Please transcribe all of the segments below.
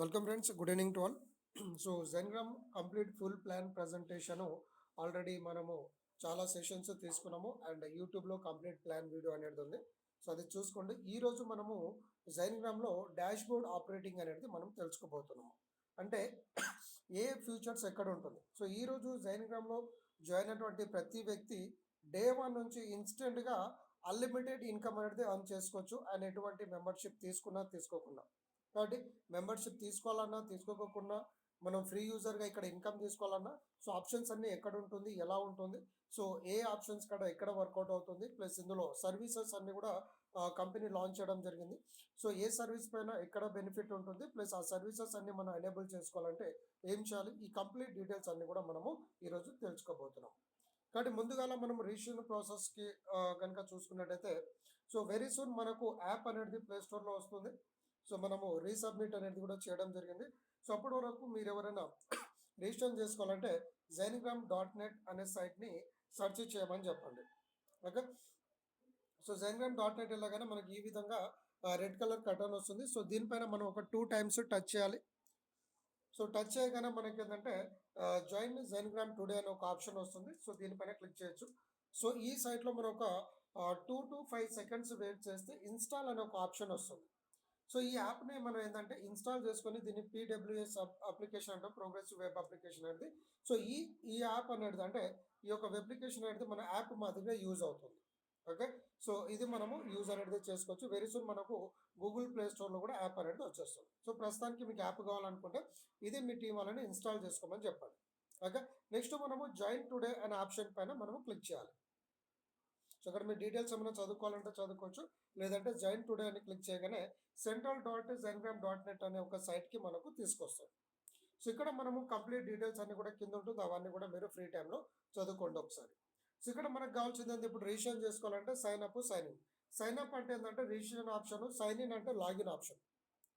Welcome friends, good evening to all. So Zengram complete full plan presentation already మనము చాలా sessions తీసుకున్నాము and యూట్యూబ్లో complete plan video అనేది ఉంది. సో అది చూసుకోండి. ఈరోజు మనము జైన్గ్రామ్లో డాష్ బోర్డ్ ఆపరేటింగ్ అనేది మనం తెలుసుకోబోతున్నాము. అంటే ఏ ఫ్యూచర్స్ ఎక్కడ ఉంటుంది. సో ఈరోజు జైన్గ్రామ్లో జాయిన్ అయినటువంటి ప్రతి వ్యక్తి డే 1 నుంచి ఇన్స్టెంట్గా అన్లిమిటెడ్ ఇన్కమ్ అనేది అర్న్ చేసుకోవచ్చు. అండ్ ఎటువంటి మెంబర్షిప్ తీసుకున్నా తీసుకోకుండా, కాబట్టి మెంబర్షిప్ తీసుకోవాలన్నా తీసుకోకుండా మనం ఫ్రీ యూజర్గా ఇక్కడ ఇన్కమ్ తీసుకోవాలన్నా సో ఆప్షన్స్ అన్నీ ఎక్కడ ఉంటుంది, ఎలా ఉంటుంది, సో ఏ ఆప్షన్స్ కూడా ఎక్కడ వర్కౌట్ అవుతుంది, ప్లస్ ఇందులో సర్వీసెస్ అన్నీ కూడా కంపెనీ లాంచ్ చేయడం జరిగింది. సో ఏ సర్వీస్ పైన ఎక్కడ బెనిఫిట్ ఉంటుంది, ప్లస్ ఆ సర్వీసెస్ అన్ని మనం ఎనేబుల్ చేసుకోవాలంటే ఏం చేయాలి, ఈ కంప్లీట్ డీటెయిల్స్ అన్ని కూడా మనము ఈరోజు తెలుసుకోబోతున్నాం. కాబట్టి ముందుగా మనం రిజిస్ట్రేషన్ ప్రాసెస్కి కనుక చూసుకున్నట్టయితే సో వెరీ సూన్ మనకు యాప్ అనేది ప్లే స్టోర్లో వస్తుంది. సో మనము రీసబ్మిట్ అనేది కూడా చేయడం జరిగింది. సో అప్పటి వరకు మీరు ఎవరైనా రిజిస్టర్ చేసుకోవాలంటే జైన్గ్రామ్.net అనే సైట్ని సెర్చ్ చేయమని చెప్పండి. ఓకే. సో జైన్గ్రామ్.net వెళ్ళగానే మనకి ఈ విధంగా రెడ్ కలర్ కటన్ వస్తుంది. సో దీనిపైన మనం ఒక 2 టైమ్స్ టచ్ చేయాలి. సో టచ్ చేయగానే మనకి ఏంటంటే జాయిన్ జైన్గ్రామ్ టుడే అనే ఒక ఆప్షన్ వస్తుంది. సో దీనిపైన క్లిక్ చేయొచ్చు. సో ఈ సైట్లో మనం ఒక 2 to 5 సెకండ్స్ వెయిట్ చేస్తే ఇన్స్టాల్ అనే ఒక ఆప్షన్ వస్తుంది. సో ఈ యాప్ని మనం ఏంటంటే ఇన్స్టాల్ చేసుకొని దీన్ని పీడబ్ల్యూఎస్ అప్లికేషన్ అంటే ప్రోగ్రెసివ్ వెబ్ అప్లికేషన్ అనేది. సో ఈ యాప్ అనేది అంటే ఈ యొక్క వెబ్ అప్లికేషన్ అనేది మన యాప్ మాదిరిగా యూజ్ అవుతుంది. ఓకే. సో ఇది మనము యూజ్ అనేది చేసుకోవచ్చు. వెరీ సూన్ మనకు గూగుల్ ప్లే స్టోర్లో కూడా యాప్ అనేది వచ్చేస్తుంది. సో ప్రస్తుతానికి మీకు యాప్ కావాలనుకుంటే ఇది మీ టీం వాళ్ళని ఇన్స్టాల్ చేసుకోమని చెప్పండి. ఓకే. నెక్స్ట్ మనము జాయిన్ టుడే అనే ఆప్షన్ పైన మనము క్లిక్ చేయాలి. సో అక్కడ మీ డీటెయిల్స్ ఏమైనా చదువుకోవాలంటే చదువుకోవచ్చు, లేదంటే జాయిన్ టుడే అని క్లిక్ చేయగానే central.zengram.net అనే ఒక సైట్కి మనకు తీసుకొస్తుంది. సో ఇక్కడ మనము కంప్లీట్ డీటెయిల్స్ అన్ని కూడా కింద ఉంటుంది, అవన్నీ కూడా మీరు ఫ్రీ టైంలో చదువుకోండి ఒకసారి. సో ఇక్కడ మనకు కావాల్సింది ఏంటి, ఇప్పుడు రిజిస్ట్రేషన్ చేసుకోవాలంటే sign up, sign in. Sign up అంటే ఏంటంటే రిజిస్ట్రేషన్ ఆప్షన్, సైన్ ఇన్ అంటే లాగిన్ ఆప్షన్.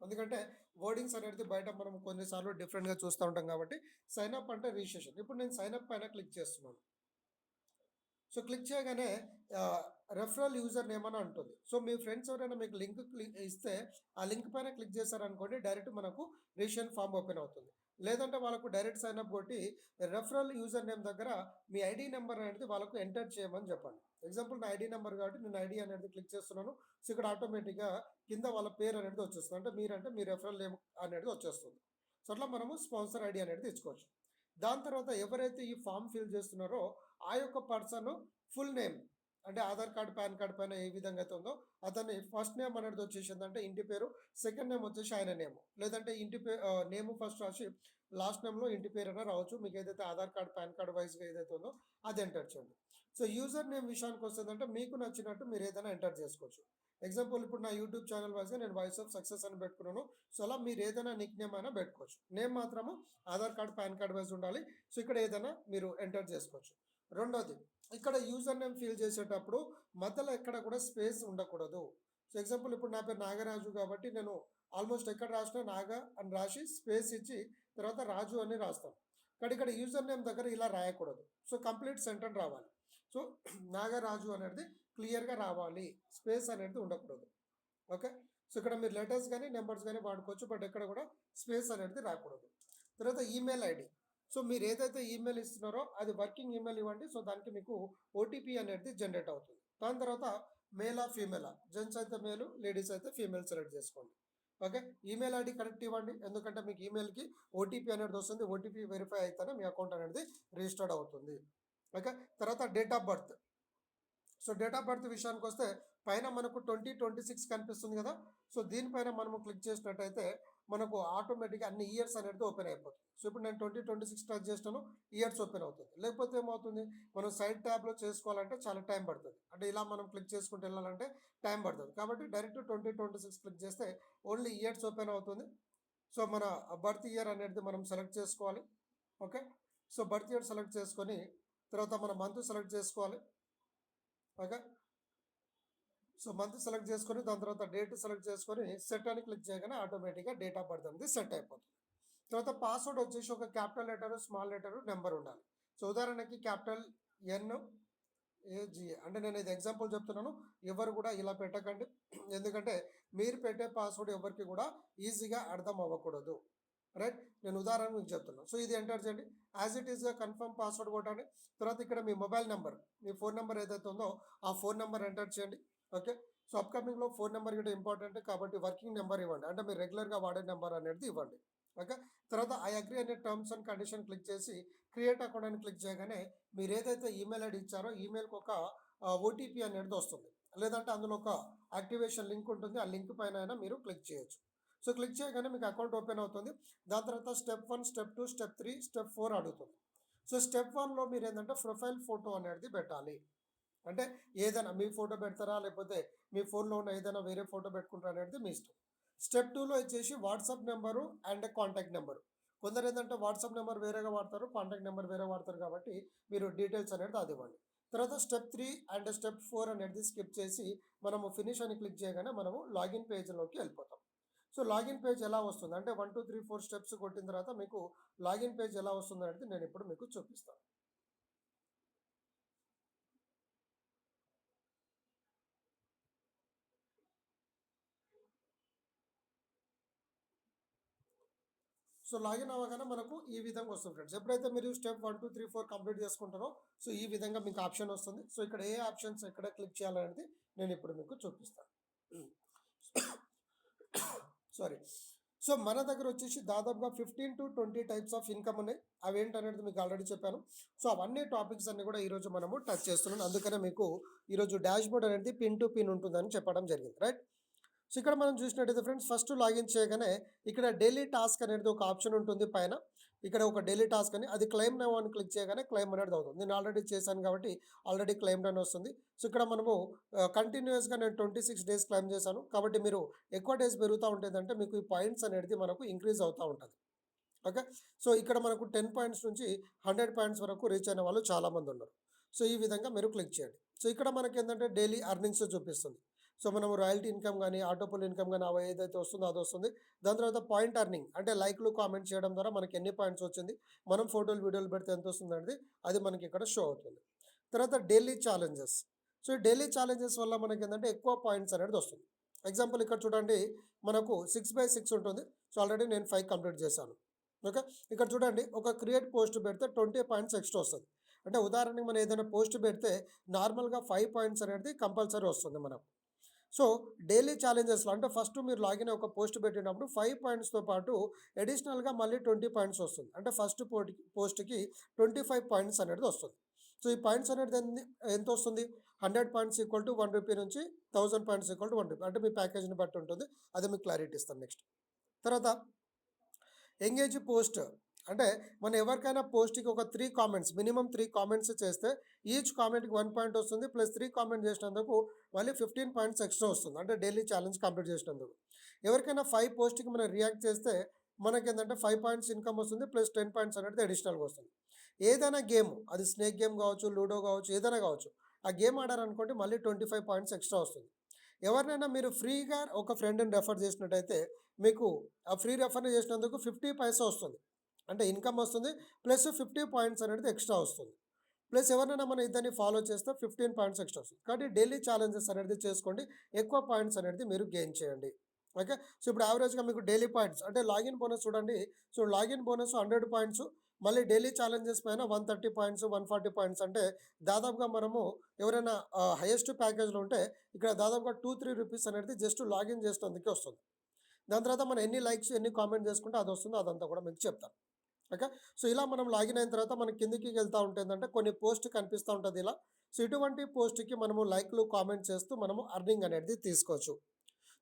ఎందుకంటే వర్డింగ్స్ అనేది బయట మనం కొన్నిసార్లు డిఫరెంట్గా చూస్తూ ఉంటాం కాబట్టి సైన్ అప్ అంటే రిజిస్ట్రేషన్. ఇప్పుడు నేను సైన్ అప్ పైన క్లిక్ చేస్తున్నాను. సో క్లిక్ చేయగానే రెఫరల్ యూజర్ నేమ్ అని ఉంటుంది. సో మీ ఫ్రెండ్స్ ఎవరైనా మీకు లింక్ ఇస్తే ఆ లింక్ పైన క్లిక్ చేశారనుకోండి, డైరెక్ట్ మనకు రిజిస్ట్రేషన్ ఫామ్ ఓపెన్ అవుతుంది. లేదంటే వాళ్ళకు డైరెక్ట్ సైన్ అప్ కొట్టి రెఫరల్ యూజర్ నేమ్ దగ్గర మీ ఐడి నెంబర్ అనేది వాళ్ళకు ఎంటర్ చేయమని చెప్పండి. ఎగ్జాంపుల్ నా ఐడి నెంబర్ కాబట్టి నేను ఐడి అనేది క్లిక్ చేస్తున్నాను. సో ఇక్కడ ఆటోమేటిక్గా కింద వాళ్ళ పేరు అనేది వచ్చేస్తుంది, అంటే మీరంటే మీ రెఫరల్ నేమ్ అనేది వచ్చేస్తుంది. సో అట్లా మనము స్పాన్సర్ ఐడి అనేది తెచ్చుకోవచ్చు. దాని తర్వాత ఎవరైతే ఈ ఫామ్ ఫిల్ చేస్తున్నారో ఆ యొక్క పర్సన్ ఫుల్ నేమ్, అంటే ఆధార్ కార్డు, పాన్ కార్డు పైన ఏ విధంగా అయితే ఉందో అతన్ని ఫస్ట్ నేమ్ అనేది వచ్చేసింది అంటే ఇంటి పేరు, సెకండ్ నేమ్ వచ్చేసి ఆయన నేమ్, లేదంటే ఇంటి నేమ్ ఫస్ట్ రాసి లాస్ట్ నేమ్లో ఇంటి పేరు అయినా రావచ్చు. మీకు ఏదైతే ఆధార్ కార్డు, పాన్ కార్డు వైజ్గా ఏదైతే ఉందో అది ఎంటర్ చేయండి. సో యూజర్ నేమ్ విషయానికి వస్తుందంటే మీకు నచ్చినట్టు మీరు ఏదైనా ఎంటర్ చేసుకోవచ్చు. ఎగ్జాంపుల్ ఇప్పుడు నా యూట్యూబ్ ఛానల్ వైజ్గా నేను వాయిస్ ఆఫ్ సక్సెస్ అని పెట్టుకున్నాను. సో అలా మీరు ఏదైనా నిక్ నేమ్ అయినా పెట్టుకోవచ్చు. నేమ్ మాత్రము Aadhaar card, pan card wise ఉండాలి. సో ఇక్కడ ఏదైనా మీరు ఎంటర్ చేసుకోవచ్చు. రెండోది, ఇక్కడ యూజర్ నేమ్ ఫిల్ చేసేటప్పుడు మధ్యలో ఎక్కడ కూడా స్పేస్ ఉండకూడదు. సో ఎగ్జాంపుల్ ఇప్పుడు నా పేరు నాగరాజు కాబట్టి నేను ఆల్మోస్ట్ ఎక్కడ రాసినా నాగా అని రాసి స్పేస్ ఇచ్చి తర్వాత రాజు అని రాస్తాను. కానీ ఇక్కడ యూజర్ నేమ్ దగ్గర ఇలా రాయకూడదు. సో కంప్లీట్ సెంటెన్స్ రావాలి. సో నాగరాజు అనేది క్లియర్గా రావాలి, స్పేస్ అనేది ఉండకూడదు. ఓకే. సో ఇక్కడ మీరు లెటర్స్ కానీ నెంబర్స్ కానీ వాడుకోవచ్చు, బట్ ఎక్కడ కూడా స్పేస్ అనేది రాకూడదు. తర్వాత ఈమెయిల్ ఐడి. సో మీరు ఏదైతే ఈమెయిల్ ఇస్తున్నారో అది వర్కింగ్ ఈమెయిల్ ఇవ్వండి. సో దానికి మీకు ఓటీపీ అనేది జనరేట్ అవుతుంది. దాని తర్వాత మేలా ఫీమేలా, జెంట్స్ అయితే మేలు, లేడీస్ అయితే ఫీమేల్ సెలెక్ట్ చేసుకోండి. ఓకే. ఈమెయిల్ ఐడి కరెక్ట్ ఇవ్వండి, ఎందుకంటే మీకు ఈమెయిల్కి ఓటీపీ అనేది వస్తుంది. ఓటీపీ వెరిఫై అయితేనే మీ అకౌంట్ అనేది రిజిస్టర్డ్ అవుతుంది. ఓకే. తర్వాత date of birth. So date of birth విషయానికి వస్తే పైన మనకు 2026 కనిపిస్తుంది కదా. సో దీనిపైన మనము క్లిక్ చేసినట్టయితే మనకు ఆటోమేటిక్గా అన్ని ఇయర్స్ అనేది ఓపెన్ అయిపోతుంది. సో ఇప్పుడు నేను 2026 టచ్ చేస్తాను, ఇయర్స్ ఓపెన్ అవుతుంది. లేకపోతే ఏమవుతుంది, మనం సైడ్ ట్యాబ్లో చేసుకోవాలంటే చాలా టైం పడుతుంది. అంటే ఇలా మనం క్లిక్ చేసుకుంటూ వెళ్ళాలంటే టైం పడుతుంది. కాబట్టి డైరెక్ట్ 2026 క్లిక్ చేస్తే ఓన్లీ ఇయర్స్ ఓపెన్ అవుతుంది. సో మన బర్త్ ఇయర్ అనేది మనం సెలెక్ట్ చేసుకోవాలి. Okay. So birth year select చేసుకొని తర్వాత మన మంత్ సెలెక్ట్ చేసుకోవాలి. ఓకే. సో మంత్ సెలెక్ట్ చేసుకొని దాని తర్వాత డేట్ సెలెక్ట్ చేసుకొని సెట్ అని క్లిక్ చేయగానే ఆటోమేటిక్గా డేట్ ఆఫ్ బర్త్ అనేది సెట్ అయిపోతుంది. తర్వాత పాస్వర్డ్ వచ్చేసి ఒక capital letter, small letter, number ఉండాలి. సో ఉదాహరణకి క్యాపిటల్ ఎన్, ఏజిఏ అంటే నేను ఇది ఎగ్జాంపుల్ చెప్తున్నాను. ఎవరు కూడా ఇలా పెట్టకండి. ఎందుకంటే మీరు పెట్టే పాస్వర్డ్ ఎవరికి కూడా ఈజీగా అర్థం అవ్వకూడదు. రైట్, నేను ఉదాహరణ మీకు చెప్తున్నాను. సో ఇది ఎంటర్ చేయండి. యాజ్ ఇట్ ఈస్గా కన్ఫర్మ్ పాస్వర్డ్ కొట్టండి. తర్వాత ఇక్కడ మీ మొబైల్ నెంబర్, మీ ఫోన్ నెంబర్ ఏదైతే ఉందో ఆ ఫోన్ నెంబర్ ఎంటర్ చేయండి. ఓకే, సో అప్కమింగ్లో ఫోన్ నెంబర్ కూడా ఇంపార్టెంట్ కాబట్టి వర్కింగ్ నెంబర్ ఇవ్వండి, అంటే మీరు రెగ్యులర్గా వాడే నెంబర్ అనేది ఇవ్వండి. ఓకే, తర్వాత ఐ అగ్రీ అనే టర్మ్స్ అండ్ కండిషన్ క్లిక్ చేసి క్రియేట్ అకౌంట్ అని క్లిక్ చేయగానే మీరు ఏదైతే ఈమెయిల్ ఐడి ఇచ్చారో ఈమెయిల్కి ఒక ఓటీపీ అనేది వస్తుంది, లేదంటే అందులో ఒక యాక్టివేషన్ లింక్ ఉంటుంది. ఆ లింక్ పైన అయినా మీరు క్లిక్ చేయొచ్చు. సో క్లిక్ చేయగానే మీకు అకౌంట్ ఓపెన్ అవుతుంది. దాని తర్వాత స్టెప్ 1, స్టెప్ 2, స్టెప్ 3, స్టెప్ 4 అడుగుతుంది. సో స్టెప్ 1లో మీరు ఏంటంటే ప్రొఫైల్ ఫోటో అనేది పెట్టాలి. అంటే ఏదైనా మీ ఫోటో పెడతారా, లేకపోతే మీ ఫోన్లో ఉన్న ఏదైనా వేరే ఫోటో పెట్టుకుంటారా అనేది మీ ఇష్టం. స్టెప్ 2లో వచ్చేసి WhatsApp number and contact number. కొందరు ఏంటంటే వాట్సాప్ నెంబర్ వేరేగా వాడతారు, కాంటాక్ట్ నెంబర్ వేరే వాడతారు కాబట్టి మీరు డీటెయిల్స్ అనేది అది ఇవ్వండి. తర్వాత స్టెప్ 3 అండ్ స్టెప్ 4 అనేది స్కిప్ చేసి మనము ఫినిష్ అని క్లిక్ చేయగానే మనము లాగిన్ పేజ్లోకి వెళ్ళిపోతాం. సో లాగిన్ పేజ్ ఎలా వస్తుంది అంటే 1 2 3 4 స్టెప్స్ కొట్టిన తర్వాత మీకు లాగిన్ పేజ్ ఎలా వస్తుంది అనేది నేను ఇప్పుడు మీకు చూపిస్తాను. సో లాగిన్ అవ్వగానే మనకు ఈ విధంగా వస్తుంది ఫ్రెండ్స్. ఎప్పుడైతే మీరు స్టెప్ 1 2 3 4 కంప్లీట్ చేసుకుంటారో సో ఈ విధంగా మీకు ఆప్షన్ వస్తుంది. సో ఇక్కడ ఏ ఆప్షన్స్ ఎక్కడ క్లిక్ చేయాలనేది నేను ఇప్పుడు మీకు చూపిస్తాను. సారీ. సో మన దగ్గర వచ్చేసి దాదాపుగా 15 to 20 టైప్స్ ఆఫ్ ఇన్కమ్ ఉన్నాయి. అవి ఏంటనేది మీకు ఆల్రెడీ చెప్పాను. సో అవన్నీ టాపిక్స్ అన్ని కూడా ఈరోజు మనము టచ్ చేస్తున్నాం. అందుకనే మీకు ఈరోజు డాష్ బోర్డ్ అనేది పిన్ టు పిన్ ఉంటుందని చెప్పడం జరిగింది. రైట్, సో ఇక్కడ మనం చూసినట్టయితే ఫ్రెండ్స్ ఫస్ట్ లాగిన్ చేయగానే ఇక్కడ డైలీ టాస్క్ అనేది ఒక ఆప్షన్ ఉంటుంది పైన. ఇక్కడ ఒక డైలీ టాస్క్ అని అది క్లెయిమ్ నౌ అని క్లిక్ చేయగానే క్లెయిమ్ అనేది అవుతుంది. నేను ఆల్రెడీ చేశాను కాబట్టి ఆల్రెడీ క్లెయిమ్డ్ అని వస్తుంది. సో ఇక్కడ మనము కంటిన్యూస్గా నేను 26 డేస్ క్లెయిమ్ చేశాను కాబట్టి మీరు ఎక్కువ డేస్ పెరుగుతూ ఉంటుందంటే మీకు ఈ పాయింట్స్ అనేది మనకు ఇంక్రీజ్ అవుతూ ఉంటుంది. ఓకే, సో ఇక్కడ మనకు 10 పాయింట్స్ నుంచి 100 పాయింట్స్ వరకు రీచ్ అయిన వాళ్ళు చాలామంది ఉన్నారు. సో ఈ విధంగా మీరు క్లిక్ చేయండి. సో ఇక్కడ మనకి ఏంటంటే డైలీ అర్నింగ్స్ చూపిస్తుంది. సో మనం రాయల్టీ ఇన్కమ్ కానీ ఆటోపుల్ ఇన్కమ్ కానీ అవి ఏదైతే వస్తుందో అది వస్తుంది. దాని తర్వాత పాయింట్ అర్నింగ్ అంటే లైక్లు కామెంట్ చేయడం ద్వారా మనకి ఎన్ని పాయింట్స్ వచ్చింది, మనం ఫోటోలు వీడియోలు పెడితే ఎంత వస్తుంది అనేది అది మనకి ఇక్కడ షో అవుతుంది. తర్వాత డైలీ ఛాలెంజెస్. సో ఈ డైలీ ఛాలెంజెస్ వల్ల మనకి ఏంటంటే ఎక్కువ పాయింట్స్ అనేది వస్తుంది. ఎగ్జాంపుల్ ఇక్కడ చూడండి మనకు 6/6 ఉంటుంది. సో ఆల్రెడీ నేను 5 కంప్లీట్ చేశాను. ఓకే, ఇక్కడ చూడండి ఒక క్రియేట్ పోస్ట్ పెడితే 20 పాయింట్స్ ఎక్స్ట్రా వస్తుంది. అంటే ఉదాహరణకి మనం ఏదైనా పోస్ట్ పెడితే నార్మల్గా 5 పాయింట్స్ అనేది కంపల్సరీ వస్తుంది మనకు. సో డైలీ ఛాలెంజెస్లో అంటే ఫస్ట్ మీరు లాగిన్ ఒక పోస్ట్ పెట్టినప్పుడు 5 పాయింట్స్తో పాటు అడిషనల్గా మళ్ళీ 20 పాయింట్స్ వస్తుంది. అంటే ఫస్ట్ పోస్ట్కి 25 పాయింట్స్ అనేది వస్తుంది. సో ఈ పాయింట్స్ అనేది ఎంత వస్తుంది, 100 పాయింట్స్ ఈక్వల్ టు 1 రూపీ నుంచి 1000 పాయింట్స్ ఈక్వల్ టు 1 రూపీ. అంటే మీ ప్యాకేజ్ని బట్టి ఉంటుంది, అది మీకు క్లారిటీ ఇస్తాను నెక్స్ట్. తర్వాత ఎంగేజ్ పోస్ట్ అంటే మనం ఎవరికైనా పోస్ట్కి ఒక 3 కామెంట్స్ మినిమం 3 కామెంట్స్ చేస్తే ఈచ్ కామెంట్కి 1 పాయింట్ వస్తుంది. ప్లస్ 3 కామెంట్ చేసినందుకు మళ్ళీ 15 పాయింట్స్ ఎక్స్ట్రా వస్తుంది. అంటే డైలీ ఛాలెంజ్ కంప్లీట్ చేసినందుకు. ఎవరికైనా 5 పోస్ట్కి మనం రియాక్ట్ చేస్తే మనకి ఏంటంటే 5 పాయింట్స్ ఇన్కమ్ వస్తుంది. ప్లస్ 10 పాయింట్స్ అనేది అడిషనల్గా వస్తుంది. ఏదైనా గేమ్, అది స్నేక్ గేమ్ కావచ్చు, లూడో కావచ్చు, ఏదైనా కావచ్చు, ఆ గేమ్ ఆడారనుకోండి మళ్ళీ 25 పాయింట్స్ ఎక్స్ట్రా వస్తుంది. ఎవరినైనా మీరు ఫ్రీగా ఒక ఫ్రెండ్ని రెఫర్ చేసినట్టయితే మీకు ఆ ఫ్రీ రెఫర్ చేసినందుకు 50 పైసా వస్తుంది. అంటే ఇన్కమ్ వస్తుంది ప్లస్ 50 పాయింట్స్ అనేది ఎక్స్ట్రా వస్తుంది. ప్లస్ ఎవరినైనా మనం ఇద్దరిని ఫాలో చేస్తే 15 పాయింట్స్ ఎక్స్ట్రా వస్తుంది. కాబట్టి డైలీ ఛాలెంజెస్ అనేది చేసుకోండి, ఎక్కువ పాయింట్స్ అనేది మీరు గెయిన్ చేయండి. ఓకే, సో ఇప్పుడు యావరేజ్గా మీకు డైలీ పాయింట్స్ అంటే లాగిన్ బోనస్ చూడండి. సో లాగిన్ బోనస్ 100 పాయింట్స్, మళ్ళీ డైలీ ఛాలెంజెస్ పైన 130 పాయింట్స్, 140 పాయింట్స్. అంటే దాదాపుగా మనము ఎవరైనా హైయెస్ట్ ప్యాకేజ్లో ఉంటే ఇక్కడ దాదాపుగా 2-3 రూపీస్ అనేది జస్ట్ లాగిన్ చేసినందుకే వస్తుంది. దాని తర్వాత మనం ఎన్ని లైక్స్ ఎన్ని కామెంట్ చేసుకుంటే అది వస్తుందో అదంతా కూడా మీకు చెప్తాను. ఓకే, సో ఇలా మనం లాగిన్ అయిన తర్వాత మన కిందికి వెళ్తూ ఉంటుందంటే కొన్ని పోస్ట్ కనిపిస్తూ ఉంటుంది ఇలా. సో ఇటువంటి పోస్ట్కి మనము లైక్లు కామెంట్ చేస్తూ మనము అర్నింగ్ అనేది తీసుకోవచ్చు.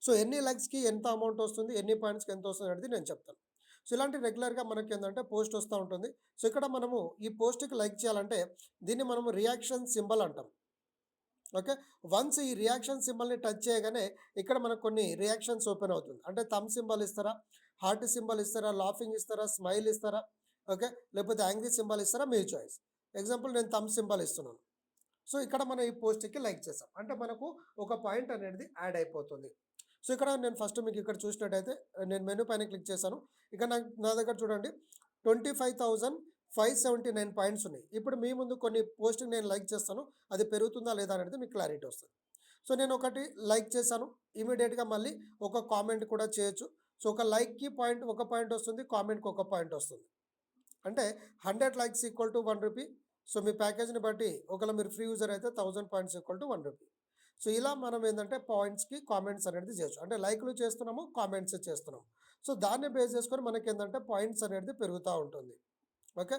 సో ఎన్ని లైక్స్కి ఎంత అమౌంట్ వస్తుంది, ఎన్ని పాయింట్స్కి ఎంత వస్తుంది అనేది నేను చెప్తాను. సో ఇలాంటి రెగ్యులర్గా మనకి ఏంటంటే పోస్ట్ వస్తూ ఉంటుంది. సో ఇక్కడ మనము ఈ పోస్ట్కి లైక్ చేయాలంటే దీన్ని మనము రియాక్షన్ సింబల్ అంటాం. ఓకే, వన్స్ ఈ రియాక్షన్ సింబల్ని టచ్ చేయగానే ఇక్కడ మనకు కొన్ని రియాక్షన్స్ ఓపెన్ అవుతుంది. అంటే థమ్ సింబల్ ఇస్తారా, హార్ట్ సింబల్ ఇస్తారా, లాఫింగ్ ఇస్తారా, స్మైల్ ఇస్తారా, ఓకే, లేకపోతే యాంగ్రీ సింబల్ ఇస్తారా, మీ చాయిస్. ఎగ్జాంపుల్ నేను థమ్ సింబల్ ఇస్తున్నాను. సో ఇక్కడ మనం ఈ పోస్ట్కి లైక్ చేసాం అంటే మనకు ఒక పాయింట్ అనేది యాడ్ అయిపోతుంది. సో ఇక్కడ నేను ఫస్ట్ మీకు ఇక్కడ చూసినట్టయితే నేను మెనూ పైన క్లిక్ చేశాను. ఇక్కడ నా దగ్గర చూడండి 25,000 579 పాయింట్స్ ఉన్నాయి. ఇప్పుడు మీ ముందు కొన్ని పోస్ట్‌కి నేను లైక్ చేస్తాను. అది పెరుగుతుందా లేదా అనేది మీకు క్లారిటీ వస్తది. సో నేను ఒకటి లైక్ చేశాను. ఇమ్మీడియేట్‌గా మళ్ళీ ఒక కామెంట్ కూడా చేయొచ్చు. సో ఒక లైక్‌కి ఒక పాయింట్ వస్తుంది. కామెంట్‌కి ఒక పాయింట్ వస్తుంది. అంటే 100 likes equal to 1 rupee. So మీ ప్యాకేజ్‌ని బట్టి ఒకవేళ మీరు ఫ్రీ యూజర్ అయితే 1000 points equal to 1 rupee. So ఇలా మనం ఏంటంటే పాయింట్స్‌కి కామెంట్స్ అనేది చేయొచ్చు. అంటే లైక్‌లు చేస్తున్నాము, కామెంట్స్ చేస్తున్నాము. సో దాన్ని బేస్ చేసుకొని మనకేందంటే పాయింట్స్ అనేది పెరుగుతా ఉంటుంది. ఓకే.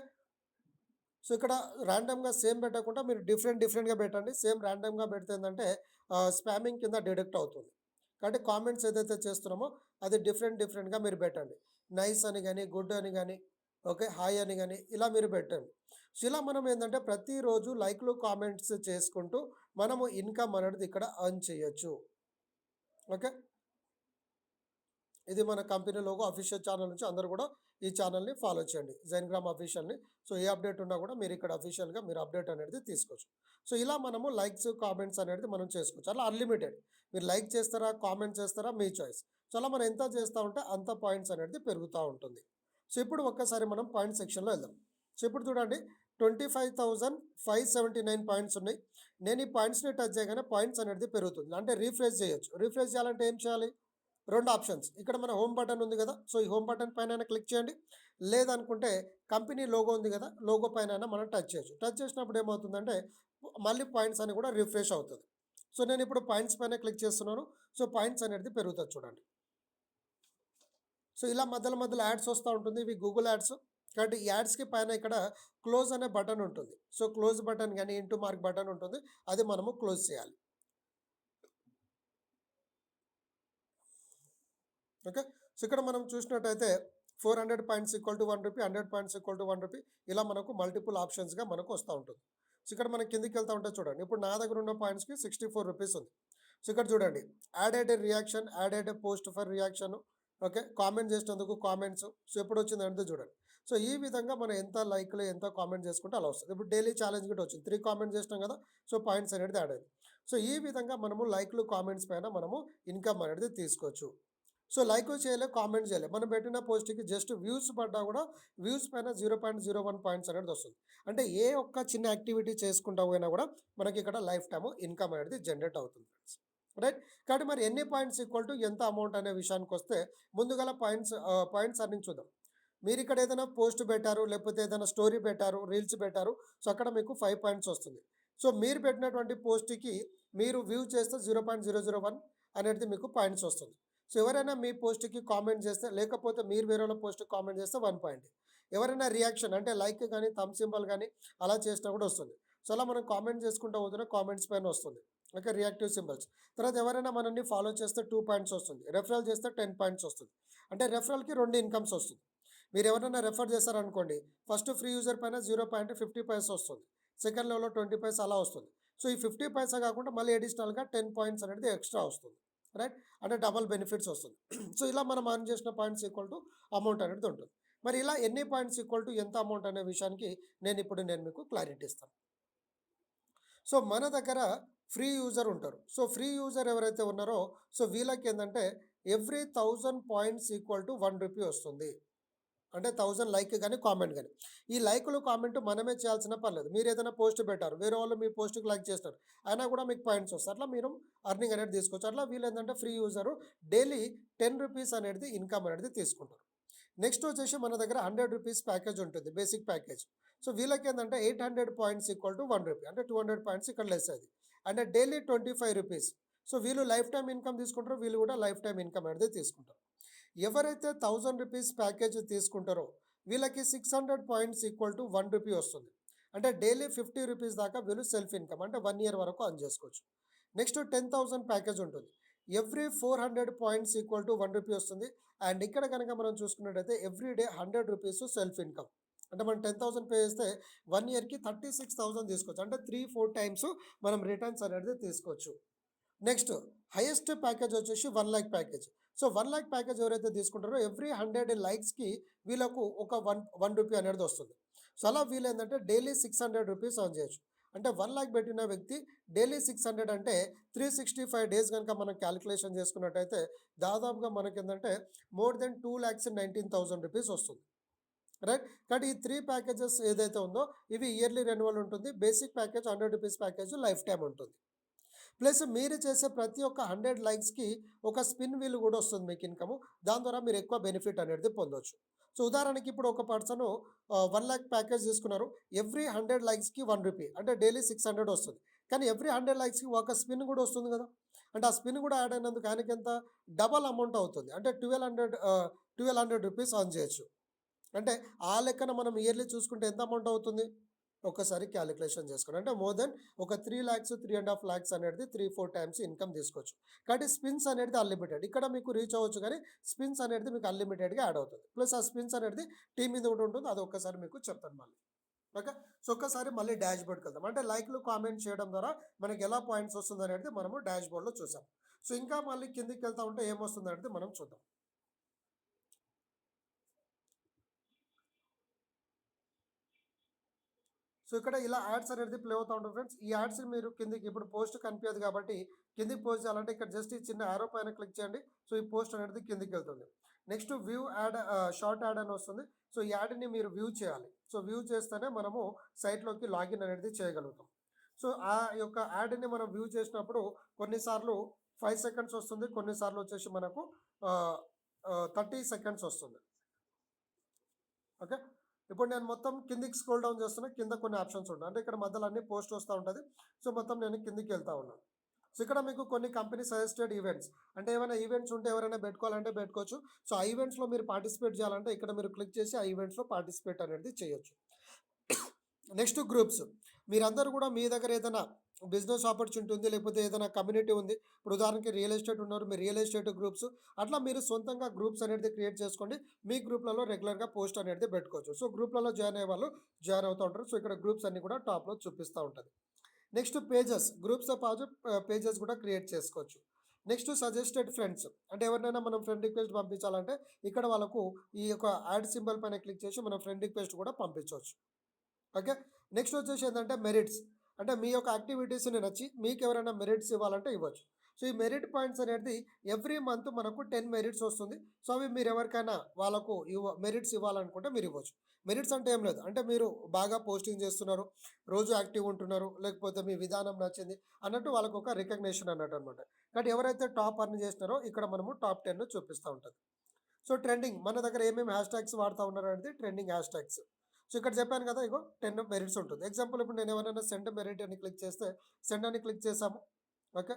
సో ఇక్కడ ర్యాండమ్‌గా సేమ్ పెట్టకుండా మీరు డిఫరెంట్‌గా పెట్టండి. సేమ్ ర్యాండమ్‌గా పెడితే ఏందంటే స్పామింగ్ కింద డిడక్ట్ అవుతుంది. కాబట్టి కామెంట్స్ ఏదైతే చేస్తున్నామో అది డిఫరెంట్‌గా మీరు పెట్టండి. నైస్ అని గాని, గుడ్ అని గాని, ఓకే, హాయ్ అని గాని ఇలా మీరు పెట్టండి. సో ఇలా మనం ఏందంటే ప్రతిరోజు లైక్‌లు, కామెంట్స్ చేసుకుంటూ మనము ఇన్‌కమ్ అనేది ఇక్కడ ఎర్న్ చేయొచ్చు. ఓకే. ఇది మన కంపెనీ లోగో అఫీషియల్ ఛానల్ నుంచి అందరూ కూడా ఈ ఛానల్ని ఫాలో చేయండి, జైన్గ్రామ్ అఫీషియల్ని. సో ఏ అప్డేట్ ఉన్నా కూడా మీరు ఇక్కడ అఫీషియల్గా మీరు అప్డేట్ అనేది తీసుకోవచ్చు. సో ఇలా మనము లైక్స్, కామెంట్స్ అనేది మనం చేసుకోవచ్చు. అలా అన్లిమిటెడ్. మీరు లైక్ చేస్తారా, కామెంట్ చేస్తారా, మీ చాయిస్. సో అలా మనం ఎంత చేస్తూ ఉంటే అంత పాయింట్స్ అనేది పెరుగుతూ ఉంటుంది. సో ఇప్పుడు ఒక్కసారి మనం పాయింట్ సెక్షన్లో వెళ్దాం. సో ఇప్పుడు చూడండి 25,579 పాయింట్స్ ఉన్నాయి. నేను ఈ పాయింట్స్ని టచ్ చేయగానే పాయింట్స్ అనేది పెరుగుతుంది. అంటే రీఫ్రెష్ చేయొచ్చు. రీఫ్రెష్ చేయాలంటే ఏం చేయాలి? 2 ఆప్షన్స్. ఇక్కడ మన హోమ్ బటన్ ఉంది కదా. సో ఈ హోమ్ బటన్ పైన క్లిక్ చేయండి. లేదనుకుంటే కంపెనీ లోగో ఉంది కదా, లోగో పైన మనం టచ్ చేయొచ్చు. టచ్ చేసినప్పుడు ఏమవుతుందంటే మళ్ళీ పాయింట్స్ అని కూడా రిఫ్రెష్ అవుతుంది. సో నేను ఇప్పుడు పాయింట్స్ పైన క్లిక్ చేస్తున్నాను. సో పాయింట్స్ అనేది పెరుగుతుంది చూడండి. సో ఇలా మధ్యలో యాడ్స్ వస్తూ ఉంటుంది. ఇవి గూగుల్ యాడ్స్. కాబట్టి ఈ యాడ్స్కి పైన ఇక్కడ క్లోజ్ అనే బటన్ ఉంటుంది. సో క్లోజ్ బటన్ కానీ ఇంటూ మార్క్ బటన్ ఉంటుంది. అది మనము క్లోజ్ చేయాలి. ఓకే. సో ఇక్కడ మనం చూసినట్టయితే 400 points equal to 1 rupee, 100 points equal to 1 rupee, ఇలా మనకు మల్టిపుల్ ఆప్షన్స్గా మనకు వస్తూ ఉంటుంది. సో ఇక్కడ మనం కిందికి వెళ్తూ ఉంటే చూడండి. ఇప్పుడు నా దగ్గర ఉన్న పాయింట్స్కి 64 రూపీస్ ఉంది. సో ఇక్కడ చూడండి, added reaction, added post for reaction, okay, comment చేసినందుకు కామెంట్స్. సో ఎప్పుడు వచ్చింది అంటే చూడండి. సో ఈ విధంగా మనం ఎంత లైక్లు, ఎంత కామెంట్ చేసుకుంటే అలా వస్తుంది. ఇప్పుడు డైలీ ఛాలెంజ్ కూడా వచ్చింది. 3 కామెంట్ చేసినాం కదా. సో పాయింట్స్ అనేది యాడ్ అయింది. సో ఈ విధంగా మనము లైక్లు, కామెంట్స్ పైన మనము ఇన్కమ్ అనేది తీసుకోవచ్చు. సో లైక్ చేయలే, కామెంట్ చేయలే, మనం పెట్టిన పోస్ట్కి జస్ట్ వ్యూస్ పడ్డా కూడా వ్యూస్ పైన 0.01 పాయింట్స్ అనేది వస్తుంది. అంటే ఏ ఒక్క చిన్న యాక్టివిటీ చేసుకుంటా పోయినా కూడా మనకి ఇక్కడ లైఫ్ టైమ్ ఇన్కమ్ అనేది జనరేట్ అవుతుంది ఫ్రెండ్స్. రైట్. కాబట్టి మరి ఎన్ని పాయింట్స్ ఈక్వల్ టు ఎంత అమౌంట్ అనే విషయానికి వస్తే ముందుగల పాయింట్స్ అర్నింగ్ చూద్దాం. మీరు ఇక్కడ ఏదైనా పోస్ట్ పెట్టారు, లేకపోతే ఏదైనా స్టోరీ పెట్టారు, రీల్స్ పెట్టారు. సో అక్కడ మీకు 5 పాయింట్స్ వస్తుంది. సో మీరు పెట్టినటువంటి పోస్ట్కి మీరు వ్యూ చేస్తే 0.001 అనేది మీకు పాయింట్స్ వస్తుంది. సో ఎవరైనా మీ పోస్ట్కి కామెంట్ చేస్తే, లేకపోతే మీరు వేరే వాళ్ళ పోస్ట్కి కామెంట్ చేస్తే 1 పాయింట్. ఎవరైనా రియాక్షన్ అంటే లైక్ కానీ, థమ్ సింబల్ కానీ అలా చేసినా కూడా వస్తుంది. సో అలా మనం కామెంట్ చేసుకుంటూ పోతున్న కామెంట్స్ పైన వస్తుంది. Okay, reactive symbols. తర్వాత ఎవరైనా మనల్ని ఫాలో చేస్తే 2 పాయింట్స్ వస్తుంది. రెఫరల్ చేస్తే 10 పాయింట్స్ వస్తుంది. అంటే రెఫరల్కి 2 ఇన్కమ్స్ వస్తుంది. మీరు ఎవరైనా రెఫర్ చేశారనుకోండి, ఫస్ట్ ఫ్రీ యూజర్ పైన 0.50 పైసా వస్తుంది. సెకండ్ లెవెల్లో 20 పైసా అలా వస్తుంది. సో ఈ 50 పైసా కాకుండా మళ్ళీ అడిషనల్గా 10 పాయింట్స్ అనేది ఎక్స్ట్రా వస్తుంది. రైట్. అంటే డబల్ బెనిఫిట్స్ వస్తుంది. సో ఇలా మనం అర్న్ చేసిన పాయింట్స్ ఈక్వల్ టు అమౌంట్ అనేది ఉంటుంది. మరి ఇలా ఎన్ని పాయింట్స్ ఈక్వల్ టు ఎంత అమౌంట్ అనే విషయానికి నేను మీకు క్లారిటీ ఇస్తాను. సో మన దగ్గర ఫ్రీ యూజర్ ఉంటారు. సో ఫ్రీ యూజర్ ఎవరైతే ఉన్నారో సో వీళ్ళకి ఏంటంటే every 1000 points equal to 1 rupee వస్తుంది. అంటే 1000 లైక్ కానీ, కామెంట్ కానీ. ఈ లైకులు, కామెంట్ మనమే చేయాల్సిన పర్లేదు. మీరు ఏదైనా పోస్ట్ పెట్టారు, వేరే వాళ్ళు మీ పోస్ట్కి లైక్ చేస్తారు, అయినా కూడా మీకు పాయింట్స్ వస్తాయి. అట్లా మీరు అర్నింగ్ అనేది తీసుకోవచ్చు. అట్లా వీళ్ళు ఏంటంటే ఫ్రీ యూజరు డైలీ 10 రూపీస్ అనేది ఇన్కమ్ అనేది తీసుకుంటారు. నెక్స్ట్ వచ్చేసి మన దగ్గర 100 రూపీస్ ప్యాకేజ్ ఉంటుంది, బేసిక్ ప్యాకేజ్. సో వీళ్ళకి ఏంటంటే 800 పాయింట్స్ ఈక్వల్ టు 1 రూపీ, అంటే 200 పాయింట్స్ ఇక్కడ లెస్ అది. అంటే డైలీ 25 రూపీస్. సో వీళ్ళు లైఫ్ టైం ఇన్కమ్ తీసుకుంటారు, వీళ్ళు కూడా లైఫ్ టైం ఇన్కమ్ అనేది తీసుకుంటారు. ఎవరైతే 1000 రూపీస్ ప్యాకేజ్ తీసుకుంటారో వీళ్ళకి 600 పాయింట్స్ ఈక్వల్ టు 1 రూపీ వస్తుంది. అంటే డైలీ 50 రూపీస్ దాకా వీళ్ళు సెల్ఫ్ ఇన్కమ్, అంటే 1 ఇయర్ వరకు అర్న్ చేసుకోవచ్చు. నెక్స్ట్ 10,000 ప్యాకేజ్ ఉంటుంది. Every 400 points equal to 1 rupee వస్తుంది. అండ్ ఇక్కడ కనుక మనం చూసుకున్నట్టయితే every day 100 rupees self income. అంటే మనం 10,000 పే చేస్తే 1 ఇయర్కి 36,000 తీసుకోవచ్చు. అంటే 3-4 టైమ్స్ మనం రిటర్న్స్ అనేది తీసుకోవచ్చు. నెక్స్ట్ హైయెస్ట్ ప్యాకేజ్ వచ్చేసి 1 lakh package. So 1 lakh package ఎవరైతే తీసుకుంటారో ఎవ్రీ 100 లైక్స్కి వీళ్ళకు ఒక 1 రూపీ అనేది వస్తుంది. సో అలా వీళ్ళు ఏంటంటే డైలీ 600 రూపీస్ అర్న్ చేయొచ్చు. అంటే 1 lakh పెట్టిన వ్యక్తి డైలీ 600 అంటే 365 డేస్ కనుక మనం క్యాలిక్యులేషన్ చేసుకున్నట్టయితే దాదాపుగా మనకి ఏంటంటే మోర్ దెన్ 2,19,000 రూపీస్ వస్తుంది. రైట్. కాబట్టి ఈ 3 ప్యాకేజెస్ ఏదైతే ఉందో ఇవి ఇయర్లీ రెన్యువల్ ఉంటుంది. Basic package ₹100 package life time ఉంటుంది. ప్లస్ మీరు చేసే ప్రతి ఒక్క 100 లైక్స్‌కి ఒక స్పిన్ వీల్ కూడా వస్తుంది మీకు ఇన్‌కము. దాని ద్వారా మీరు ఎక్కువ బెనిఫిట్ అనేది పొందొచ్చు. సో, ఉదాహరణకి ఇప్పుడు ఒక పర్సను 1,00,000 ప్యాకేజ్ తీసుకున్నారు. ఎవ్రీ 100 లైక్స్‌కి ₹1 అంటే డైలీ 600 వస్తుంది. కానీ ఎవ్రీ 100 లైక్స్‌కి ఒక స్పిన్ కూడా వస్తుంది కదా! అంటే ఆ స్పిన్ కూడా యాడ్ అయినందుకు ఆయనకెంత డబల్ అమౌంట్ అవుతుంది. అంటే ₹1,200 ఎర్న్ చేయొచ్చు. అంటే ఆ లెక్కన మనం ఇయర్లీ చూసుకుంటే ఎంత అమౌంట్ అవుతుంది? ఒక్కసారి క్యాలిక్యులేషన్ చేసుకోండి. అంటే మోర్ దెన్ ఒక 3,00,000, 3.5 లాక్స్ అనేది 3, 4 టైమ్స్ ఇన్కమ్ తీసుకోవచ్చు. కాబట్టి స్పిన్స్ అనేది అన్‌లిమిటెడ్. ఇక్కడ మీకు రీచ్ అవ్వచ్చు కానీ స్పిన్స్ అనేది మీకు అన్‌లిమిటెడ్‌గా యాడ్ అవుతుంది. ప్లస్ ఆ స్పిన్స్ అనేది టీమ్ మీద కూడా ఉంటుంది. అది ఒక్కసారి మీకు చెప్తాను మళ్ళీ. ఓకే. సో, ఒక్కసారి మళ్ళీ డాష్‌బోర్డ్‌కి వెళ్దాం. అంటే లైక్‌లు, కామెంట్ చేయడం ద్వారా మనకి ఎలా పాయింట్స్ వస్తుందనేది మనము డాష్‌బోర్డ్‌లో చూసాం. సో, ఇంకా మళ్ళీ కిందకి వెళ్తా ఉంటే ఏమొస్తుందనేది మనం చూద్దాం. సో, ఇక్కడ ఇలా యాడ్స్ అనేది ప్లే అవుతా ఉంటుంది ఫ్రెండ్స్. ఈ యాడ్స్‌ని మీరు కిందకి ఇప్పుడు పోస్ట్ కనిపియదు కాబట్టి కిందకి పోస్ట్ చేయాలంటే ఇక్కడ జస్ట్ ఈ చిన్న యారో పైన క్లిక్ చేయండి. సో, ఈ పోస్ట్ అనేది కిందకి వెళ్తుంది. Next view add short add అని వస్తుంది. సో, ఈ యాడ్‌ని మీరు వ్యూ చేయాలి. సో, వ్యూ చేస్తేనే మనము సైట్‌లోకి లాగిన్ అనేది చేయగలుగుతాం. సో, ఆ యొక్క యాడ్‌ని మనం వ్యూ చేసినప్పుడు కొన్నిసార్లు 5 సెకండ్స్ వస్తుంది. కొన్నిసార్లు వచ్చేసి మనకు ఆహ్, 30 సెకండ్స్ వస్తుంది. ఓకే. ఇప్పుడు నేను మొత్తం కిందికి స్క్రోల్ డౌన్ చేస్తున్నా. కింద కొన్ని ఆప్షన్స్ ఉంటాయి. అంటే ఇక్కడ మధ్యలో అన్ని పోస్ట్ వస్తా ఉంటది. సో, మొత్తం నేను కిందికి వెళ్తా ఉన్నాను. సో, ఇక్కడ మీకు కొన్ని కంపెనీ సజెస్టెడ్ ఈవెంట్స్ అంటే ఏమైనా ఈవెంట్స్ ఉంటే ఎవరైనా పెట్టుకోవాలంటే పెట్టుకోవచ్చు. సో, ఆ ఈవెంట్స్‌లో మీరు పార్టిసిపేట్ చేయాలంటే ఇక్కడ మీరు క్లిక్ చేసి ఆ ఈవెంట్స్‌లో పార్టిసిపేట్ అనేది చేయొచ్చు. Next groups. మీరందరూ కూడా మీ దగ్గర ఏదైనా బిజినెస్ ఆపర్చునిటీ ఉంది, లేకపోతే ఏదైనా కమ్యూనిటీ ఉంది. ఇప్పుడు ఉదాహరణకి రియల్ ఎస్టేట్ ఉన్నారు. మీ రియల్ ఎస్టేట్ గ్రూప్స్ అట్లా మీరు సొంతంగా గ్రూప్స్ అనేది క్రియేట్ చేసుకోండి. మీ గ్రూప్‌లలో రెగ్యులర్‌గా పోస్ట్ అనేది పెట్టుకోవచ్చు. సో, గ్రూప్‌లలో జాయిన్ అయ్యే వాళ్ళు జాయిన్ అవుతూ ఉంటారు. సో, ఇక్కడ గ్రూప్స్ అన్నీ కూడా టాప్‌లో చూపిస్తా ఉంటది. Next pages. గ్రూప్స్‌తో పాటు పేజెస్ కూడా క్రియేట్ చేసుకోవచ్చు. Next suggested friends. అంటే ఎవరినైనా మనం ఫ్రెండ్ రిక్వెస్ట్ పంపించాలంటే ఇక్కడ వాళ్ళకు ఈ యొక్క యాడ్ సింబల్ పైన క్లిక్ చేసి మనం ఫ్రెండ్ రిక్వెస్ట్ కూడా పంపించవచ్చు. ఓకే. నెక్స్ట్ వచ్చేసి ఏందంటే మెరిట్స్. అంటే మీ యొక్క యాక్టివిటీస్‌ని నచ్చి మీకెవరైనా మెరిట్స్ ఇవ్వాలంటే ఇవ్వచ్చు. సో, ఈ మెరిట్ పాయింట్స్ అనేది ఎవ్రీ మంత్ మనకు 10 మెరిట్స్ వస్తుంది. సో, అవి మీరు ఎవరికైనా వాళ్ళకు మెరిట్స్ ఇవ్వాలనుకుంటే మీరు ఇవ్వచ్చు. మెరిట్స్ అంటే ఏం లేదు. అంటే మీరు బాగా పోస్టింగ్ చేస్తున్నారు, రోజు యాక్టివ్ ఉంటున్నారు, లేకపోతే మీ విధానం నచ్చింది అన్నట్టు వాళ్ళకొక రికగ్నిషన్ అన్నట్టనమాట. కాబట్టి ఎవరైతే టాప్ అర్న్ చేసినారో ఇక్కడ మనము టాప్ 10 చూపిస్తా ఉంటది. సో, ట్రెండింగ్ మన దగ్గర ఏమేమి హ్యాష్ ట్యాగ్స్ వాడుతా ఉన్నారనేది ట్రెండింగ్ హ్యాష్ ట్యాగ్స్. సో, ఇక్కడ చెప్పాను కదా! ఇగో 10 మెరిట్స్ ఉంటుంది. ఎగ్జాంపుల్ ఇప్పుడు నేను ఎవరైనా సెండ్ మెరిట్ అని క్లిక్ చేస్తే సెండ్ అని క్లిక్ చేసాము. ఓకే.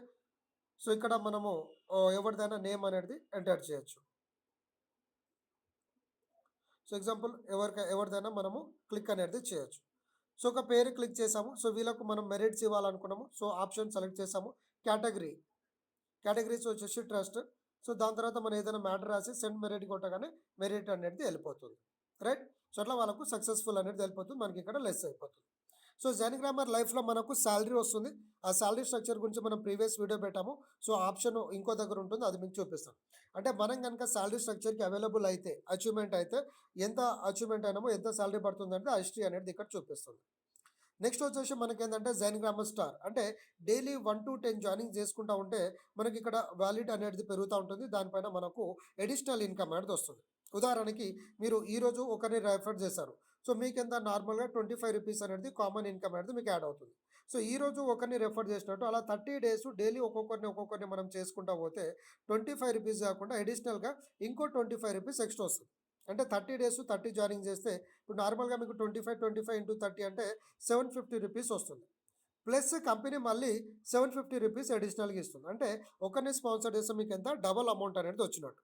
సో, ఇక్కడ మనము ఎవరిదైనా నేమ్ అనేది ఎంటర్ చేయొచ్చు. సో, ఎగ్జాంపుల్ ఎవరిదైనా మనము క్లిక్ అనేది చేయొచ్చు. సో, ఒక పేరు క్లిక్ చేసాము. సో, వీళ్ళకు మనం మెరిట్స్ ఇవ్వాలనుకున్నాము. సో, ఆప్షన్ సెలెక్ట్ చేసాము. కేటగిరీ. కేటగిరీస్ వచ్చేసి ట్రస్ట్. సో, దాని తర్వాత మనం ఏదైనా మ్యాటర్ రాసి సెండ్ మెరిట్ కొట్టగానే మెరిట్ అనేది వెళ్ళిపోతుంది. రైట్. సో, అట్లా వాళ్ళకు సక్సెస్‌ఫుల్ అనేది వెళ్ళిపోతుంది. మనకి ఇక్కడ లెస్ అయిపోతుంది. సో, జెన్‌గ్రామర్ లైఫ్‌లో మనకు సాలరీ వస్తుంది. ఆ సాలరీ స్ట్రక్చర్ గురించి మనం ప్రీవియస్ వీడియో పెట్టాము. సో, ఆప్షన్ ఇంకో దగ్గర ఉంటుంది. అది మీకు చూపిస్తాను. అంటే మనం గనుక సాలరీ స్ట్రక్చర్‌కి అవైలబుల్ అయితే, అచీవ్‌మెంట్ అయితే ఎంత అచీవ్‌మెంట్ అయినామో ఎంత సాలరీ పడుతుందంటే ఆ హిస్టరీ అనేది ఇక్కడ చూపిస్తుంది. నెక్స్ట్ వచ్చేసి మనకేందంటే జెన్‌గ్రామర్ స్టార్. అంటే డైలీ 1-10 జాయినింగ్ చేసుకుంటా ఉంటే మనకి ఇక్కడ వాలిడ్ అనేది పెరుగుతా ఉంటుంది. దానిపైన మనకు అడిషనల్ ఇన్కమ్ అనేది వస్తుంది. ఉదాహరణకి మీరు ఈరోజు ఒకరిని రెఫర్ చేశారు. సో, మీకెంత నార్మల్‌గా ₹25 అనేది కామన్ ఇన్కమ్ అనేది మీకు యాడ్ అవుతుంది. సో, ఈరోజు ఒకరిని రెఫర్ చేసినట్టు అలా 30 డేస్ డైలీ ఒక్కొక్కరిని మనం చేసుకుంటా పోతే ₹25 కాకుండా అడిషనల్‌గా ఇంకో ₹25 ఎక్స్‌ట్రా వస్తుంది. అంటే 30 డేస్ 30 జాయినింగ్ చేస్తే ఇప్పుడు నార్మల్‌గా మీకు 25 ఇంటూ 30 అంటే ₹750 వస్తుంది. ప్లస్ కంపెనీ మళ్ళీ ₹750 అడిషనల్‌గా ఇస్తుంది. అంటే ఒకరిని స్పాన్సర్ చేస్తే మీకెంత డబుల్ అమౌంట్ అనేది వచ్చినట్టు.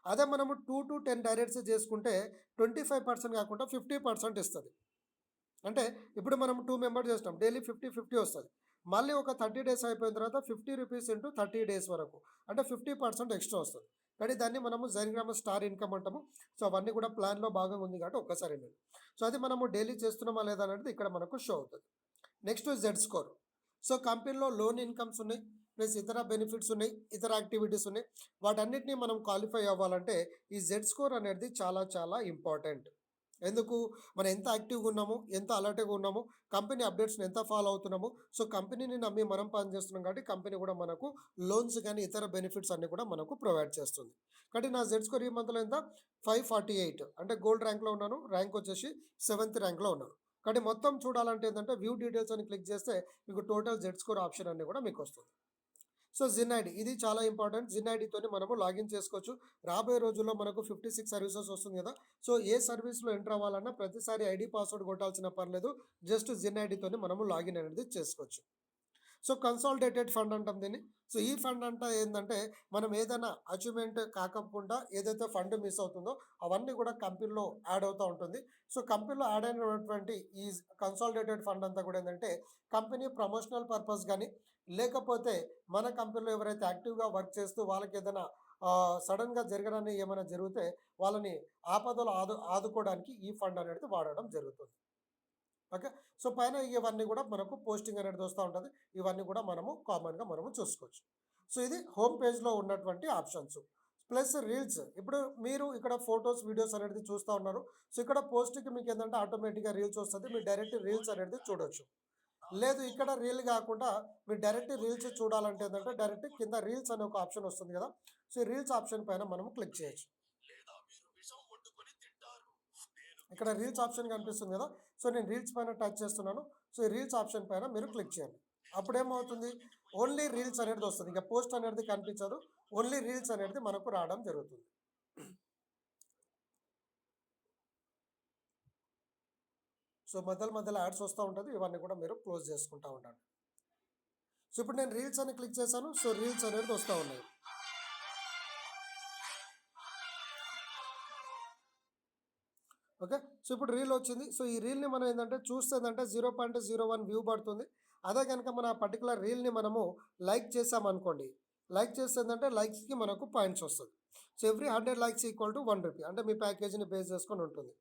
అదే మనము 2-10 డైరెక్ట్స్ చేసుకుంటే 25% కాకుండా 50% ఇస్తది. అంటే ఇప్పుడు మనం 2 మెంబర్స్ చేసినాం. డైలీ 50 వస్తది. మళ్ళీ ఒక 30 డేస్ అయిపోయిన తర్వాత ₹50 ఇంటూ 30 డేస్ వరకు అంటే 50% ఎక్స్‌ట్రా వస్తది. కానీ దాన్ని మనము జెన్‌గ్రామర్ స్టార్ ఇన్కమ్ అంటాము. సో, అవన్నీ కూడా ప్లాన్‌లో భాగంగా ఉంది కాబట్టి ఒక్కసారి వినండి. సో, అది మనము డైలీ చేస్తున్నామా లేదా అనేది ఇక్కడ మనకు షో అవుతది. Next Z score. సో, కంపెనీలో లోన్ ఇన్కమ్స్ ఉన్నాయి. ప్లస్ ఇతర బెనిఫిట్స్ ఉన్నాయి. ఇతర యాక్టివిటీస్ ఉన్నాయి. వాటన్నిటిని మనం క్వాలిఫై అవ్వాలంటే ఈ జెడ్ స్కోర్ అనేది చాలా చాలా ఇంపార్టెంట్. ఎందుకు? మనం ఎంత యాక్టివ్‌గా ఉన్నాము, ఎంత అలర్ట్‌గా ఉన్నాము, కంపెనీ అప్డేట్స్‌ని ఎంత ఫాలో అవుతున్నాము. సో, కంపెనీని నమ్మి మనం పని చేస్తున్నాం కాబట్టి కంపెనీ కూడా మనకు లోన్స్ గాని, ఇతర బెనిఫిట్స్ అన్నీ కూడా మనకు ప్రొవైడ్ చేస్తుంది. కాబట్టి నా జెడ్ స్కోర్ ఈ మంత్‌లో ఎంత 548 అంటే గోల్డ్ ర్యాంక్‌లో ఉన్నాను. ర్యాంక్ వచ్చేసి 7థ్ ర్యాంక్‌లో ఉన్నాను. కాబట్టి మొత్తం చూడాలంటే ఏంటంటే వ్యూ డీటెయిల్స్ అని క్లిక్ చేస్తే మీకు టోటల్ జెడ్ స్కోర్ ఆప్షన్ అన్నీ కూడా మీకొస్తుంది. సో, జిన్ ఐడీ ఇది చాలా ఇంపార్టెంట్. జిన్ ఐడీతోని మనము లాగిన్ చేసుకోవచ్చు. రాబోయే రోజుల్లో మనకు 56 సర్వీసెస్ వస్తుంది కదా! సో, ఏ సర్వీస్‌లో ఎంటర్ అవ్వాలన్నా ప్రతిసారి ఐడీ, పాస్వర్డ్ కొట్టాల్సిన పర్లేదు. జస్ట్ జిన్ ఐడీతోని మనము లాగిన్ అనేది చేసుకోవచ్చు. సో, కన్సాలిడేటెడ్ ఫండ్ అంటాం దీన్ని. సో, ఈ ఫండ్ అంటే ఏందంటే, మనం ఏదైనా అచీవ్‌మెంట్ కాకుండా ఏదైతే ఫండ్ మిస్ అవుతుందో, అవన్నీ కూడా కంపెనీలో యాడ్ అవుతా ఉంటుంది. సో, కంపెనీలో యాడ్ అయినటువంటి ఈ కన్సాలిడేటెడ్ ఫండ్ అంతా కూడా ఏందంటే, కంపెనీ ప్రమోషనల్ పర్పస్ గాని, లేకపోతే మన కంపెనీలో ఎవరైతే యాక్టివ్‌గా వర్క్ చేస్తూ వాళ్ళకేదైనా సడెన్‌గా జరగడాన్ని ఏమైనా జరిగితే, వాళ్ళని ఆపదలో ఆదుకోవడానికి ఈ ఫండ్ అనేది వాడడం జరుగుతుంది. ఓకే. సో, పైన ఇవన్నీ కూడా మనకు పోస్టింగ్ అనేది వస్తా ఉంటది. ఇవన్నీ కూడా మనము కామన్‌గా మనము చూసుకోవచ్చు. సో, ఇది హోమ్ పేజ్‌లో ఉన్నటువంటి ఆప్షన్స్. Plus reels. ఇప్పుడు మీరు ఇక్కడ ఫోటోస్, వీడియోస్ అనేది చూస్తా ఉన్నారు. సో, ఇక్కడ పోస్ట్‌కి మీకేందంటే ఆటోమేటిక్‌గా రీల్స్ వస్తది. మీరు డైరెక్ట్ రీల్స్ అనేది చూడొచ్చు. లేదు ఇక్కడ రీల్ గాకుండా మీరు డైరెక్ట్ రీల్స్ చూడాలంటే ఏందంటే డైరెక్ట్ కింద రీల్స్ అనే ఒక ఆప్షన్ వస్తుంది గదా! సో, ఈ రీల్స్ ఆప్షన్ పైన మనము క్లిక్ చేయొచ్చు. ఇక్కడ రీల్స్ ఆప్షన్ కనిపిస్తుంది కదా! సో, నేను రీల్స్ పైన టచ్ చేస్తున్నాను. సో, ఈ రీల్స్ ఆప్షన్ పైన మీరు క్లిక్ చేయండి. అప్పుడేమవుతుంది? ఓన్లీ రీల్స్ అనేది వస్తది. ఇంక పోస్ట్ అనేది కనిపించదు. ఓన్లీ రీల్స్ అనేది మనకు రావడం జరుగుతుంది. సో, మధ్యలో మధ్యలో యాడ్స్ వస్తా ఉంటది. ఇవన్నీ కూడా మీరు క్లోజ్ చేసుకుంటా ఉండండి. సో, ఇప్పుడు నేను రీల్స్ అని క్లిక్ చేశాను. సో, రీల్స్ అనేది వస్తా ఉన్నాయి. ఓకే. సో, ఇప్పుడు రీల్ వచ్చింది. సో, ఈ రీల్‌ని మనం ఏందంటే చూస్తే ఏందంటే 0.01 వ్యూ పడుతుంది. అదే గనుక మన పర్టిక్యులర్ రీల్‌ని మనము లైక్ చేసామనుకోండి. లైక్ చేస్తే ఏందంటే లైక్స్‌కి మనకు పాయింట్స్ వస్తది. So, every 100 likes equal to 1 rupee. అంటే మీ ప్యాకేజ్‌ని బేస్ చేసుకొని ఉంటుంది.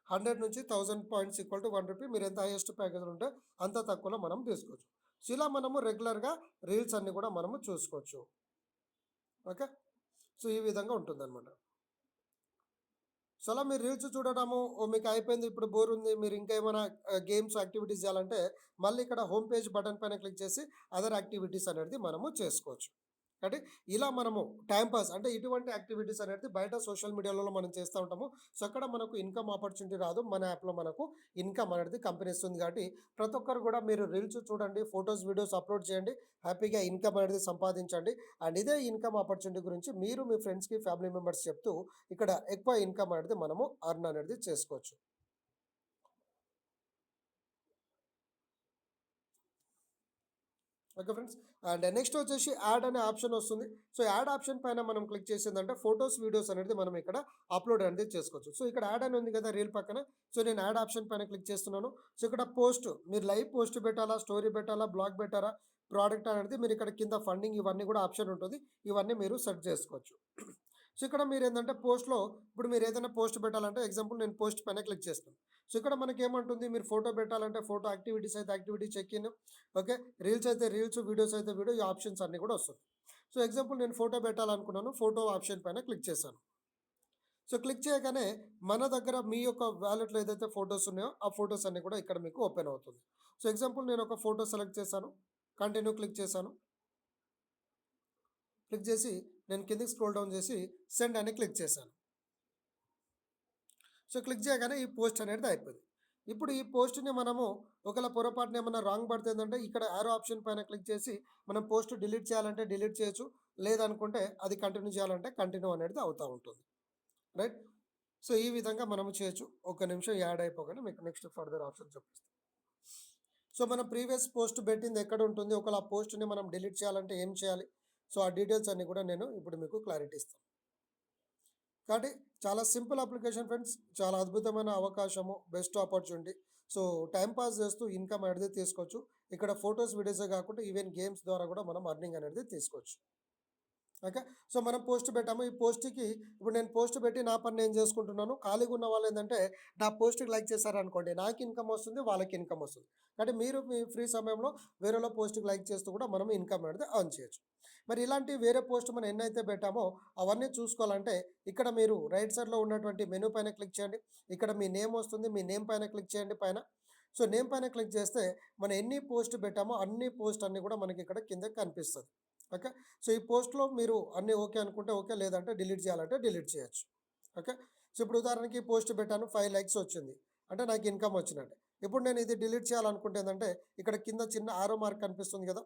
100 నుంచి 1000 పాయింట్స్ ఈక్వల్ టు 1 రూపీ. మీరు ఎంత హైయెస్ట్ ప్యాకేజ్‌లో ఉంటే అంత తక్కువలో మనం తీసుకోవచ్చు. సో, ఇలా మనము రెగ్యులర్‌గా రీల్స్ అన్నీ కూడా మనము చూసుకోవచ్చు. ఓకే. సో, ఈ విధంగా ఉంటుందన్నమాట. సో, అలా మీరు రీల్స్ చూడడము మీకు అయిపోయింది. ఇప్పుడు బోర్ ఉంది. మీరు ఇంకా ఏమైనా గేమ్స్, యాక్టివిటీస్ చేయాలంటే మళ్ళీ ఇక్కడ హోమ్ పేజ్ బటన్ పైన క్లిక్ చేసి అదర్ యాక్టివిటీస్ అనేది మనము చేసుకోవచ్చు. కాబట్టి ఇలా మనము టైమ్ పాస్ అంటే ఇటువంటి యాక్టివిటీస్ అనేది బయట సోషల్ మీడియాలో మనం చేస్తూ ఉంటాము. సో, అక్కడ మనకు ఇన్‌కమ్ ఆపర్చునిటీ రాదు. మన యాప్‌లో మనకు ఇన్‌కమ్ అనేది కంపెనీ ఇస్తుంది కాబట్టి ప్రతి ఒక్కరు కూడా మీరు రీల్స్ చూడండి, ఫోటోస్, వీడియోస్ అప్‌లోడ్ చేయండి. హ్యాపీగా ఇన్‌కమ్ అనేది సంపాదించండి. అండ్ ఇదే ఇన్‌కమ్ ఆపర్చునిటీ గురించి మీరు మీ ఫ్రెండ్స్‌కి, ఫ్యామిలీ మెంబర్స్ చెప్తూ ఇక్కడ ఎక్కువ ఇన్‌కమ్ అనేది మనము ఎర్న్ అనేది చేసుకోవచ్చు. Okay friends. అండ్ నెక్స్ట్ వచ్చేసి యాడ్ అనే ఆప్షన్ వస్తుంది. సో, యాడ్ ఆప్షన్ పైన మనం క్లిక్ చేసిందంటే ఫోటోస్, వీడియోస్ అనేది మనం ఇక్కడ అప్‌లోడ్ అనేది చేసుకోవచ్చు. సో, ఇక్కడ యాడ్ అని ఉంది కదా రీల్ పక్కన. సో, నేను యాడ్ ఆప్షన్ పైన క్లిక్ చేస్తున్నాను. సో, ఇక్కడ పోస్ట్ మీరు లైవ్ పోస్ట్ పెట్టాలా, స్టోరీ పెట్టాలా, బ్లాగ్ పెట్టారా, ప్రోడక్ట్ అనేది మీరు ఇక్కడ కింద ఫండింగ్ ఇవన్నీ కూడా ఆప్షన్ ఉంటుంది. ఇవన్నీ మీరు సెట్ చేసుకోవచ్చు. సో, ఇక్కడ మీరేందంటే పోస్ట్‌లో ఇప్పుడు మీరు ఏదైనా పోస్ట్ పెట్టాలంటే ఎగ్జాంపుల్ నేను పోస్ట్ పైన క్లిక్ చేస్తాను. సో, ఇక్కడ మనకేమంటుంది మీరు ఫోటో పెట్టాలంటే ఫోటో, యాక్టివిటీస్ అయితే activity check in. Okay. Reels అయితే రీల్స్, వీడియోస్ అయితే వీడియో ఈ ఆప్షన్స్ అన్నీ కూడా వస్తుంది. సో, ఎగ్జాంపుల్ నేను ఫోటో పెట్టాలనుకున్నాను. ఫోటో ఆప్షన్ పైన క్లిక్ చేశాను. సో, క్లిక్ చేయగానే మన దగ్గర మీ యొక్క వాలెట్‌లో ఏదైతే ఫోటోస్ ఉన్నాయో ఆ ఫోటోస్ అన్నీ కూడా ఇక్కడ మీకు ఓపెన్ అవుతుంది. సో, ఎగ్జాంపుల్ నేను ఒక ఫోటో సెలెక్ట్ చేశాను. కంటిన్యూ క్లిక్ చేశాను. క్లిక్ చేసి నేను కిందకి స్క్రోల్ డౌన్ చేసి సెండ్ అని క్లిక్ చేశాను. సో, క్లిక్ చేయగానే ఈ పోస్ట్ అనేది అయిపోయింది. ఇప్పుడు ఈ పోస్ట్‌ని మనము ఒకవేళ పొరపాటున ఏమన్నా రాంగ్ పడితే ఏందంటే ఇక్కడ యారో ఆప్షన్ పైన క్లిక్ చేసి మనం పోస్ట్ డిలీట్ చేయాలంటే డిలీట్ చేయొచ్చు. లేదనుకుంటే అది కంటిన్యూ చేయాలంటే కంటిన్యూ అనేది అవుతా ఉంటుంది. రైట్. సో, ఈ విధంగా మనము చేయొచ్చు. ఒక్క నిమిషం యాడ్ అయిపోగానే మీకు నెక్స్ట్ ఫర్దర్ ఆప్షన్ చూపిస్తాను. సో, మనం ప్రీవియస్ పోస్ట్ పెట్టింది ఎక్కడ ఉంటుంది? ఒకవేళ ఆ పోస్ట్‌ని మనం డిలీట్ చేయాలంటే ఏం చేయాలి? సో, ఆ డీటెయిల్స్ అన్నీ కూడా నేను ఇప్పుడు మీకు క్లారిటీ ఇస్తాను. కాబట్టి చాలా సింపుల్ అప్లికేషన్ ఫ్రెండ్స్. చాలా అద్భుతమైన అవకాశము, best opportunity. So, time pass చేస్తూ ఇన్‌కమ్ అనేది తీసుకోవచ్చు. ఇక్కడ ఫోటోస్, వీడియోసే కాకుండా ఈవెన్ గేమ్స్ ద్వారా కూడా మనం ఎర్నింగ్ అనేది తీసుకోవచ్చు. ఓకే. సో, మనం పోస్ట్ పెట్టాము. ఈ పోస్ట్‌కి ఇప్పుడు నేను పోస్ట్ పెట్టి నా పని నేను చేసుకుంటున్నాను. ఖాళీగా ఉన్న వాళ్ళేందంటే నా పోస్ట్‌కి లైక్ చేశారనుకోండి నాకు ఇన్‌కమ్ వస్తుంది. వాళ్ళకి ఇన్‌కమ్ వస్తుంది. కాబట్టి మీరు మీ ఫ్రీ సమయంలో వేరేళ్ళ పోస్ట్‌కి లైక్ చేస్తూ కూడా మనం ఇన్‌కమ్ అనేది ఎర్న్ చేయొచ్చు. మరి ఇలాంటి వేరే పోస్ట్ మనం ఎన్నైతే పెట్టామో అవన్నీ చూసుకోవాలంటే ఇక్కడ మీరు రైట్ సైడ్లో ఉన్నటువంటి మెనూ పైన క్లిక్ చేయండి. ఇక్కడ మీ నేమ్ వస్తుంది, మీ నేమ్ పైన క్లిక్ చేయండి పైన. సో నేమ్ పైన క్లిక్ చేస్తే మనం ఎన్ని పోస్ట్ పెట్టామో అన్ని పోస్ట్ అన్నీ కూడా మనకి ఇక్కడ కింద కనిపిస్తుంది. ఓకే, సో ఈ పోస్ట్లో మీరు అన్నీ ఓకే అనుకుంటే ఓకే, లేదంటే డిలీట్ చేయాలంటే డిలీట్ చేయొచ్చు. ఓకే, సో ఇప్పుడు ఉదాహరణకి పోస్ట్ పెట్టాను, 5 లైక్స్ వచ్చింది అంటే నాకు ఇన్కమ్ వచ్చినట్టే. ఇప్పుడు నేను ఇది డిలీట్ చేయాలనుకుంటే ఏంటంటే ఇక్కడ కింద చిన్న ఆరో మార్క్ కనిపిస్తుంది కదా,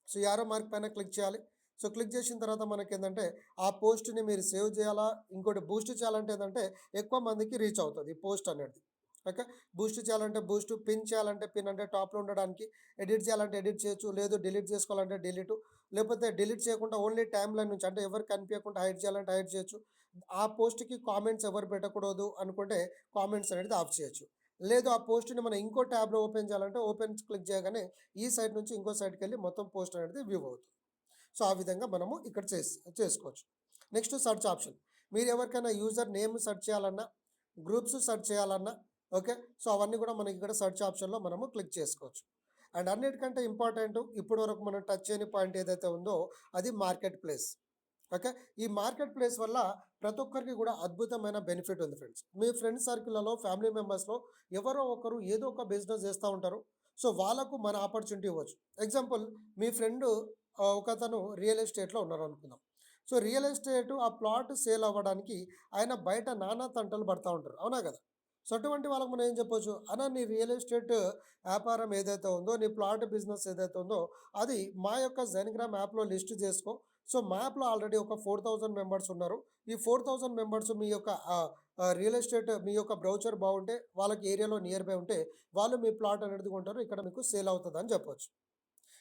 సో ఈ ఆరో మార్క్ పైన క్లిక్ చేయాలి. సో క్లిక్ చేసిన తర్వాత మనకి ఏంటంటే ఆ పోస్ట్ని మీరు సేవ్ చేయాలా, ఇంకోటి బూస్ట్ చేయాలంటే ఏంటంటే ఎక్కువ మందికి రీచ్ అవుతుంది ఈ పోస్ట్ అనేది. ఓకే, బూస్ట్ చేయాలంటే బూస్ట్, పిన్ చేయాలంటే పిన్ అంటే టాప్లో ఉండడానికి, ఎడిట్ చేయాలంటే ఎడిట్ చేయొచ్చు, లేదు డిలీట్ చేసుకోవాలంటే డిలీట్, లేకపోతే డిలీట్ చేయకుండా ఓన్లీ టైమ్ లైన్ నుంచి అంటే ఎవరు కనిపించకుండా హైడ్ చేయాలంటే హైడ్ చేయొచ్చు. ఆ పోస్ట్కి కామెంట్స్ ఎవరు పెట్టకూడదు అనుకుంటే కామెంట్స్ అనేది ఆఫ్ చేయొచ్చు. లేదు ఆ పోస్ట్ని మనం ఇంకో ట్యాబ్లో ఓపెన్ చేయాలంటే ఓపెన్ క్లిక్ చేయగానే ఈ సైడ్ నుంచి ఇంకో సైడ్కి వెళ్ళి మొత్తం పోస్ట్ అనేది వ్యూ అవుతుంది. సో ఆ విధంగా మనము ఇక్కడ చేసుకోవచ్చు. Next search option. మీరు ఎవరికైనా యూజర్ నేమ్ సెర్చ్ చేయాలన్నా, గ్రూప్స్ సెర్చ్ చేయాలన్నా, ఓకే, సో అవన్నీ కూడా మనకి ఇక్కడ సెర్చ్ ఆప్షన్లో మనము క్లిక్ చేసుకోవచ్చు. అండ్ అన్నిటికంటే ఇంపార్టెంట్ ఇప్పటి వరకు మనం టచ్ చేయని పాయింట్ ఏదైతే ఉందో అది మార్కెట్ ప్లేస్. ఓకే, ఈ మార్కెట్ ప్లేస్ వల్ల ప్రతి ఒక్కరికి కూడా అద్భుతమైన బెనిఫిట్ ఉంది ఫ్రెండ్స్. మీ ఫ్రెండ్స్ సర్కిల్లో, ఫ్యామిలీ మెంబర్స్లో ఎవరో ఒకరు ఏదో ఒక బిజినెస్ చేస్తూ ఉంటారు. సో వాళ్ళకు మన ఆపర్చునిటీ ఇవ్వచ్చు. ఎగ్జాంపుల్, మీ ఫ్రెండ్ ఒకతను రియల్ ఎస్టేట్లో ఉన్నారు అనుకుందాం. సో రియల్ ఎస్టేట్ ఆ ప్లాట్ సేల్ అవ్వడానికి ఆయన బయట నానా తంటలు పడుతూ ఉంటారు, అవునా కదా. సో అటువంటి వాళ్ళకి మనం ఏం చెప్పొచ్చు, అన్న నీ రియల్ ఎస్టేట్ వ్యాపారం ఏదైతే ఉందో, నీ ప్లాట్ బిజినెస్ ఏదైతే ఉందో అది మా యొక్క జెన్గ్రామ్ యాప్లో లిస్ట్ చేసుకో. సో మా యాప్లో ఆల్రెడీ ఒక 4000 మెంబర్స్ ఉన్నారు. ఈ 4000 మెంబర్స్ మీ యొక్క రియల్ ఎస్టేట్ మీ యొక్క బ్రౌచర్ బాగుంటే, వాళ్ళకి ఏరియాలో నియర్ బై ఉంటే వాళ్ళు మీ ప్లాట్ అనేది కొంటారు, ఇక్కడ మీకు సేల్ అవుతుంది అని చెప్పొచ్చు.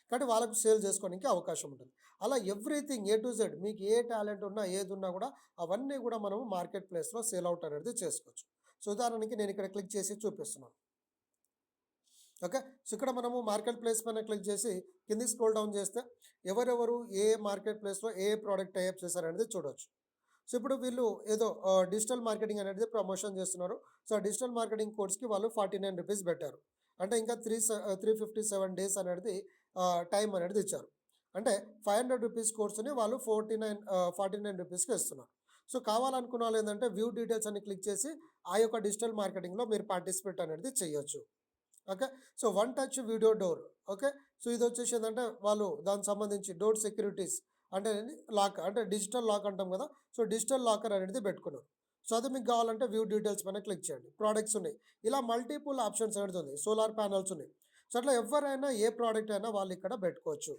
కాబట్టి వాళ్ళకు సేల్ చేసుకోవడానికి అవకాశం ఉంటుంది. అలా ఎవ్రీథింగ్ ఏ టు జెడ్ మీకు ఏ టాలెంట్ ఉన్నా ఏది ఉన్నా కూడా అవన్నీ కూడా మనము మార్కెట్ ప్లేస్లో సేల్ అవుట్ అనేది చేసుకోవచ్చు. సో ఉదాహరణకి నేను ఇక్కడ క్లిక్ చేసి చూపిస్తున్నాను. ఓకే, సో ఇక్కడ మనము మార్కెట్ ప్లేస్ పైన క్లిక్ చేసి కిందికి స్క్రోల్ డౌన్ చేస్తే ఎవరెవరు ఏ మార్కెట్ ప్లేస్లో ఏ ప్రోడక్ట్ టైప్ చేశారనేది చూడవచ్చు. సో ఇప్పుడు వీళ్ళు ఏదో డిజిటల్ మార్కెటింగ్ అనేది ప్రమోషన్ చేస్తున్నారు. సో డిజిటల్ మార్కెటింగ్ కోర్స్కి వాళ్ళు 49 రూపీస్ పెట్టారు. అంటే ఇంకా 357 డేస్ అనేది టైం అనేది ఇచ్చారు. అంటే 500 రూపీస్ కోర్సుని వాళ్ళు 49 రూపీస్కి ఇస్తున్నారు. సో కావాలనుకున్న వాళ్ళు ఏంటంటే వ్యూ డీటెయిల్స్ అని క్లిక్ చేసి ఆ యొక్క డిజిటల్ మార్కెటింగ్లో మీరు పార్టిసిపేట్ అనేది చేయొచ్చు. Okay, so one touch video door. Okay, so ఇది వచ్చేసి ఏంటంటే వాళ్ళు దానికి సంబంధించి డోర్ సెక్యూరిటీస్ అంటే లాక్, అంటే డిజిటల్ లాక్ అంటాం కదా. సో డిజిటల్ లాకర్ అనేది పెట్టుకున్నారు. సో అది మీకు కావాలంటే వ్యూ డీటెయిల్స్ పైన క్లిక్ చేయండి. ప్రోడక్ట్స్ ఉన్నాయి, ఇలా మల్టిపుల్ ఆప్షన్స్ అనేది ఉంది. సోలార్ ప్యానల్స్ ఉన్నాయి. సో అట్లా ఎవరైనా ఏ ప్రోడక్ట్ అయినా వాళ్ళు ఇక్కడ పెట్టుకోవచ్చు.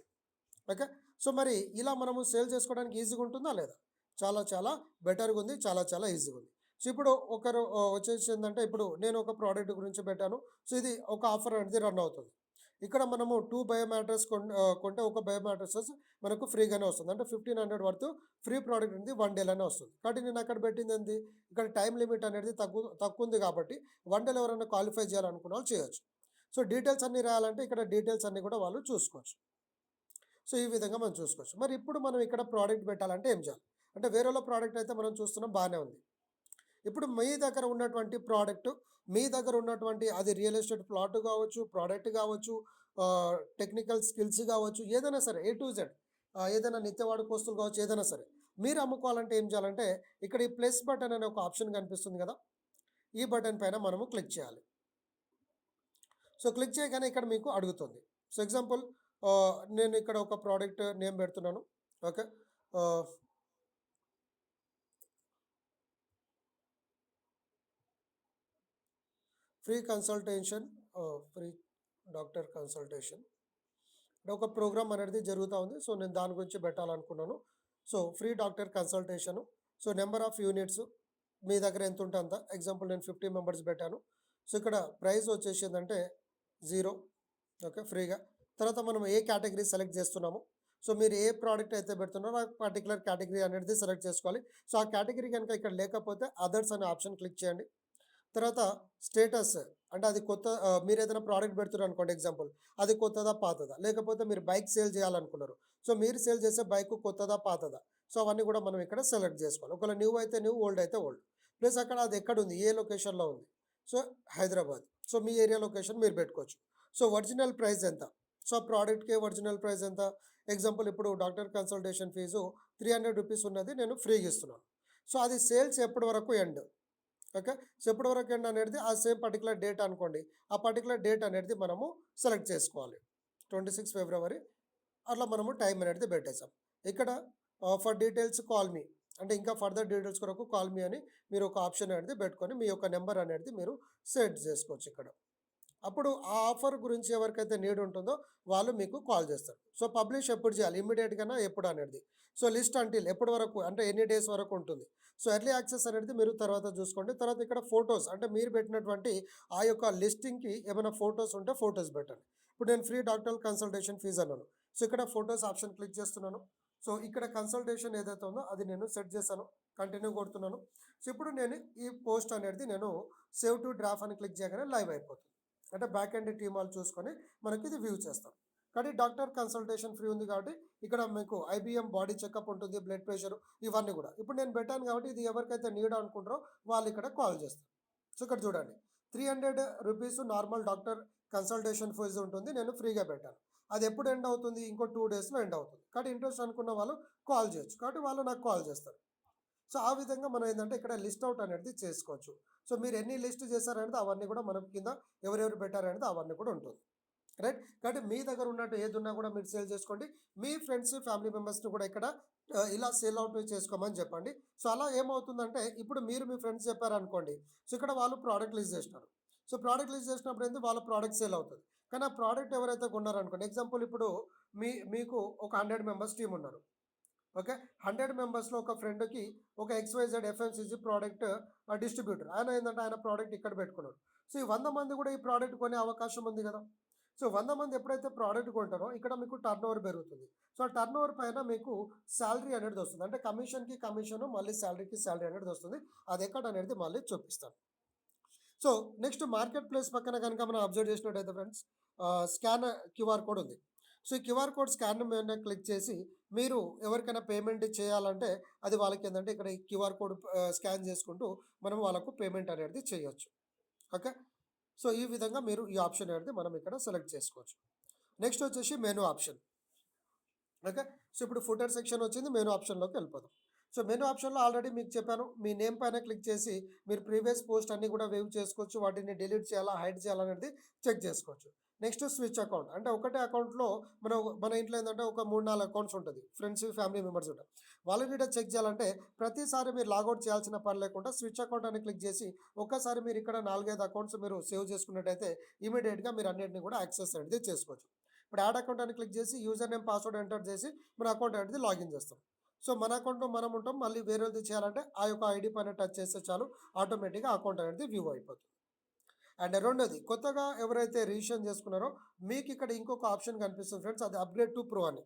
ఓకే, సో మరి ఇలా మనము సేల్ చేసుకోవడానికి ఈజీగా ఉంటుందా లేదా? చాలా చాలా బెటర్గా ఉంది, చాలా చాలా ఈజీగా ఉంది. సో ఇప్పుడు ఒకరు వచ్చేసి ఏంటంటే ఇప్పుడు నేను ఒక ప్రోడక్ట్ గురించి పెట్టాను. సో ఇది ఒక ఆఫర్ అనేది రన్ అవుతుంది. ఇక్కడ మనము 2 బయోమ్యాట్రస్ కొంటే ఒక బయోమ్యాట్రసెస్ మనకు ఫ్రీగానే వస్తుంది. అంటే 1500 వర్త్ ఫ్రీ ప్రోడక్ట్ అనేది 1 డేలోనే వస్తుంది. కాబట్టి నేను అక్కడ పెట్టింది ఏంటి, ఇక్కడ టైం లిమిట్ అనేది తక్కువ ఉంది కాబట్టి 1 డేలో ఎవరైనా క్వాలిఫై చేయాలనుకున్న వాళ్ళు చేయొచ్చు. సో డీటెయిల్స్ అన్నీ రాయాలంటే ఇక్కడ డీటెయిల్స్ అన్నీ కూడా వాళ్ళు చూసుకోవచ్చు. సో ఈ విధంగా మనం చూసుకోవచ్చు. మరి ఇప్పుడు మనం ఇక్కడ ప్రోడక్ట్ పెట్టాలంటే ఏం చేయాలి అంటే, వేరేలో ప్రోడక్ట్ అయితే మనం చూస్తున్నాం బాగానే ఉంది. ఇప్పుడు మీ దగ్గర ఉన్నటువంటి ప్రోడక్ట్, మీ దగ్గర ఉన్నటువంటి అది రియల్ ఎస్టేట్ ప్లాట్ కావచ్చు, ప్రోడక్ట్ కావచ్చు, టెక్నికల్ స్కిల్స్ కావచ్చు, ఏదైనా సరే ఏ టు జెడ్, ఏదైనా నిత్యవాడుక వస్తువులు కావచ్చు, ఏదైనా సరే మీరు అమ్ముకోవాలంటే ఏం చేయాలంటే ఇక్కడ ఈ ప్లస్ బటన్ అనే ఒక ఆప్షన్ కనిపిస్తుంది కదా, ఈ బటన్ పైన మనము క్లిక్ చేయాలి. సో క్లిక్ చేయగానే ఇక్కడ మీకు అడుగుతుంది. సో ఎగ్జాంపుల్ నేను ఇక్కడ ఒక ప్రోడక్ట్ నేమ్ పెడుతున్నాను. Okay, free consultation, free doctor consultation ఒక ప్రోగ్రామ్ అనేది జరుగుతూ ఉంది. సో నేను దాని గురించి పెట్టాలనుకున్నాను. So free doctor consultation. So number of units మీ దగ్గర ఎంత ఉంటే అంత. ఎగ్జాంపుల్ నేను 50 మెంబర్స్ పెట్టాను. సో ఇక్కడ ప్రైస్ వచ్చేసి ఏంటంటే 0. ఓకే, ఫ్రీగా. తర్వాత మనం ఏ కేటగిరీ సెలెక్ట్ చేస్తున్నాము. సో మీరు ఏ ప్రోడక్ట్ అయితే పెడుతున్నారో ఆ పర్టికులర్ కేటగిరీ అనేది సెలెక్ట్ చేసుకోవాలి. సో ఆ కేటగిరీ కనుక ఇక్కడ లేకపోతే అదర్స్ అనే ఆప్షన్ క్లిక్ చేయండి. తర్వాత స్టేటస్ అంటే అది కొత్త, మీరు ఏదైనా ప్రోడక్ట్ పెడుతున్నారు అనుకోండి, ఎగ్జాంపుల్ అది కొత్తదా పాతదా, లేకపోతే మీరు బైక్ సేల్ చేయాలనుకున్నారు. సో మీరు సేల్ చేసే బైక్ కొత్తదా పాతదా, సో అవన్నీ కూడా మనం ఇక్కడ సెలెక్ట్ చేసుకోవాలి. ఒకవేళ న్యూ అయితే న్యూ, ఓల్డ్ అయితే ఓల్డ్. ప్లస్ అక్కడ అది ఎక్కడ ఉంది, ఏ లొకేషన్లో ఉంది. సో హైదరాబాద్. సో మీ ఏరియా లొకేషన్ మీరు పెట్టుకోవచ్చు. సో ఒరిజినల్ ప్రైస్ ఎంత, సో ఆ ప్రోడక్ట్కి ఒరిజినల్ ప్రైస్ ఎంత, ఎగ్జాంపుల్ ఇప్పుడు డాక్టర్ కన్సల్టేషన్ ఫీజు 300 రూపీస్ ఉన్నది, నేను ఫ్రీగా ఇస్తున్నాను. సో అది సేల్స్ ఎప్పటి వరకు ఎండ్, ఓకే. సో ఎప్పటి వరకు ఎండ్ అనేది ఆ సేమ్ పర్టికులర్ డేట్ అనుకోండి, ఆ పర్టికులర్ డేట్ అనేది మనము సెలెక్ట్ చేసుకోవాలి. 26 ఫిబ్రవరి అట్లా మనము టైం అనేది పెట్టేసాం. ఇక్కడ ఫర్ డీటెయిల్స్ కాల్ మీ, అంటే ఇంకా ఫర్దర్ డీటెయిల్స్ కొరకు కాల్ మీ అని మీరు ఒక ఆప్షన్ అనేది పెట్టుకొని మీ యొక్క నెంబర్ అనేది మీరు సెట్ చేసుకోవచ్చు ఇక్కడ. అప్పుడు ఆ ఆఫర్ గురించి ఎవరికైతే నీడ్ ఉంటుందో వాళ్ళు మీకు కాల్ చేస్తారు. సో పబ్లిష్ ఎప్పుడు చేయాలి, ఇమ్మీడియట్‌గానా ఎప్పుడు అనేది. సో లిస్ట్ అంటిల్ ఎప్పటి వరకు అంటే ఎన్ని డేస్ వరకు ఉంటుంది. సో ఎర్లీ యాక్సెస్ అనేది మీరు తర్వాత చూసుకోండి. తర్వాత ఇక్కడ ఫోటోస్ అంటే మీరు పెట్టినటువంటి ఆ యొక్క లిస్టింగ్‌కి ఏమైనా ఫోటోస్ ఉంటే ఫోటోస్ పెట్టండి. ఇప్పుడు నేను ఫ్రీ డాక్టర్ కన్సల్టేషన్ ఫీజ్ అన్నాను. సో ఇక్కడ ఫోటోస్ ఆప్షన్ క్లిక్ చేస్తున్నాను. సో ఇక్కడ కన్సల్టేషన్ ఏదైతే ఉందో అది నేను సెట్ చేశాను. కంటిన్యూ కొడుతున్నాను. సో ఇప్పుడు నేను ఈ పోస్ట్ అనేది నేను సేవ్ టు డ్రాఫ్ట్ అని క్లిక్ చేయగానే లైవ్ అయిపోతుంది. అంటే బ్యాక్ ఎండ్ టీమ్ వాళ్ళు చూసుకొని మనకి ఇది వ్యూ చేస్తాం. కానీ డాక్టర్ కన్సల్టేషన్ ఫ్రీ ఉంది కాబట్టి ఇక్కడ మీకు ఐబీఎం బాడీ చెకప్ ఉంటుంది, బ్లడ్ ప్రెషర్ ఇవన్నీ కూడా. ఇప్పుడు నేను పెట్టాను కాబట్టి ఇది ఎవరికైతే నీడ్ అనుకుంటారో వాళ్ళు ఇక్కడ కాల్ చేస్తారు. సో ఇక్కడ చూడండి 300 rupees normal doctor consultation fee ఉంటుంది, నేను ఫ్రీగా పెట్టాను. అది ఎప్పుడు ఎండ్ అవుతుంది, ఇంకో 2 డేస్లో ఎండ్ అవుతుంది. కాబట్టి ఇంట్రెస్ట్ అనుకున్న వాళ్ళు కాల్ చేయొచ్చు, కాబట్టి వాళ్ళు నాకు కాల్ చేస్తారు. సో ఆ విధంగా మనం ఏంటంటే ఇక్కడ లిస్ట్ అవుట్ అనేది చేసుకోవచ్చు. సో మీరు ఎన్ని లిస్ట్ చేశారనేది అవన్నీ కూడా మనం కింద ఎవరెవరు పెట్టారనేది అవన్నీ కూడా ఉంటుంది, రైట్. కాబట్టి మీ దగ్గర ఉన్నట్టు ఏది ఉన్నా కూడా మీరు సేల్ చేసుకోండి. మీ ఫ్రెండ్స్ ఫ్యామిలీ మెంబర్స్ని కూడా ఇక్కడ ఇలా సేల్ అవుట్ చేసుకోమని చెప్పండి. సో అలా ఏమవుతుందంటే ఇప్పుడు మీరు మీ ఫ్రెండ్స్ చెప్పారనుకోండి, సో ఇక్కడ వాళ్ళు ప్రోడక్ట్ లిస్ట్ చేసినారు. సో ప్రోడక్ట్ లిస్ట్ చేసినప్పుడు ఏంటి వాళ్ళ ప్రోడక్ట్ సేల్ అవుతుంది. కానీ ఆ ప్రోడక్ట్ ఎవరైతే కొన్నారనుకోండి, ఎగ్జాంపుల్ ఇప్పుడు మీకు ఒక 100 మెంబర్స్ టీం ఉన్నారు, ఓకే. 100 మెంబర్స్లో ఒక ఫ్రెండ్కి ఒక XYZ FMCG ప్రోడక్ట్ డిస్ట్రిబ్యూటర్, ఆయన ఏంటంటే ఆయన ప్రోడక్ట్ ఇక్కడ పెట్టుకున్నాడు. సో ఈ 100 మంది కూడా ఈ ప్రోడక్ట్ కొనే అవకాశం ఉంది కదా. సో 100 మంది ఎప్పుడైతే ప్రోడక్ట్ కొంటారో ఇక్కడ మీకు టర్న్ ఓవర్ పెరుగుతుంది. సో టర్న్ ఓవర్ పైన మీకు శాలరీ అనేది వస్తుంది. అంటే కమిషన్కి కమిషను, మళ్ళీ శాలరీకి శాలరీ అనేది వస్తుంది. అది ఎక్కడ అనేది మళ్ళీ చూపిస్తాను. సో నెక్స్ట్ మార్కెట్ ప్లేస్ పక్కన కనుక మనం అబ్జర్వ్ చేసినట్టయితే ఫ్రెండ్స్, స్కాన్ క్యూఆర్ కోడ్ ఉంది. సో ఈ క్యూఆర్ కోడ్ స్కాన్ మీద క్లిక్ చేసి మీరు ఎవరికైనా పేమెంట్ చేయాలంటే అది వాళ్ళకి ఏంటంటే ఇక్కడ ఈ క్యూఆర్ కోడ్ స్కాన్ చేసుకుంటూ మనం వాళ్ళకు పేమెంట్ అనేది చేయొచ్చు, ఓకే. సో ఈ విధంగా మీరు ఈ ఆప్షన్ అనేది మనం ఇక్కడ సెలెక్ట్ చేసుకోవచ్చు. నెక్స్ట్ వచ్చేసి మెనూ ఆప్షన్, ఓకే. సో ఇప్పుడు ఫుటర్ సెక్షన్ వచ్చింది, మెనూ ఆప్షన్లోకి వెళ్ళిపోదాం. సో మెనూ ఆప్షన్లో ఆల్రెడీ మీకు చెప్పాను, మీ నేమ్ పైన క్లిక్ చేసి మీరు ప్రీవియస్ పోస్ట్ అన్నీ కూడా వేవ్ చేసుకోవచ్చు, వాటిని డిలీట్ చేయాలా హైడ్ చేయాలనేది చెక్ చేసుకోవచ్చు. నెక్స్ట్ స్విచ్ అకౌంట్, అంటే ఒకటే అకౌంట్లో మన ఇంట్లో ఏంటంటే ఒక 3-4 అకౌంట్స్ ఉంటుంది, ఫ్రెండ్స్ ఫ్యామిలీ మెంబర్స్ ఉంటారు. వాళ్ళని చెక్ చేయాలంటే ప్రతిసారి మీరు లాగౌట్ చేయాల్సిన పని లేకుండా స్విచ్ అకౌంట్ అని క్లిక్ చేసి ఒక్కసారి మీరు ఇక్కడ 4-5 అకౌంట్స్ మీరు సేవ్ చేసుకున్నట్టయితే ఇమీడియట్గా మీరు అన్నింటినీ కూడా యాక్సెస్ అనేది చేసుకోవచ్చు. ఇప్పుడు యాడ్ అకౌంట్ అని క్లిక్ చేసి యూజర్ నేమ్ పాస్వర్డ్ ఎంటర్ చేసి మన అకౌంట్ అనేది లాగిన్ చేస్తాం. సో మన అకౌంట్లో మనం ఉంటాం, మళ్ళీ వేరేది చేయాలంటే ఆ యొక్క ఐడి పైన టచ్ చేస్తే చాలు, ఆటోమేటిక్గా అకౌంట్ అనేది వ్యూ అయిపోతుంది. అండ్ రెండోది, కొత్తగా ఎవరైతే రిజిస్ట్రేషన్ చేసుకున్నారో మీకు ఇక్కడ ఇంకొక ఆప్షన్ కనిపిస్తుంది ఫ్రెండ్స్, అది అప్గ్రేడ్ టు ప్రో అని.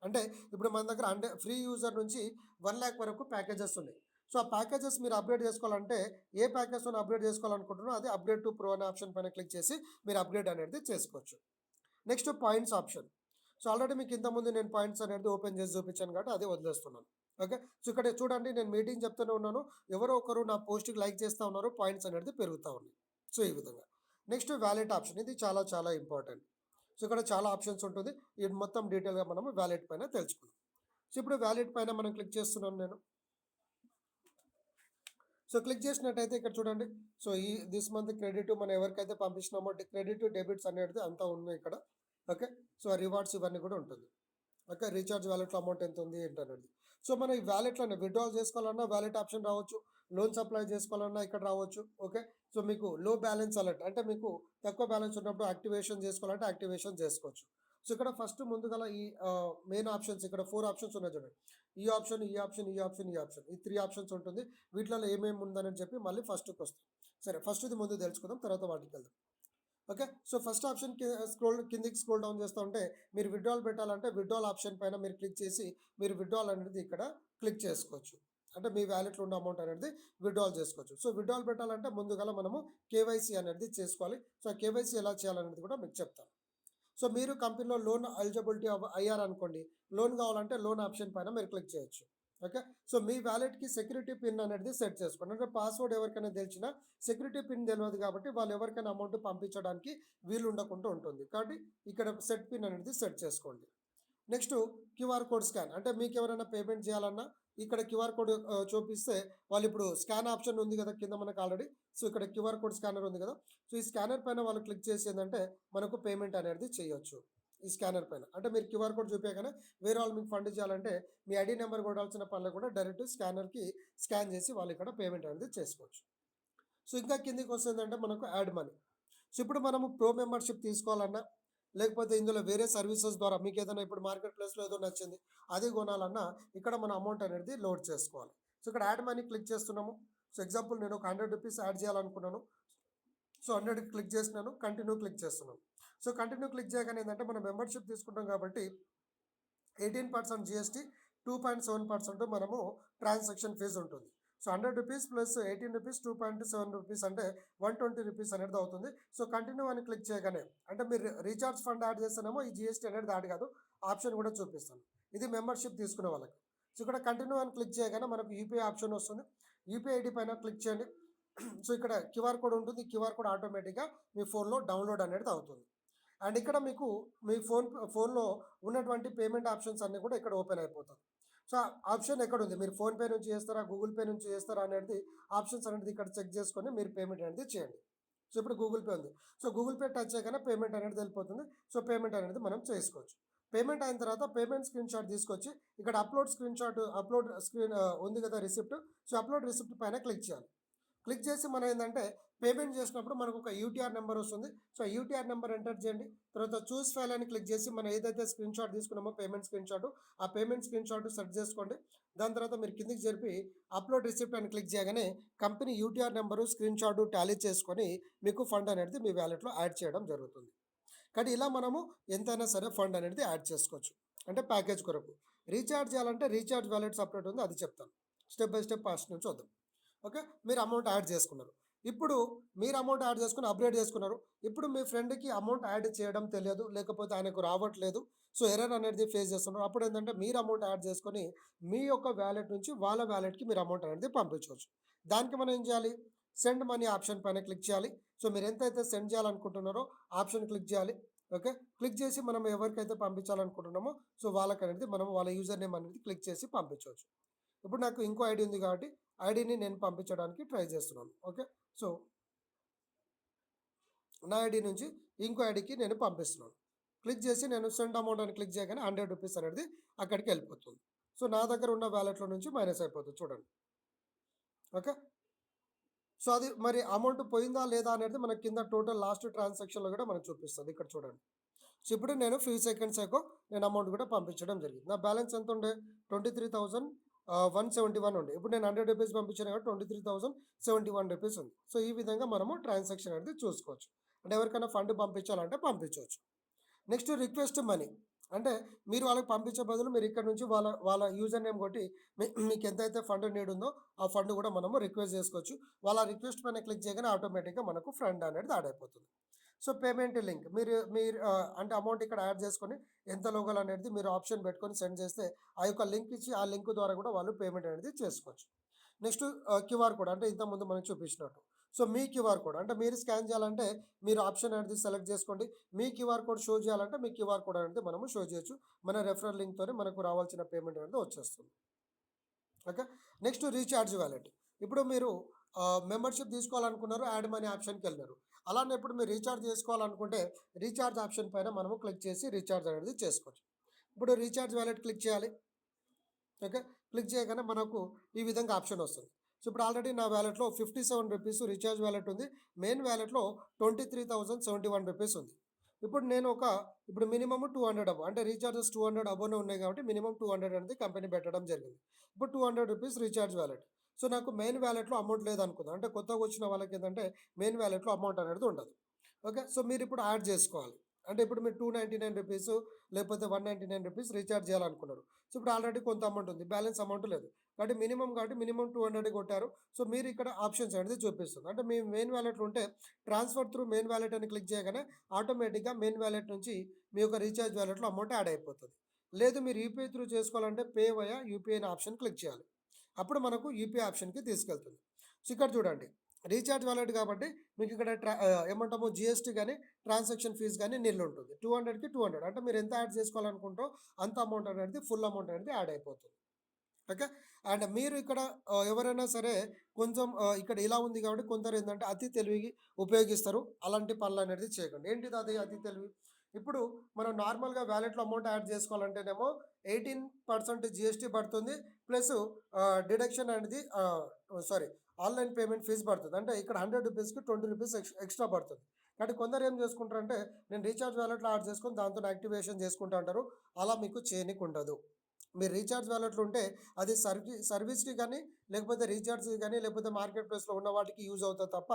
అంటే ఇప్పుడు మన దగ్గర అంటే ఫ్రీ యూజర్ నుంచి 1 lakh వరకు ప్యాకేజెస్ ఉన్నాయి. సో ఆ ప్యాకేజెస్ మీరు అప్గ్రేడ్ చేసుకోవాలంటే ఏ ప్యాకేజ్తో అప్గ్రేడ్ చేసుకోవాలనుకుంటున్నారో అది అప్గ్రేడ్ టు ప్రో అనే ఆప్షన్ పైన క్లిక్ చేసి మీరు అప్గ్రేడ్ అనేది చేసుకోవచ్చు. Next points option. So already మీకు ఇంతకుముందు నేను పాయింట్స్ అనేది ఓపెన్ చేసి చూపించాను కాబట్టి అదే వదిలేస్తున్నాను, ఓకే. సో ఇక్కడ చూడండి, నేను మీటింగ్ చెప్తూనే ఉన్నాను, ఎవరో ఒకరు నా పోస్ట్కి లైక్ చేస్తూ ఉన్నారు, పాయింట్స్ అనేది పెరుగుతూ ఉన్నాయి. సో ఈ విధంగా. నెక్స్ట్ వ్యాలెట్ ఆప్షన్, ఇది చాలా చాలా ఇంపార్టెంట్. సో ఇక్కడ చాలా ఆప్షన్స్ ఉంటుంది, ఇది మొత్తం డీటెయిల్గా మనము వ్యాలెట్ పైన తెలుసుకుందాం. సో ఇప్పుడు వ్యాలెట్ పైన మనం క్లిక్ చేస్తున్నాను నేను. సో క్లిక్ చేసినట్టయితే ఇక్కడ చూడండి, సో ఈ దిస్ మంత్ క్రెడిట్ మనం ఎవరికైతే పంపించినామో క్రెడిట్ డెబిట్స్ అనేది అంతా ఉన్నాయి ఇక్కడ, ఓకే. సో రివార్డ్స్ ఇవన్నీ కూడా ఉంటుంది, ఓకే. రీఛార్జ్ వ్యాలెట్లో అమౌంట్ ఎంత ఉంది ఏంటనేది. సో మనం ఈ వ్యాలెట్లోనే విత్డ్రాల్ చేసుకోవాలన్నా వ్యాలెట్ ఆప్షన్ రావచ్చు, లోన్స్ అప్లై చేసుకోవాలన్నా ఇక్కడ రావచ్చు, ఓకే. సో మీకు లో బ్యాలెన్స్ అలర్ట్ అంటే మీకు తక్కువ బ్యాలెన్స్ ఉన్నప్పుడు యాక్టివేషన్ చేసుకోవాలంటే యాక్టివేషన్ చేసుకోవచ్చు. సో ఇక్కడ ఫస్ట్ ముందుగల ఈ మెయిన్ ఆప్షన్స్ ఇక్కడ 4 ఆప్షన్స్ ఉన్నాయి చూడండి, ఈ ఆప్షన్ ఈ ఆప్షన్ ఈ ఆప్షన్ ఈ ఆప్షన్, ఈ 3 ఆప్షన్స్ ఉంటుంది. వీటిలో ఏమేమి ఉందని చెప్పి మళ్ళీ ఫస్ట్కి వస్తాం. సరే ఫస్ట్ ఇది ముందు తెలుసుకుందాం, తర్వాత వాటికి వెళ్దాం, ఓకే. సో ఫస్ట్ ఆప్షన్ కిందికి స్క్రోల్ డౌన్ చేస్తూ ఉంటే మీరు విత్డ్రాల్ పెట్టాలంటే విత్డ్రాల్ ఆప్షన్ పైన మీరు క్లిక్ చేసి మీరు విత్డ్రాల్ అనేది ఇక్కడ క్లిక్ చేసుకోవచ్చు. అంటే మీ వ్యాలెట్లో ఉన్న అమౌంట్ అనేది విత్డ్రాల్ చేసుకోవచ్చు. సో విత్డ్రాల్ పెట్టాలంటే ముందుగా మనము కేవైసీ అనేది చేసుకోవాలి. సో కేవైసీ ఎలా చేయాలనేది కూడా మీకు చెప్తాను. సో మీరు కంపెనీలో లోన్ ఎలిజిబిలిటీ అయ్యారనుకోండి, లోన్ కావాలంటే లోన్ ఆప్షన్ పైన మీరు క్లిక్ చేయొచ్చు, ఓకే. సో మీ వ్యాలెట్కి సెక్యూరిటీ పిన్ అనేది సెట్ చేసుకోండి. అంటే పాస్వర్డ్ ఎవరికైనా తెలిసినా సెక్యూరిటీ పిన్ తెలియదు కాబట్టి వాళ్ళు ఎవరికైనా అమౌంట్ పంపించడానికి వీలు ఉండకుండా ఉంటుంది. కాబట్టి ఇక్కడ సెట్ పిన్ అనేది సెట్ చేసుకోండి. నెక్స్ట్ క్యూఆర్ కోడ్ స్కాన్, అంటే మీకు ఎవరైనా పేమెంట్ చేయాలన్నా ఇక్కడ క్యూఆర్ కోడ్ చూపిస్తే వాళ్ళు ఇప్పుడు స్కాన్ ఆప్షన్ ఉంది కదా కింద మనకు ఆల్రెడీ. సో ఇక్కడ క్యూఆర్ కోడ్ స్కానర్ ఉంది కదా, సో ఈ స్కానర్ పైన వాళ్ళు క్లిక్ చేసి ఏంటంటే మనకు పేమెంట్ అనేది చేయొచ్చు ఈ స్కానర్ పైన. అంటే మీరు క్యూఆర్ కోడ్ చూపించగానే వేరే వాళ్ళు మీకు ఫండ్ చేయాలంటే మీ ఐడి నెంబర్ కొట్టాల్సిన పనులు కూడా డైరెక్ట్ స్కానర్కి స్కాన్ చేసి వాళ్ళు ఇక్కడ పేమెంట్ అనేది చేసుకోవచ్చు. సో ఇంకా కిందికి వస్తుందంటే మనకు యాడ్ మనీ. సో ఇప్పుడు మనము ప్రో మెంబర్షిప్ తీసుకోవాలన్నా లేకపోతే ఇందులో వేరే సర్వీసెస్ ద్వారా మీకు ఏదైనా ఇప్పుడు మార్కెట్ ప్లేస్లో ఏదో నచ్చింది అది కొనాలన్నా ఇక్కడ మన అమౌంట్ అనేది లోడ్ చేసుకోవాలి. సో ఇక్కడ యాడ్ మనీ క్లిక్ చేస్తున్నాము. సో ఎగ్జాంపుల్ నేను ఒక 100 రూపీస్ యాడ్ చేయాలనుకున్నాను. సో 100 క్లిక్ చేసినాను, కంటిన్యూ క్లిక్ చేస్తున్నాను. సో కంటిన్యూ క్లిక్ చేయగానే ఏంటంటే మనం మెంబర్షిప్ తీసుకుంటాం కాబట్టి 18% జిఎస్టీ, 2.7% మనము ట్రాన్సాక్షన్ ఫీజు ఉంటుంది. So 100 rupees plus 18 rupees 2.7 rupees అంటే 120 రూపీస్ అనేది అవుతుంది. సో కంటిన్యూ అని క్లిక్ చేయగానే అంటే మీరు రీఛార్జ్ ఫండ్ యాడ్ చేస్తేనేమో ఈ జిఎస్టీ అనేది యాడ్ కాదు, ఆప్షన్ కూడా చూపిస్తాను. ఇది మెంబర్షిప్ తీసుకునే వాళ్ళకి. సో ఇక్కడ కంటిన్యూ అని క్లిక్ చేయగానే మనకు యూపీఐ ఆప్షన్ వస్తుంది. యూపీఐ ఐడి పైన క్లిక్ చేయండి. సో ఇక్కడ క్యూఆర్ కోడ్ ఉంటుంది, క్యూఆర్ కోడ్ ఆటోమేటిక్గా మీ ఫోన్లో డౌన్లోడ్ అనేది అవుతుంది. అండ్ ఇక్కడ మీకు మీ ఫోన్లో ఉన్నటువంటి పేమెంట్ ఆప్షన్స్ అన్నీ కూడా ఇక్కడ ఓపెన్ అయిపోతాయి. సో ఆప్షన్ ఎక్కడ ఉంది, మీరు ఫోన్పే నుంచి చేస్తారా గూగుల్ పే నుంచి చేస్తారా అనేది ఆప్షన్స్ అనేది ఇక్కడ చెక్ చేసుకొని మీరు పేమెంట్ అనేది చేయండి. సో ఇప్పుడు గూగుల్ పే ఉంది. సో గూగుల్ పే టచ్ చేయగానే పేమెంట్ అనేది వెళ్ళిపోతుంది. సో పేమెంట్ అనేది మనం చేసుకోవచ్చు. పేమెంట్ అయిన తర్వాత పేమెంట్ స్క్రీన్ షాట్ తీసుకొచ్చి ఇక్కడ అప్లోడ్ స్క్రీన్ ఉంది కదా రిసిప్ట్. సో అప్లోడ్ రిసిప్ట్ పైన క్లిక్ చేయాలి. క్లిక్ చేసి మనం ఏంటంటే పేమెంట్ చేసినప్పుడు మనకు ఒక యూటీఆర్ నెంబర్ వస్తుంది. సో యూటీఆర్ నెంబర్ ఎంటర్ చేయండి. తర్వాత చూస్ ఫైల్ అని క్లిక్ చేసి మనం ఏదైతే స్క్రీన్ షాట్ తీసుకున్నామో పేమెంట్ స్క్రీన్ షాట్, ఆ పేమెంట్ స్క్రీన్ షాట్ సెట్ చేసుకోండి. దాని తర్వాత మీరు కిందికి జరిపి అప్లోడ్ రిసిప్ట్ అని క్లిక్ చేయగానే company UTR number screen shot Tally చేసుకొని మీకు ఫండ్ అనేది మీ వ్యాలెట్లో యాడ్ చేయడం జరుగుతుంది. కానీ ఇలా మనము ఎంతైనా సరే ఫండ్ అనేది యాడ్ చేసుకోవచ్చు. అంటే ప్యాకేజ్ కొరకు రీఛార్జ్ చేయాలంటే రీఛార్జ్ వ్యాలెట్ సపరేట్ ఉంది, అది చెప్తాను. స్టెప్ బై స్టెప్ ఫస్ట్ నుంచి వద్దాం. ఓకే, మీరు అమౌంట్ యాడ్ చేసుకున్నారు. ఇప్పుడు మీరు అమౌంట్ యాడ్ చేసుకుని అప్డేట్ చేసుకున్నారు. ఇప్పుడు మీ ఫ్రెండ్కి అమౌంట్ యాడ్ చేయడం తెలియదు, లేకపోతే ఆయనకు రావట్లేదు, సో ఎర్రర్ అనేది ఫేస్ చేస్తున్నారు. అప్పుడు ఏంటంటే మీరు అమౌంట్ యాడ్ చేసుకొని మీ యొక్క వ్యాలెట్ నుంచి వాళ్ళ వ్యాలెట్కి మీరు అమౌంట్ అనేది పంపించవచ్చు. దానికి మనం ఏం చేయాలి, సెండ్ మనీ ఆప్షన్ పైన క్లిక్ చేయాలి. సో మీరు ఎంతైతే సెండ్ చేయాలనుకుంటున్నారో ఆప్షన్ క్లిక్ చేయాలి. ఓకే, క్లిక్ చేసి మనం ఎవరికైతే పంపించాలనుకుంటున్నామో సో వాళ్ళకి అనేది మనం వాళ్ళ యూజర్ నేమ్ అనేది క్లిక్ చేసి పంపించవచ్చు. ఇప్పుడు నాకు ఇంకో ఐడి ఉంది కాబట్టి ఐడిని నేను పంపించడానికి ట్రై చేస్తున్నాను. ఓకే, సో నా ఐడి నుంచి ఇంకో ఐడికి నేను పంపిస్తున్నాను. క్లిక్ చేసి నేను సెండ్ అమౌంట్ అని క్లిక్ చేయగానే 100 రూపీస్ అనేది అక్కడికి వెళ్ళిపోతుంది. సో నా దగ్గర ఉన్న వ్యాలెట్లో నుంచి మైనస్ అయిపోతుంది చూడండి. ఓకే, సో అది మరి అమౌంట్ పోయిందా లేదా అనేది మనకి కింద టోటల్ లాస్ట్ ట్రాన్సాక్షన్లో కూడా మనకు చూపిస్తుంది. ఇక్కడ చూడండి. సో ఇప్పుడు నేను ఫ్యూ సెకండ్స్ అగో నేను అమౌంట్ కూడా పంపించడం జరిగింది. నా బ్యాలెన్స్ ఎంత ఉండే 23,171 ఉండే. ఇప్పుడు నేను 100 రూపీస్ పంపించాను కాబట్టి 23,071 రూపీస్ ఉంది. సో ఈ విధంగా మనము ట్రాన్సాక్షన్ అనేది చూసుకోవచ్చు. అంటే ఎవరికైనా ఫండ్ పంపించాలంటే పంపించవచ్చు. నెక్స్ట్ రిక్వెస్ట్ మనీ, అంటే మీరు వాళ్ళకి పంపించే బదులు మీరు ఇక్కడ నుంచి వాళ్ళ యూజర్ నేమ్ కొట్టి మీకు ఎంతైతే ఫండ్ నీడ్ ఉందో ఆ ఫండ్ కూడా మనము రిక్వెస్ట్ చేసుకోవచ్చు. వాళ్ళ రిక్వెస్ట్ పైన క్లిక్ చేయగానే ఆటోమేటిక్గా మనకు ఫండ్ అనేది యాడ్ అయిపోతుంది. సో పేమెంట్ లింక్ మీరు అంటే అమౌంట్ ఇక్కడ యాడ్ చేసుకొని ఎంత లోగల్ అనేది మీరు ఆప్షన్ పెట్టుకొని సెండ్ చేస్తే ఆ యొక్క లింక్ ఇచ్చి ఆ లింక్ ద్వారా కూడా వాళ్ళు పేమెంట్ అనేది చేసుకోవచ్చు. నెక్స్ట్ క్యూఆర్ కోడ్, అంటే ఇంతకుముందు మనం చూపించినట్టు. సో మీ క్యూఆర్ కోడ్ అంటే మీరు స్కాన్ చేయాలంటే మీరు ఆప్షన్ అనేది సెలెక్ట్ చేసుకోండి. మీ క్యూఆర్ కోడ్ షో చేయాలంటే మీ క్యూఆర్ కోడ్ అనేది మనము షో చేయొచ్చు. మన రెఫరల్ లింక్తోనే మనకు రావాల్సిన పేమెంట్ అనేది వచ్చేస్తుంది. Okay, next recharge wallet. ఇప్పుడు మీరు మెంబర్షిప్ తీసుకోవాలనుకున్నారు, యాడ్ మనీ ఆప్షన్కి వెళ్ళినారు. అలానే ఇప్పుడు మీరు రీఛార్జ్ చేసుకోవాలనుకుంటే రీఛార్జ్ ఆప్షన్ పైన మనము క్లిక్ చేసి రీఛార్జ్ అనేది చేసుకోవచ్చు. ఇప్పుడు రీఛార్జ్ వ్యాలెట్ క్లిక్ చేయాలి. ఓకే, క్లిక్ చేయగానే మనకు ఈ విధంగా ఆప్షన్ వస్తుంది. సో ఇప్పుడు ఆల్రెడీ నా వ్యాలెట్లో 57 రూపీస్ రీఛార్జ్ వ్యాలెట్ ఉంది. మెయిన్ వ్యాలెట్లో 23,071 రూపీస్ ఉంది. ఇప్పుడు నేను ఇప్పుడు మినిమమ్ 200 అంటే రీఛార్జెస్ 200 అబోనే ఉన్నాయి కాబట్టి మినిమం 200 అనేది కంపెనీ పెట్టడం జరిగింది. ఇప్పుడు 200 రూపీస్ రీఛార్జ్ వ్యాలెట్. సో నాకు మెయిన్ వ్యాలెట్లో అమౌంట్ లేదనుకుందాం, అంటే కొత్తగా వచ్చిన వాళ్ళకి ఏంటంటే మెయిన్ వ్యాలెట్లో అమౌంట్ అనేది ఉండదు. ఓకే, సో మీరు ఇప్పుడు యాడ్ చేసుకోవాలి. అంటే ఇప్పుడు మీరు 299 రూపీస్ లేకపోతే 199 రూపీస్ రీఛార్జ్ చేయాలనుకున్నారు. సో ఇప్పుడు ఆల్రెడీ కొంత అమౌంట్ ఉంది, బ్యాలెన్స్ అమౌంట్ లేదు కాబట్టి మినిమం 200 కొట్టారు. సో మీరు ఇక్కడ ఆప్షన్స్ అనేది చూపిస్తుంది. అంటే మీ మెయిన్ వ్యాలెట్లో ఉంటే ట్రాన్స్ఫర్ త్రూ మెయిన్ వ్యాలెట్ అని క్లిక్ చేయగానే ఆటోమేటిక్గా మెయిన్ వ్యాలెట్ నుంచి మీ యొక్క రీఛార్జ్ వ్యాలెట్లో అమౌంట్ యాడ్ అయిపోతుంది. లేదు మీరు యూపీఐ త్రూ చేసుకోవాలంటే pay via UPI option click చేయాలి. అప్పుడు మనకు యూపీఐ ఆప్షన్కి తీసుకెళ్తుంది. సో ఇక్కడ చూడండి, రీఛార్జ్ వాలెట్ కాబట్టి మీకు ఇక్కడ ఏమంటాము జిఎస్టీ కానీ ట్రాన్సాక్షన్ ఫీజ్ కానీ నిల్ ఉంటుంది. 200కి 200 అంటే మీరు ఎంత యాడ్ చేసుకోవాలనుకుంటో అంత అమౌంట్ అనేది ఫుల్ అమౌంట్ అనేది యాడ్ అయిపోతుంది. ఓకే. అండ్ మీరు ఇక్కడ ఎవరైనా సరే కొంచెం ఇక్కడ ఇలా ఉంది కాబట్టి కొందరు ఏంటంటే అతి తెలివి ఉపయోగిస్తారు. అలాంటి పనులు అనేది చేయకండి. ఏంటిది అది అతి తెలివి? ఇప్పుడు మనం నార్మల్గా వ్యాలెట్లో అమౌంట్ యాడ్ చేసుకోవాలంటేనేమో 18% జిఎస్టీ పడుతుంది. ప్లస్ డిడక్షన్ అనేది సారీ ఆన్లైన్ పేమెంట్ ఫీజు పడుతుంది. అంటే ఇక్కడ 100 రూపీస్కి 20 రూపీస్ ఎక్స్ట్రా పడుతుంది. కాబట్టి కొందరు ఏం చేసుకుంటారంటే నేను రీఛార్జ్ వ్యాలెట్లో యాడ్ చేసుకొని దాంతో యాక్టివేషన్ చేసుకుంటా అంటారు. అలా మీకు చేయనీకి ఉండదు. మీరు రీఛార్జ్ వ్యాలెట్లు ఉంటే అది సర్వీస్కి కానీ లేకపోతే రీఛార్జ్కి కానీ లేకపోతే మార్కెట్ ప్లేస్లో ఉన్న వాటికి యూజ్ అవుతుంది తప్ప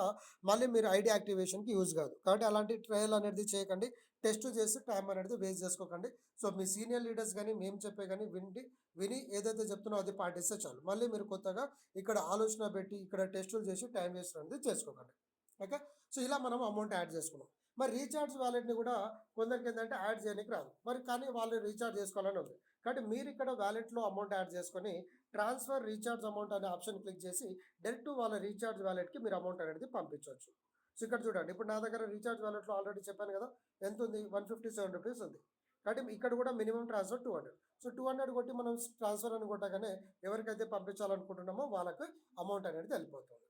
మళ్ళీ మీరు ఐడి యాక్టివేషన్కి యూజ్ కాదు. కాబట్టి అలాంటి ట్రయల్ అనేది చేయకండి. టెస్ట్ చేసి టైం అనేది వేస్ట్ చేసుకోకండి. సో మీ సీనియర్ లీడర్స్ కానీ మేము చెప్పే కానీ విని ఏదైతే చెప్తున్నో అది పాటిస్తే చాలు. మళ్ళీ మీరు కొత్తగా ఇక్కడ ఆలోచన పెట్టి ఇక్కడ టెస్టులు చేసి టైం వేస్ట్ అనేది చేసుకోకండి. ఓకే. సో ఇలా మనం అమౌంట్ యాడ్ చేసుకున్నాం. మరి రీఛార్జ్ వ్యాలెట్ని కూడా కొందరికి ఏంటంటే యాడ్ చేయడానికి రాదు. మరి కానీ వాళ్ళు రీఛార్జ్ చేసుకోవాలని ఉంది. కాబట్టి మీరు ఇక్కడ వ్యాలెట్లో అమౌంట్ యాడ్ చేసుకొని ట్రాన్స్ఫర్ రీఛార్జ్ అమౌంట్ అనే ఆప్షన్ క్లిక్ చేసి డైరెక్ట్ వాళ్ళ రీఛార్జ్ వ్యాలెట్కి మీరు అమౌంట్ అనేది పంపించవచ్చు. సో ఇక్కడ చూడండి, ఇప్పుడు నా దగ్గర రీఛార్జ్ వ్యాలెట్లో ఆల్రెడీ చెప్పాను కదా ఎంత ఉంది, 157 రూపీస్ ఉంది. కాబట్టి ఇక్కడ కూడా మినిమం ట్రాన్స్ఫర్ 200. సో 200 కొట్టి మనం ట్రాన్స్ఫర్ అని కొట్టగానే ఎవరికైతే పంపించాలనుకుంటున్నామో వాళ్ళకి అమౌంట్ అనేది వెళ్ళిపోతుంది.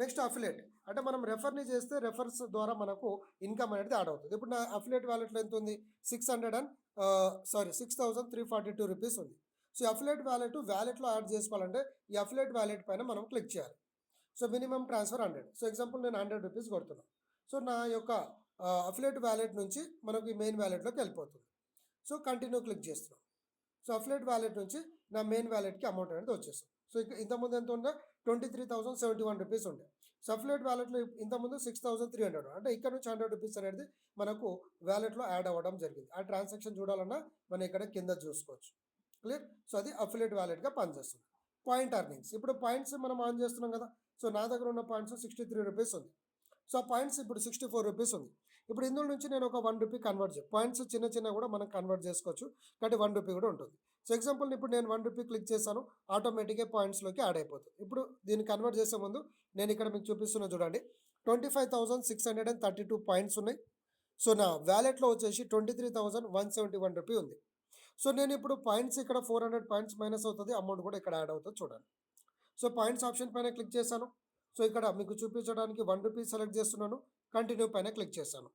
నెక్స్ట్ అఫిలియేట్ అంటే మనం రెఫర్ని చేస్తే రెఫర్స్ ద్వారా మనకు ఇన్కమ్ అనేది యాడ్ అవుతుంది. ఇప్పుడు నా అఫిలియేట్ వ్యాలెట్లో ఎంత ఉంది, 6,342 రూపీస్ ఉంది. సో అఫిలియేట్ వ్యాలెట్లో యాడ్ చేసుకోవాలంటే ఈ అఫిలియేట్ వ్యాలెట్ పైన మనం క్లిక్ చేయాలి. So minimum transfer 100. So example నేను 100 రూపీస్ కొడుతున్నాను. సో నా యొక్క అఫిలియేట్ వ్యాలెట్ నుంచి మనకి మెయిన్ వ్యాలెట్లోకి వెళ్ళిపోతుంది. సో కంటిన్యూ క్లిక్ చేస్తున్నాం. సో అఫిలియేట్ వ్యాలెట్ నుంచి నా మెయిన్ వ్యాలెట్కి అమౌంట్ అనేది వచ్చేస్తుంది. సో ఇంతకుముందు ఎంత ఉండే 23,071 రూపీస్ ఉండే. సో అఫిలియేట్ వ్యాలెట్లో ఇంతకుముందు 6,300 అంటే ఇక్కడ నుంచి 100 రూపీస్ అనేది మనకు వ్యాలెట్లో యాడ్ అవ్వడం జరిగింది. ఆ ట్రాన్సాక్షన్ చూడాలన్నా మనం ఇక్కడ కింద చూసుకోవచ్చు. క్లియర్. సో అది అఫిలియేట్ వ్యాలెట్గా పనిచేస్తుంది. పాయింట్ అర్నింగ్స్ ఇప్పుడు పాయింట్స్ మనం ఆన్ చేస్తున్నాం కదా. సో నా దగ్గర ఉన్న పాయింట్స్ 63 రూపీస్ ఉంది. సో ఆ పాయింట్స్ ఇప్పుడు 64 రూపీస్ ఉంది. ఇప్పుడు ఇందులో నుంచి నేను ఒక 1 రూపీ కన్వర్ట్ చేయాలి. పాయింట్స్ చిన్న కూడా మనం కన్వర్ట్ చేసుకోవచ్చు. కాబట్టి 1 రూపీ కూడా ఉంటుంది. సో ఎగ్జాంపుల్ ఇప్పుడు నేను 1 రూపీ క్లిక్ చేశాను, ఆటోమేటిక్గా పాయింట్స్లోకి యాడ్ అయిపోతుంది. ఇప్పుడు దీన్ని కన్వర్ట్ చేసే ముందు నేను ఇక్కడ మీకు చూపిస్తున్నా చూడండి, 25,632 పాయింట్స్ ఉన్నాయి. సో నా వ్యాలెట్లో వచ్చేసి 23,171 రూపీ ఉంది. సో నేను ఇప్పుడు పాయింట్స్ ఇక్కడ 400 పాయింట్స్ మైనస్ అవుతుంది, అమౌంట్ కూడా ఇక్కడ యాడ్ అవుతుంది చూడండి. సో పాయింట్స్ ఆప్షన్ పైన క్లిక్ చేశాను. సో ఇక్కడ మీకు చూపించడానికి 1 రూపీ సెలెక్ట్ చేస్తున్నాను, కంటిన్యూ పైన క్లిక్ చేశాను.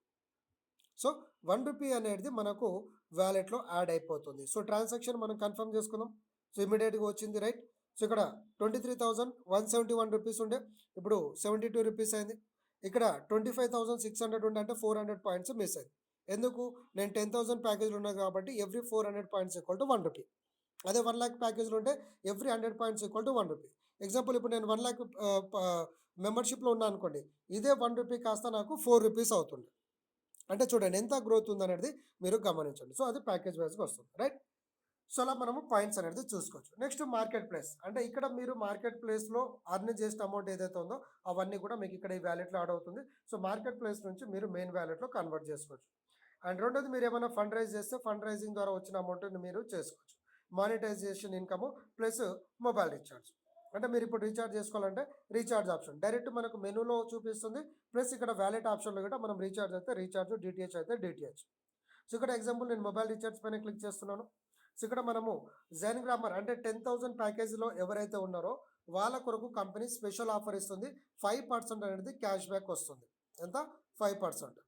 సో 1 రూపీ అనేది మనకు వ్యాలెట్లో యాడ్ అయిపోతుంది. సో ట్రాన్సాక్షన్ మనం కన్ఫర్మ్ చేసుకుందాం. సో ఇమీడియట్గా వచ్చింది, రైట్. సో ఇక్కడ 23,171 రూపీస్ ఉండే, ఇప్పుడు 72 రూపీస్ అయింది. ఇక్కడ 25,600 ఉండే అంటే 400 పాయింట్స్ మిస్ అయింది. ఎందుకు, నేను 10,000 ప్యాకేజ్లు ఉన్నాయి కాబట్టి every 400 points equal to 1 rupee. అదే 1 lakh ప్యాకేజ్లు ఉంటే every 100 points equal to 1 rupee. Example ఇప్పుడు నేను 1 lakh మెంబర్షిప్లో ఉన్నా అనుకోండి, ఇదే 1 రూపీ కాస్త నాకు 4 రూపీస్ అవుతుంది. అంటే చూడండి ఎంత గ్రోత్ ఉందనేది మీరు గమనించండి. సో అది ప్యాకేజ్ వైజ్గా వస్తుంది, రైట్. సో అలా మనము పాయింట్స్ అనేది చూసుకోవచ్చు. నెక్స్ట్ మార్కెట్ ప్లేస్ అంటే ఇక్కడ మీరు మార్కెట్ ప్లేస్లో అర్న్ చేసిన అమౌంట్ ఏదైతే ఉందో అవన్నీ కూడా మీకు ఇక్కడ ఈ వ్యాలెట్లో యాడ్ అవుతుంది. సో మార్కెట్ ప్లేస్ నుంచి మీరు మెయిన్ వ్యాలెట్లో కన్వర్ట్ చేసుకోవచ్చు. అండ్ రెండోది, మీరు ఏమైనా ఫండ్ రైజ్ చేస్తే ఫండ్ రైజింగ్ ద్వారా వచ్చిన అమౌంట్ని మీరు చేసుకోవచ్చు. Monetization income plus mobile recharge అంటే మీరు ఇప్పుడు రీఛార్జ్ చేసుకోవాలంటే రీఛార్జ్ ఆప్షన్ డైరెక్ట్ మనకు మెనూలో చూపిస్తుంది. ప్లస్ ఇక్కడ వ్యాలెట్ ఆప్షన్లో కూడా మనం రీఛార్జ్ అయితే రీఛార్జ్, డిటిహెచ్ అయితే డిటిహెచ్. సో ఇక్కడ ఎగ్జాంపుల్ నేను మొబైల్ రీఛార్జ్ పైన క్లిక్ చేస్తున్నాను. సో ఇక్కడ మనము జైన్ గ్రామర్ అంటే 10,000 ప్యాకేజీలో ఎవరైతే ఉన్నారో వాళ్ళ కొరకు కంపెనీ స్పెషల్ ఆఫర్ ఇస్తుంది. 5% అనేది క్యాష్ బ్యాక్ వస్తుంది. ఎంత, 5%.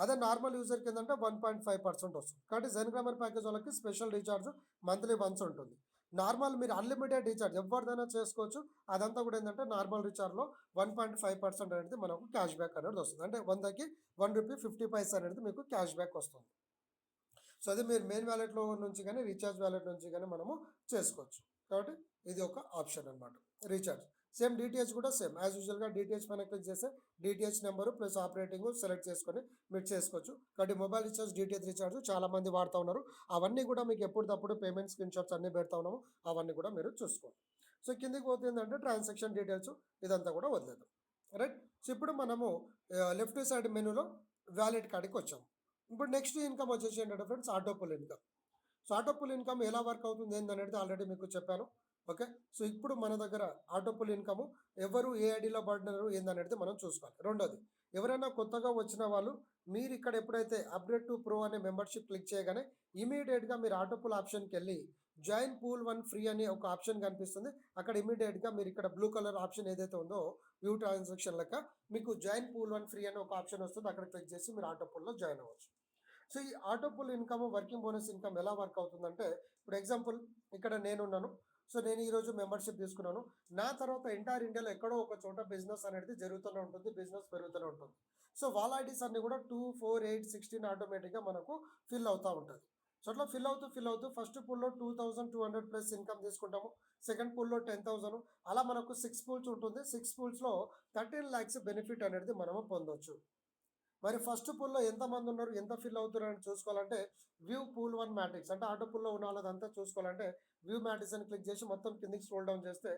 అదే నార్మల్ యూజర్కి ఏంటంటే 1.5% వస్తుంది. కాబట్టి జైన్ గ్రామర్ ప్యాకేజ్ వాళ్ళకి స్పెషల్ రీఛార్జ్ మంత్లీ వన్స్ ఉంటుంది. నార్మల్ మీరు అన్లిమిటెడ్ రీఛార్జ్ ఎవరిదైనా చేసుకోవచ్చు. అదంతా కూడా ఏంటంటే నార్మల్ రీఛార్జ్లో 1.5% అనేది మనకు క్యాష్ బ్యాక్ అనేది వస్తుంది. అంటే 100కి 1 రూపీ 50 పైసా అనేది మీకు క్యాష్ బ్యాక్ వస్తుంది. సో అది మీరు మెయిన్ వ్యాలెట్లో నుంచి కానీ రీఛార్జ్ వ్యాలెట్ నుంచి కానీ మనము చేసుకోవచ్చు. కాబట్టి ఇది ఒక ఆప్షన్ అనమాట రీఛార్జ్. సేమ్ డిటిహెచ్ కూడా సేమ్ యాజ్ యూజువల్గా డిటిహెచ్ పైన క్లిక్ చేస్తే DTH number plus operating select చేసుకొని మీరు చేసుకోవచ్చు. కాబట్టి మొబైల్ రీఛార్జ్, డిటిహెచ్ రీఛార్జ్ చాలామంది వాడుతూ ఉన్నారు. అవన్నీ కూడా మీకు ఎప్పటికప్పుడు పేమెంట్ స్క్రీన్ షాట్స్ అన్నీ పెడతా ఉన్నాము. అవన్నీ కూడా మీరు చూసుకోండి. సో కిందికి పోతుందంటే ట్రాన్సాక్షన్ డీటెయిల్స్ ఇదంతా కూడా వదిలేద్దాం, రైట్. సో ఇప్పుడు మనము లెఫ్ట్ సైడ్ మెనూలో వ్యాలెట్ కాడికి వచ్చాము. ఇప్పుడు నెక్స్ట్ ఇన్కమ్ వచ్చేసి ఏంటంటే friends auto pool income. So auto pool income ఎలా వర్క్ అవుతుంది ఏంటనేది ఆల్రెడీ మీకు చెప్పాను. ఓకే. సో ఇప్పుడు మన దగ్గర ఆటో పుల్ ఇన్కమ్ ఎవరు ఏ ఐడిలో పడినారు ఏందనేది మనం చూసుకోవాలి. రెండోది, ఎవరైనా కొత్తగా వచ్చిన వాళ్ళు మీరు ఇక్కడ ఎప్పుడైతే అప్గ్రేడ్ టు ప్రో అనే మెంబర్షిప్ క్లిక్ చేయగానే ఇమీడియట్గా మీరు ఆటో పుల్ ఆప్షన్కి వెళ్ళి జాయిన్ పూల్ 1 ఫ్రీ అనే ఒక ఆప్షన్ కనిపిస్తుంది. అక్కడ ఇమీడియట్గా మీరు ఇక్కడ బ్లూ కలర్ ఆప్షన్ ఏదైతే ఉందో వ్యూ ట్రాన్సాక్షన్ లెక్క మీకు జాయిన్ పూల్ 1 ఫ్రీ అనే ఒక ఆప్షన్ వస్తుంది. అక్కడ క్లిక్ చేసి మీరు ఆటో పుల్లో జాయిన్ అవ్వచ్చు. సో ఈ auto pool income working bonus income ఎలా వర్క్ అవుతుందంటే, ఇప్పుడు ఎగ్జాంపుల్ ఇక్కడ నేనున్నాను. సో నేను ఈరోజు మెంబర్షిప్ తీసుకున్నాను. నా తర్వాత ఎంటైర్ ఇండియాలో ఎక్కడో ఒక చోట బిజినెస్ అనేది జరుగుతూనే ఉంటుంది, బిజినెస్ పెరుగుతూనే ఉంటుంది. సో వాళ్ళ ఐడీస్ అన్ని కూడా 2, 4, 8, 16 ఆటోమేటిక్గా మనకు ఫిల్ అవుతూ ఉంటుంది. సో అట్లా ఫిల్ అవుతూ ఫస్ట్ పూల్లో 2200 ప్లస్ ఇన్కమ్ తీసుకుంటాము. సెకండ్ పూల్లో 10,000, అలా మనకు 6 పూల్స్ ఉంటుంది. 6 పూల్స్లో 13 lakhs బెనిఫిట్ అనేది మనము పొందొచ్చు. మరి ఫస్ట్ పూల్లో ఎంతమంది ఉన్నారు, ఎంత ఫిల్ అవుతున్నారు అని చూసుకోవాలంటే వ్యూ పూల్ 1 మ్యాట్రిక్స్ అంటే ఆటో పూల్లో ఉన్న వాళ్ళదంతా చూసుకోవాలంటే వ్యూ మ్యాట్రిక్స్ అని క్లిక్ చేసి మొత్తం కిందికి స్క్రోల్ డౌన్ చేస్తే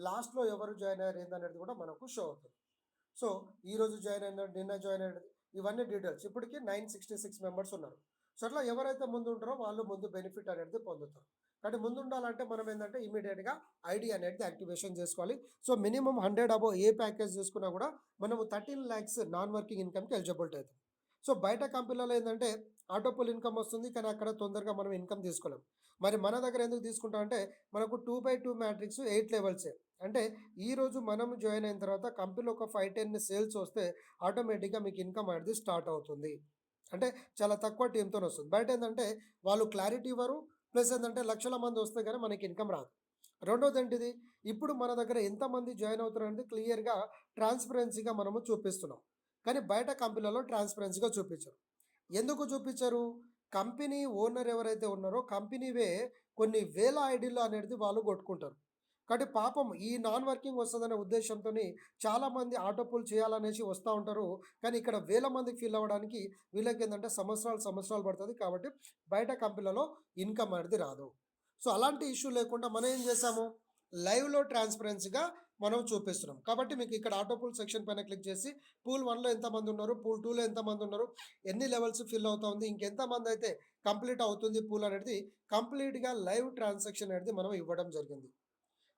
లాస్ట్లో ఎవరు జాయిన్ అయ్యారు ఏందనేది కూడా మనకు షో అవుతుంది. సో ఈరోజు జాయిన్ అయినారు, నిన్న జాయిన్ అయ్యారు, ఇవన్నీ డీటెయిల్స్. ఇప్పటికి 966 మెంబర్స్ ఉన్నారు. సో అట్లా ఎవరైతే ముందు ఉంటారో వాళ్ళు ముందు బెనిఫిట్ అనేది పొందుతారు. కాబట్టి ముందు ఉండాలంటే మనం ఏంటంటే ఇమీడియట్గా ఐడి అనేది యాక్టివేషన్ చేసుకోవాలి. సో మినిమం 100 అబోవ్ ఏ ప్యాకేజ్ తీసుకున్నా కూడా మనము 13 lakhs నాన్ వర్కింగ్ ఇన్కమ్కి ఎలిజిబిలిటీ అవుతాం. సో బయట కంపెనీలలో ఏంటంటే ఆటో పుల్ ఇన్కమ్ వస్తుంది, కానీ అక్కడ తొందరగా మనం ఇన్కమ్ తీసుకోలేం. మరి మన దగ్గర ఎందుకు తీసుకుంటాం అంటే మనకు 2/2 మ్యాట్రిక్స్ 8 లెవెల్సే. అంటే ఈరోజు మనం జాయిన్ అయిన తర్వాత కంపెనీలో ఒక 5-10 సేల్స్ వస్తే ఆటోమేటిక్గా మీకు ఇన్కమ్ అనేది స్టార్ట్ అవుతుంది. అంటే చాలా తక్కువ టీంతో వస్తుంది. బయట ఏంటంటే వాళ్ళు క్లారిటీ ఇవ్వరు, ప్లస్ ఏంటంటే లక్షల మంది వస్తే కానీ మనకి ఇన్కమ్ రాదు. రెండోది ఏంటిది, ఇప్పుడు మన దగ్గర ఎంతమంది జాయిన్ అవుతారు అనేది క్లియర్గా ట్రాన్స్పరెన్సీగా మనము చూపిస్తున్నాం. కానీ బయట కంపెనీలలో ట్రాన్స్పరెన్సీగా చూపించరు. ఎందుకు చూపించరు? కంపెనీ ఓనర్ ఎవరైతే ఉన్నారో కంపెనీవే కొన్ని వేల ఐడీలు అనేది వాళ్ళు కొట్టుకుంటారు. కాబట్టి పాపం ఈ నాన్ వర్కింగ్ వస్తుందనే ఉద్దేశంతో చాలామంది ఆటో పుల్ చేయాలనేసి వస్తూ ఉంటారు. కానీ ఇక్కడ వేల మందికి ఫిల్ అవ్వడానికి వీళ్ళకి ఏంటంటే సంవత్సరాలు పడుతుంది. కాబట్టి బయట కంపెనీలలో ఇన్కమ్ అనేది రాదు. సో అలాంటి ఇష్యూ లేకుండా మనం ఏం చేసాము, లైవ్లో ట్రాన్స్పరెన్సీగా మనం చూపిస్తున్నాం. కాబట్టి మీకు ఇక్కడ ఆటో పూల్ సెక్షన్ పైన క్లిక్ చేసి పూల్ 1లో ఎంతమంది ఉన్నారు, పూల్ 2లో ఎంతమంది ఉన్నారు, ఎన్ని లెవెల్స్ ఫిల్ అవుతుంది, ఇంకెంతమంది అయితే కంప్లీట్ అవుతుంది పూల్ అనేది కంప్లీట్గా లైవ్ ట్రాన్సాక్షన్ అనేది మనం ఇవ్వడం జరిగింది.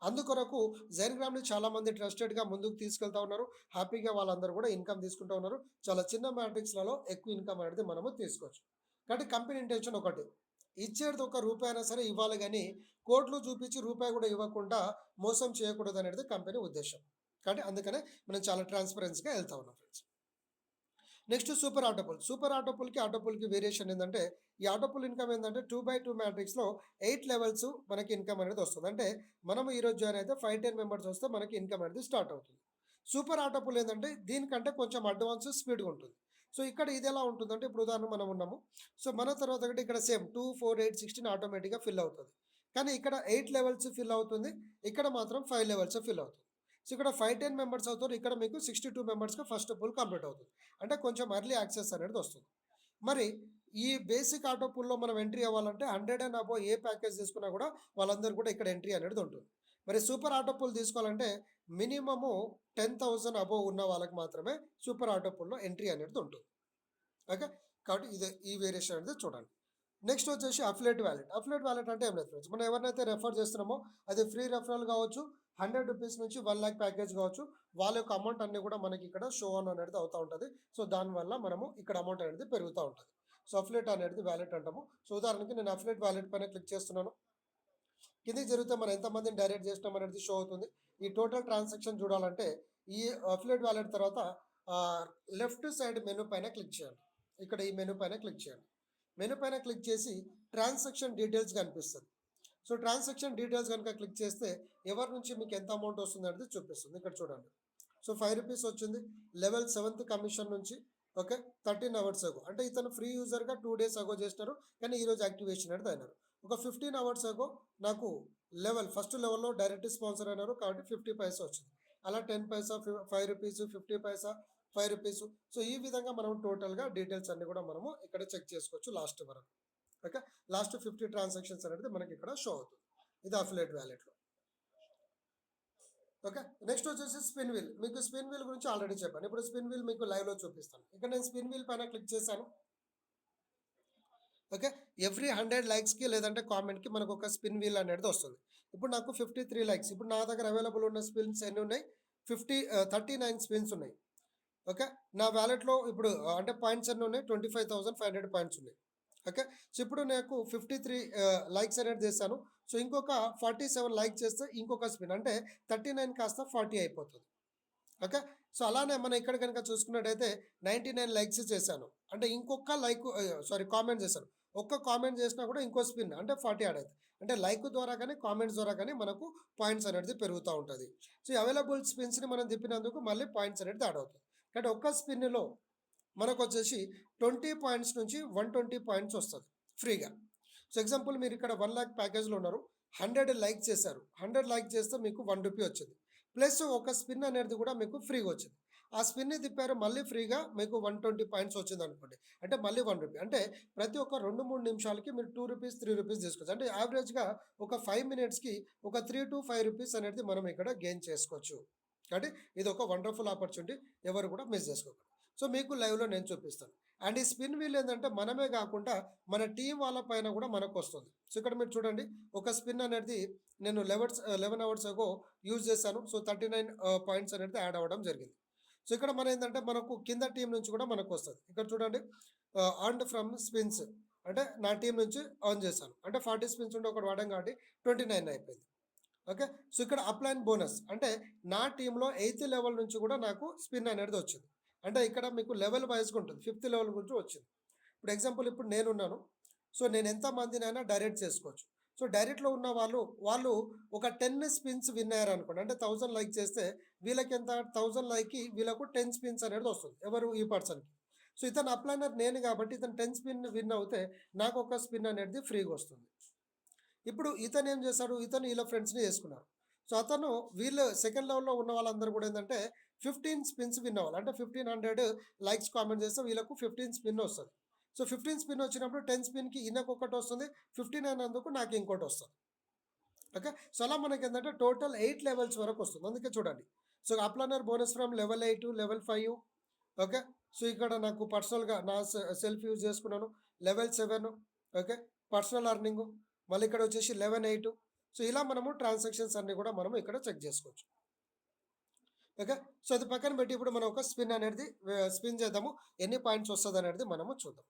అందుకొరకు జైన్గ్రామ్ని చాలామంది ట్రస్టెడ్గా ముందుకు తీసుకెళ్తా ఉన్నారు. హ్యాపీగా వాళ్ళందరూ కూడా ఇన్కమ్ తీసుకుంటూ ఉన్నారు. చాలా చిన్న మ్యాట్రిక్స్లలో ఎక్కువ ఇన్కమ్ అనేది మనము తీసుకోవచ్చు. కాబట్టి కంపెనీ ఇంటెన్షన్ ఒకటి, ఇచ్చేది ₹1 అయినా సరే ఇవ్వాలి, కానీ కోట్లు చూపించి రూపాయి కూడా ఇవ్వకుండా మోసం చేయకూడదు అనేది కంపెనీ ఉద్దేశం. కాబట్టి అందుకనే మనం చాలా ట్రాన్స్పరెన్సీగా వెళ్తా ఉన్నాం friends. Next super autopool. Super ఆటోపుల్కి వేరియేషన్ ఏంటంటే ఈ ఆటోపుల్ ఇన్కమ్ ఏంటంటే 2/2 మ్యాట్రిక్స్లో 8 లెవెల్స్ మనకి ఇన్కమ్ అనేది వస్తుంది. అంటే మనం ఈరోజు జాయిన్ అయితే 5-10 మెంబర్స్ వస్తే మనకి ఇన్కమ్ అనేది స్టార్ట్ అవుతుంది. సూపర్ ఆటోపుల్ ఏంటంటే దీనికంటే కొంచెం అడ్వాన్స్ స్పీడ్గా ఉంటుంది. సో ఇక్కడ ఇది ఎలా ఉంటుందంటే ఇప్పుడు ఉదాహరణ మనం ఉన్నాము. సో మన తర్వాత ఒకటి ఇక్కడ సేమ్ 2, 4, 8, 16 ఆటోమేటిక్గా ఫిల్ అవుతుంది. కానీ ఇక్కడ 8 లెవెల్స్ ఫిల్ అవుతుంది, ఇక్కడ మాత్రం 5 లెవెల్స్ ఫిల్ అవుతుంది. సో ఇక్కడ 5-10 మెంబర్స్ అవుతారు, ఇక్కడ మీకు 62 మెంబర్స్గా ఫస్ట్ పూల్ కంప్లీట్ అవుతుంది. అంటే కొంచెం ఎర్లీ యాక్సెస్ అనేది వస్తుంది. మరి ఈ బేసిక్ ఆటో పూల్లో మనం ఎంట్రీ అవ్వాలంటే 100 అండ్ అబోవ్ ఏ ప్యాకేజ్ తీసుకున్నా కూడా వాళ్ళందరూ కూడా ఇక్కడ ఎంట్రీ అనేది ఉంటుంది. మరి సూపర్ ఆటో పూల్ తీసుకోవాలంటే మినిమము 10,000 అబోవ్ ఉన్న వాళ్ళకి మాత్రమే సూపర్ ఆటో పూల్లో ఎంట్రీ అనేది ఉంటుంది. ఓకే, కాబట్టి ఇది ఈ వేరియేషన్ అనేది చూడండి. నెక్స్ట్ వచ్చేసి అఫిలియేట్ వ్యాలెట్. అఫిలియేట్ వ్యాలెట్ అంటే ఏం లేదు ఫ్రెండ్స్, మనం ఎవరినైతే రెఫర్ చేస్తున్నామో అది ఫ్రీ రెఫరల్ కావచ్చు, ₹100 నుంచి 1 lakh ప్యాకేజ్ కావచ్చు, వాళ్ళ యొక్క అమౌంట్ అన్ని కూడా మనకి ఇక్కడ షో ఆన్ అనేది అవుతూ ఉంటుంది. సో దానివల్ల మనము ఇక్కడ అమౌంట్ అనేది పెరుగుతూ ఉంటుంది. సో అఫిలియేట్ అనేది వ్యాలెట్ అంటాము. సో ఉదాహరణకి నేను అఫిలియేట్ వ్యాలెట్ పైన క్లిక్ చేస్తున్నాను. కిందికి జరిగితే మనం ఎంతమందిని డైరెక్ట్ చేసినాం అనేది షో అవుతుంది. ఈ టోటల్ ట్రాన్సాక్షన్ చూడాలంటే ఈ అఫిలియేట్ వ్యాలెట్ తర్వాత లెఫ్ట్ సైడ్ మెనూ పైన క్లిక్ చేయండి. ఇక్కడ ఈ మెనూ పైన క్లిక్ చేయండి. మెనూ పైన క్లిక్ చేసి ట్రాన్సాక్షన్ డీటెయిల్స్ కనిపిస్తుంది. సో ట్రాన్సాక్షన్ డీటెయిల్స్ కనుక క్లిక్ చేస్తే ఎవరి నుంచి మీకు ఎంత అమౌంట్ వస్తుంది అనేది చూపిస్తుంది. ఇక్కడ చూడండి. సో ₹5 వచ్చింది లెవెల్ 7th కమిషన్ నుంచి. ఓకే, 13 hours అగో, అంటే ఇతను ఫ్రీ యూజర్గా 2 days అగో చేసినారు, కానీ ఈరోజు యాక్టివేషన్ అనేది అయినారు. ఒక 15 hours అగో నాకు ఫస్ట్ లెవెల్లో డైరెక్ట్ స్పాన్సర్ అయినారు, కాబట్టి 50 పైసా వచ్చింది. అలా 10 పైసా, ₹5, 50 పైసా, ₹5. సో ఈ విధంగా మనం టోటల్గా డీటెయిల్స్ అన్ని కూడా మనము ఇక్కడ చెక్ చేసుకోవచ్చు లాస్ట్ వరకు. ఓకే, లాస్ట్ 50 ట్రాన్సాక్షన్స్ అనేది మనకి ఇక్కడ షో అవుతుంది. ఇది అఫిలియేట్ వ్యాలెట్లో. ఓకే, నెక్స్ట్ వచ్చేసి స్పిన్ వీల్. మీకు స్పిన్ వీల్ గురించి ఆల్రెడీ చెప్పాను. ఇప్పుడు స్పిన్ వీల్ మీకు లైవ్లో చూపిస్తాను. ఇక్కడ నేను స్పిన్ వీల్ పైన క్లిక్ చేశాను. ఓకే. ఎవ్రీ 100 లైక్స్‌కి లేదంటే కామెంట్‌కి మనకు ఒక స్పిన్ వీల్ అనేది వస్తుంది. ఇప్పుడు నాకు 53 లైక్స్. ఇప్పుడు నా దగ్గర అవైలబుల్ ఉన్న స్పిన్స్ ఎన్ని ఉన్నాయి? 39 స్పిన్స్ ఉన్నాయి. ఓకే. నా వాలెట్‌లో ఇప్పుడు అంటే పాయింట్స్ ఎన్ని ఉన్నాయి? 25,500 పాయింట్స్ ఉన్నాయి. ఓకే. సో, ఇప్పుడు నాకు 53 లైక్స్ అనేది చేశాను. సో, ఇంకొక 47 లైక్ చేస్తే ఇంకొక స్పిన్ అంటే 39 కాస్త 40 అయిపోతుంది. ఓకే. సో, అలానే మనం ఇక్కడ గనుక చూసుకున్నట్టయితే 99 లైక్స్ చేశాను. అంటే ఇంకొక కామెంట్ చేశాను. ఒక్క కామెంట్ చేసినా కూడా ఇంకో స్పిన్ అంటే 40 యాడ్ అయితది. అంటే లైక్ ద్వారా గాని, కామెంట్స్ ద్వారా గాని మనకు పాయింట్స్ అనేది పెరుగుతా ఉంటది. సో, ఈ అవైలబుల్ స్పిన్స్‌ని మనం తిప్పినందుకు మళ్ళీ పాయింట్స్ అనేది యాడ్ అవుతాయి. కాబట్టి ఒక్క స్పిన్‌లో మనకొచ్చేసి 20 పాయింట్స్ నుంచి 120 పాయింట్స్ వస్తది ఫ్రీగా. సో, ఎగ్జాంపుల్ మీరు ఇక్కడ 1,00,000 ప్యాకేజ్‌లో ఉన్నారు. 100 లైక్ చేశారు. 100 లైక్ చేస్తే మీకు రూ. 1 వచ్చింది. ప్లస్ ఒక స్పిన్ అనేది కూడా మీకు ఫ్రీగా వచ్చింది. ఆ స్పిన్‌ని తిప్పారు మళ్ళీ ఫ్రీగా మీకు 120 పాయింట్స్ వచ్చిందనుకోండి. అంటే మళ్ళీ రూ. 1 అంటే ప్రతి ఒక్క 2, 3 నిమిషాలకి మీరు రూ. 2, రూ. 3 తీసుకోవచ్చు. అంటే యావరేజ్‌గా ఒక 5 మినిట్స్‌కి ఒక రూ. 3-5 అనేది మనం ఇక్కడ గెయిన్ చేసుకోవచ్చు. కాబట్టి ఇది ఒక వండర్‌ఫుల్ ఆపర్చునిటీ. ఎవరు కూడా మిస్ చేసుకోకండి. సో, మీకు లైవ్‌లో నేను చూపిస్తాను. అండ్ ఈ స్పిన్ వీల్ ఏందంటే మనమే కాకుండా మన టీమ్ వాళ్ళ పైన కూడా మనకొస్తుంది. సో, ఇక్కడ మీరు చూడండి ఒక స్పిన్ అనేది నేను 11 అవర్స్ అగో యూజ్ చేశాను. సో, 39 పాయింట్స్ అనేది యాడ్ అవ్వడం జరిగింది. సో, ఇక్కడ ఏందంటే మనకు కింద టీమ్ నుంచి కూడా మనకొస్తది. ఇక్కడ చూడండి అర్న్డ్ ఫ్రమ్ స్పిన్స్ అంటే నా టీమ్ నుంచి ఎర్న్ చేశాను. అంటే 40 స్పిన్స్ ఉంటే ఒకటి వాడాం కాబట్టి 29 అయిపోయింది. ఓకే. సో, ఇక్కడ అప్లైన్ బోనస్ అంటే నా టీమ్‌లో 8థ్ లెవెల్ నుంచి కూడా నాకు స్పిన్ అనేది వచ్చింది. అంటే ఇక్కడ మీకు లెవెల్ వైస్‌గా ఉంటుంది. 5థ్ లెవెల్ నుంచి వచ్చింది. ఇప్పుడు ఎగ్జాంపుల్ ఇప్పుడు నేనున్నాను. సో, నేను ఎంత మందినైనా డైరెక్ట్ చేసుకోవచ్చు. సో, డైరెక్ట్‌లో ఉన్న వాళ్ళు ఒక 10 స్పిన్స్ విన్ అయ్యారనుకోండి. అంటే 1000 లైక్ చేస్తే వీళ్ళకెంత 1000 లైక్‌కి వీళ్ళకు 10 స్పిన్స్ అనేది వస్తుంది. ఎవరు? ఈ పర్సన్‌కి. సో, ఇతను అప్లైనర్ నేను కాబట్టి ఇతను 10 స్పిన్ విన్ అవుతే నాకొక స్పిన్ అనేది ఫ్రీగా వస్తుంది. ఇప్పుడు ఇతను ఏం చేశాడు? ఇతను ఈళ్ళ ఫ్రెండ్స్‌ని చేసుకున్నారు. సో, అతను వీళ్ళు సెకండ్ లెవెల్‌లో ఉన్న వాళ్ళందరూ కూడా ఏందంటే 15 స్పిన్స్ విన్ అవ్వాలి. అంటే 1500 లైక్స్ కామెంట్ చేస్తే వీళ్ళకు 15 స్పిన్ వస్తది. సో, 15 స్పిన్ వచ్చినప్పుడు 10 స్పిన్‌కి ఈయనకొకటి వస్తుంది. 15 అయినందుకు నాకు ఇంకోటి వస్తది. ఓకే. సో, అలా మనకేంటంటే టోటల్ 8 లెవెల్స్ వరకు వస్తుంది. అందుకే చూడండి. So, upliner bonus from level 8, level 5 okay. So, ఇక్కడ నాకు పర్సనల్‌గా నా సెల్ఫ్ యూజ్ చేసుకున్నాను. Level 7 okay. Personal earning. మళ్ళీ ఇక్కడ వచ్చేసి 11, 8 సో, ఇలా మనము ట్రాన్సాక్షన్స్ అన్నీ కూడా మనము ఇక్కడ చెక్ చేసుకోవచ్చు. ఓకే. సో, అది పక్కన పెట్టి ఇప్పుడు మనం ఒక స్పిన్ అనేది స్పిన్ చేద్దాము. ఎన్ని పాయింట్స్ వస్తదనేది మనము చూద్దాం.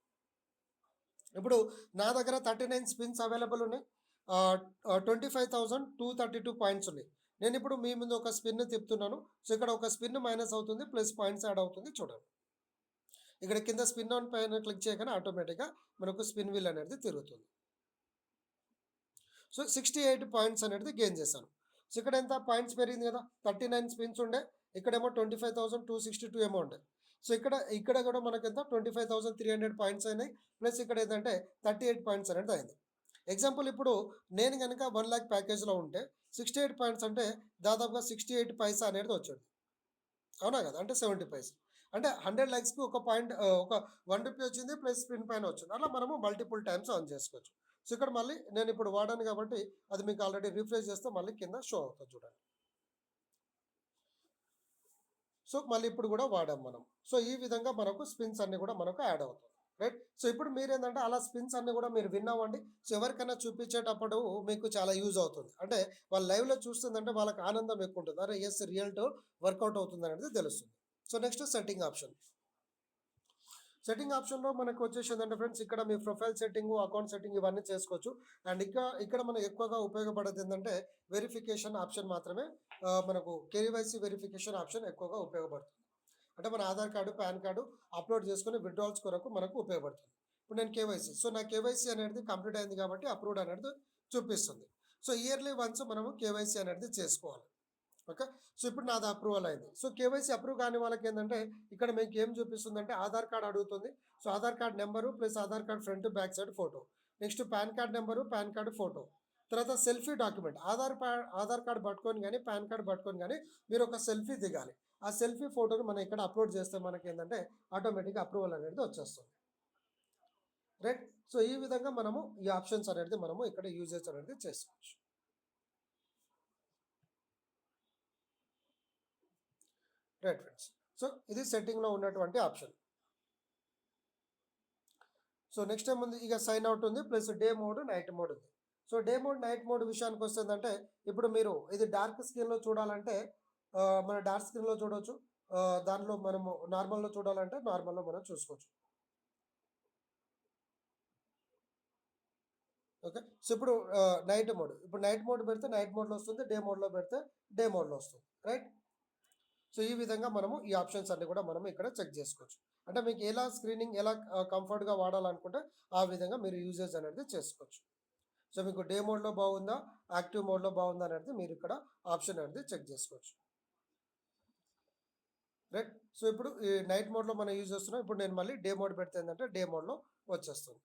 ఇప్పుడు నా దగ్గర 39 స్పిన్స్ అవైలబుల్ ఉన్నాయి. 25,232 పాయింట్స్ ఉన్నాయి. నేనిప్పుడు మీ ముందు ఒక స్పిన్ తిప్పుతున్నాను. సో, ఇక్కడ ఒక స్పిన్ మైనస్ అవుతుంది. ప్లస్ పాయింట్స్ యాడ్ అవుతుంది చూడండి. ఇక్కడ కింద స్పిన్ ఆన్ పైన క్లిక్ చేయగానే ఆటోమేటిక్‌గా మనకు స్పిన్ వీల్ అనేది తిరుగుతుంది. సో, 68 పాయింట్స్ అనేది గెయిన్ చేశాను. సో, ఇక్కడ ఎంత పాయింట్స్ పెరిగింది కదా! 39 స్పిన్స్ ఉండే. ఇక్కడేమో 25,262 ఏమో ఉండే. సో, ఇక్కడ కూడా మనకెంత 25,300 పాయింట్స్ అయినాయి. ప్లస్ ఇక్కడ ఏంటంటే 38 పాయింట్స్ అనేది అయింది. ఎగ్జాంపుల్ ఇప్పుడు నేను గనుక 1,00,000 ప్యాకేజ్‌లో ఉంటే 68 పాయింట్స్ అంటే దాదాపుగా 68 పైసా అనేది వచ్చేది. అవునా కదా! అంటే 70 పైసా. అంటే 100 లైక్స్‌కి ఒక పాయింట్ ఒక రూ. 1 వచ్చింది ప్లస్ స్పిన్ పైన వచ్చింది. అలా మనము మల్టిపుల్ టైమ్స్ ఎర్న్ చేసుకోవచ్చు. సో, ఇక్కడ మళ్ళీ నేనిప్పుడు వాడాను కాబట్టి అది మీకు ఆల్రెడీ రిఫ్రెష్ చేస్తే మళ్ళీ కింద షో అవుతది చూడండి. సో, మళ్ళీ ఇప్పుడు కూడా వాడాం మనం. సో, ఈ విధంగా మనకు స్పిన్స్ అన్నీ కూడా మనకు యాడ్ అవుతాయి. రైట్. సో, ఇప్పుడు మీరేందంటే అలా స్పిన్స్ అన్నీ కూడా మీరు విన్ అవ్వండి. సో, ఎవరికైనా చూపించేటప్పుడు మీకు చాలా యూజ్ అవుతుంది. అంటే వాళ్ళు లైవ్‌లో చూస్తుందంటే వాళ్ళకి ఆనందం ఎక్కువ ఉంటుంది. అరే! యెస్ రియల్‌టో వర్కౌట్ అవుతుందనేది తెలుస్తుంది. So, next setting option. Setting ఆప్షన్‌లో మనకు వచ్చేసిందంటే ఫ్రెండ్స్ ఇక్కడ మీ ప్రొఫైల్ సెట్టింగు, అకౌంట్ సెట్టింగ్ ఇవన్నీ చేసుకోవచ్చు. అండ్ ఇక్కడ మనకు ఎక్కువగా ఉపయోగపడేది ఏందంటే వెరిఫికేషన్ ఆప్షన్ మాత్రమే మనకు కేవైసీ వెరిఫికేషన్ ఆప్షన్ ఎక్కువగా ఉపయోగపడుతుంది. అంటే మన Aadhaar card, pan card upload చేసుకొని విత్‌డ్రావల్స్ కొరకు మనకు ఉపయోగపడుతుంది. ఇప్పుడు నేను కేవైసీ. సో, నా కేవైసీ అనేది కంప్లీట్ అయింది కాబట్టి అప్రూవ్డ్ అనేది చూపిస్తుంది. సో, ఇయర్లీ వన్స్ మనము కేవైసీ అనేది చేసుకోవాలి. ఓకే. సో, ఇప్పుడు నాది అప్రూవల్ అయింది. సో, కేవైసీ అప్రూవ్ కాని వాళ్ళకేందంటే ఇక్కడ మీకు ఏం చూపిస్తుందంటే ఆధార్ కార్డ్ అడుగుతుంది. So, Aadhaar card number plus Aadhaar card front, back side photo. Next pan card number, pan card photo. తర్వాత సెల్ఫీ డాక్యుమెంట్. ఆధార్ కార్డ్ పట్టుకొని గాని, పాన్ కార్డ్ పట్టుకొని గాని మీరు ఒక సెల్ఫీ దిగాలి. ఆ సెల్ఫీ ఫోటోని మనం ఇక్కడ అప్లోడ్ చేస్తే మనకేందంటే ఆటోమేటిక్‌గా అప్రూవల్ అనేది వచ్చేస్తుంది. రైట్. సో, ఈ విధంగా మనము ఈ ఆప్షన్స్ అనేది మనము ఇక్కడ యూజెస్ అనేది చేసుకోవచ్చు. Right friends. సో, ఇది సెట్టింగ్‌లో ఉన్నటువంటి ఆప్షన్. సో నెక్స్ట్ ఏముంది, ఇక సైన్ అవుట్ ఉంది, plus day mode, night mode ఉంది. So day mode, night mode విషయానికి వస్తుందంటే ఇప్పుడు మీరు ఇది డార్క్ స్క్రీన్లో చూడాలంటే మన డార్క్ స్క్రీన్లో చూడవచ్చు. దానిలో మనము నార్మల్‌లో చూడాలంటే నార్మల్‌లో మనం చూసుకోవచ్చు. ఓకే. సో ఇప్పుడు నైట్ మోడ్. ఇప్పుడు నైట్ మోడ్ పెడితే నైట్ మోడ్‌లో వస్తుంది. డే మోడ్‌లో పెడితే డే మోడ్‌లో వస్తుంది. రైట్? సో ఈ విధంగా మనము ఈ ఆప్షన్స్ అన్నీ కూడా మనం ఇక్కడ చెక్ చేసుకోవచ్చు. అంటే మీకు ఎలా స్క్రీనింగ్ ఎలా కంఫర్ట్‌గా వాడాలనుకుంటే ఆ విధంగా మీరు యూసేజ్ అనేది చేసుకోవచ్చు. సో మీకు డే మోడ్‌లో బాగుందా? యాక్టివ్ మోడ్‌లో బాగుందా అనేది మీరు ఇక్కడ ఆప్షన్ అనేది చెక్ చేసుకోవచ్చు. రైట్? సో ఇప్పుడు ఈ నైట్ మోడ్‌లో మనం యూజ్ చేస్తున్నాం. ఇప్పుడు నేను మళ్ళీ డే మోడ్ పెడితే ఏందంటే డే మోడ్‌లో వచ్చేస్తుంది.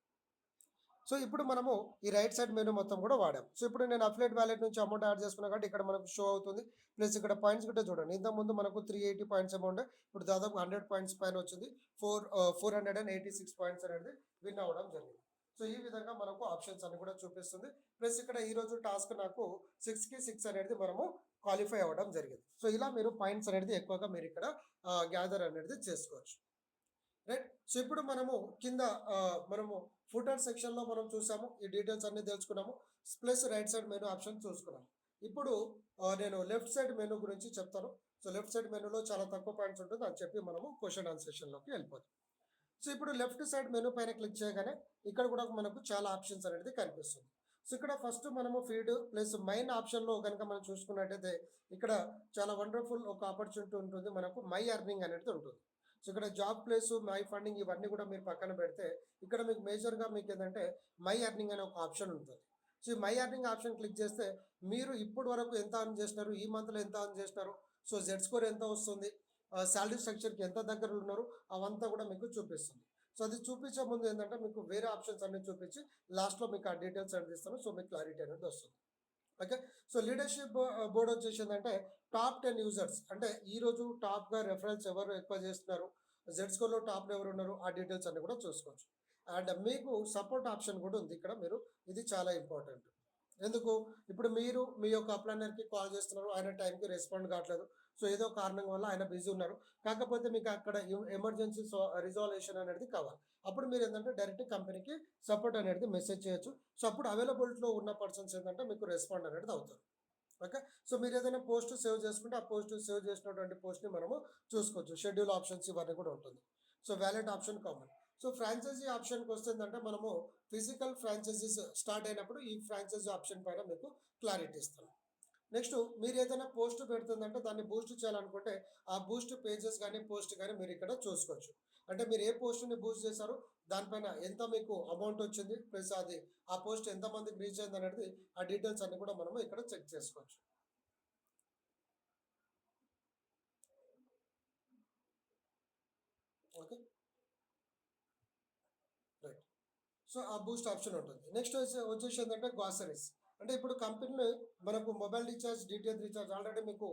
సో ఇప్పుడు మనము ఈ రైట్ సైడ్ మెనూ మొత్తం కూడా వాడాం. సో ఇప్పుడు నేను అఫిలియేట్ వాలెట్ నుంచి అమౌంట్ యాడ్ చేసుకున్నా కాబట్టి ఇక్కడ మనకు షో అవుతుంది. ప్లస్ ఇక్కడ పాయింట్స్ గిట్ట చూడండి. ఇంతకుముందు మనకు 380 పాయింట్స్ అమౌంట్, ఇప్పుడు దాదాపు 100 పాయింట్స్ పైన వచ్చింది. 486 పాయింట్స్ అనేది విన్ అవ్వడం జరిగింది. సో ఈ విధంగా మనకు ఆప్షన్స్ అన్ని కూడా చూపిస్తుంది. ప్లస్ ఇక్కడ ఈరోజు టాస్క్ నాకు 6కి 6 అనేది మనము క్వాలిఫై అవ్వడం జరిగింది. సో ఇలా మీరు పాయింట్స్ అనేది ఎక్కువగా మీరు ఇక్కడ గ్యాదర్ అనేది చేసుకోవచ్చు. రైట్? సో ఇప్పుడు మనము కింద మనము ఫుటర్ సెక్షన్‌లో మనం చూసాము. ఈ డీటెయిల్స్ అన్నీ తెలుసుకున్నాము. Plus right side menu option చూసుకున్నాము. ఇప్పుడు నేను లెఫ్ట్ సైడ్ మెనూ గురించి చెప్తాను. సో లెఫ్ట్ సైడ్ మెనూలో చాలా తక్కువ పాయింట్స్ ఉంటుంది. అని చెప్పి మనము క్వెషన్ ఆన్సర్ సెషన్‌లోకి వెళ్ళిపోతాం. సో ఇప్పుడు లెఫ్ట్ సైడ్ మెనూ పైన క్లిక్ చేయగానే ఇక్కడ కూడా మనకు చాలా ఆప్షన్స్ అనేది కనిపిస్తుంది. సో ఇక్కడ ఫస్ట్ మనము ఫీడ్ ప్లస్ మెయిన్ ఆప్షన్‌లో గనుక మనం చూసుకున్నట్టయితే ఇక్కడ చాలా వండర్‌ఫుల్ ఒక ఆపర్చునిటీ ఉంటుంది. మనకు మై ఎర్నింగ్ అనేది ఉంటుంది. సో ఇక్కడ జాబ్ ప్లేస్, మై ఫండింగ్ ఇవన్నీ కూడా మీరు పక్కన పెడితే ఇక్కడ మీకు మేజర్‌గా మీకు ఏందంటే మై ఎర్నింగ్ అనే ఒక ఆప్షన్ ఉంటుంది. సో ఈ మై ఎర్నింగ్ ఆప్షన్ క్లిక్ చేస్తే మీరు ఇప్పటి వరకు ఎంత ఎర్న్ చేసినారు, ఈ మంత్‌లో ఎంత ఎర్న్ చేసినారు, సో జెడ్ స్కోర్ ఎంత వస్తుంది, సాలరీ స్ట్రక్చర్‌కి ఎంత దగ్గరలో ఉన్నారు అవంతా కూడా మీకు చూపిస్తుంది. సో అది చూపించే ముందు ఏంటంటే మీకు వేరే ఆప్షన్స్ అన్ని చూపించి లాస్ట్‌లో మీకు ఆ డీటెయిల్స్ అనేది ఇస్తాను. సో మీకు క్లారిటీ అనేది వస్తుంది. ఓకే. సో లీడర్‌షిప్ బోర్డ్ వచ్చేసిందంటే టాప్ 10 యూజర్స్ అంటే ఈరోజు టాప్‌గా రెఫరల్స్ ఎవరు ఎక్కువ చేస్తున్నారు, జెడ్ స్కోర్‌లో టాప్‌లో ఎవరున్నారు ఆ డీటెయిల్స్ అన్ని కూడా చూసుకోవచ్చు. అండ్ మీకు సపోర్ట్ ఆప్షన్ కూడా ఉంది ఇక్కడ. మీరు ఇది చాలా ఇంపార్టెంట్. ఎందుకు? ఇప్పుడు మీరు మీ యొక్క అప్లైనర్‌కి కాల్ చేస్తున్నారు. ఆయన టైంకి రెస్పాండ్ కావట్లేదు. సో ఏదో కారణం వల్ల ఆయన బిజీ ఉన్నారు. కాకపోతే మీకు అక్కడ ఎమర్జెన్సీ రిజాల్యూషన్ అనేది కావాలి. అప్పుడు మీరు ఏంటంటే డైరెక్ట్ కంపెనీకి సపోర్ట్ అనేది మెసేజ్ చేయొచ్చు. సో అప్పుడు అవైలబిలిటీలో ఉన్న పర్సన్స్ ఏంటంటే మీకు రెస్పాండ్ అనేది అవుతారు. ఓకే. సో మీరు ఏదైనా పోస్ట్ సేవ్ చేసుకుంటే ఆ పోస్ట్ సేవ్ చేసినటువంటి పోస్ట్‌ని మనము చూసుకోవచ్చు. షెడ్యూల్ ఆప్షన్స్ ఇవన్నీ కూడా ఉంటుంది. So valid option common. So franchisee ఆప్షన్‌కి వస్తుందంటే మనము ఫిజికల్ ఫ్రాంచైజీస్ స్టార్ట్ అయినప్పుడు ఈ ఫ్రాంచైజీ ఆప్షన్ పైన మీకు క్లారిటీ ఇస్తాను. నెక్స్ట్ మీరు ఏదైనా పోస్ట్ పెడుతుందంటే దాన్ని బూస్ట్ చేయాలనుకుంటే ఆ బూస్ట్ పేజెస్ కానీ పోస్ట్ కానీ మీరు ఇక్కడ చూసుకోవచ్చు. అంటే మీరు ఏ పోస్ట్‌ని బూస్ట్ చేశారో దానిపైన ఎంత మీకు అమౌంట్ వచ్చింది, ప్లస్ అది ఆ పోస్ట్ ఎంతమందికి రీచ్ అయింది అనేది ఆ డీటెయిల్స్ అన్ని కూడా మనము ఇక్కడ చెక్ చేసుకోవచ్చు. ఓకే. రైట్. సో ఆ బూస్ట్ ఆప్షన్ ఉంటుంది. నెక్స్ట్ వచ్చేసి ఏంటంటే గ్రాసరీస్. అంటే ఇప్పుడు కంపెనీలో మనకు mobile recharge, DTH recharge already మీకు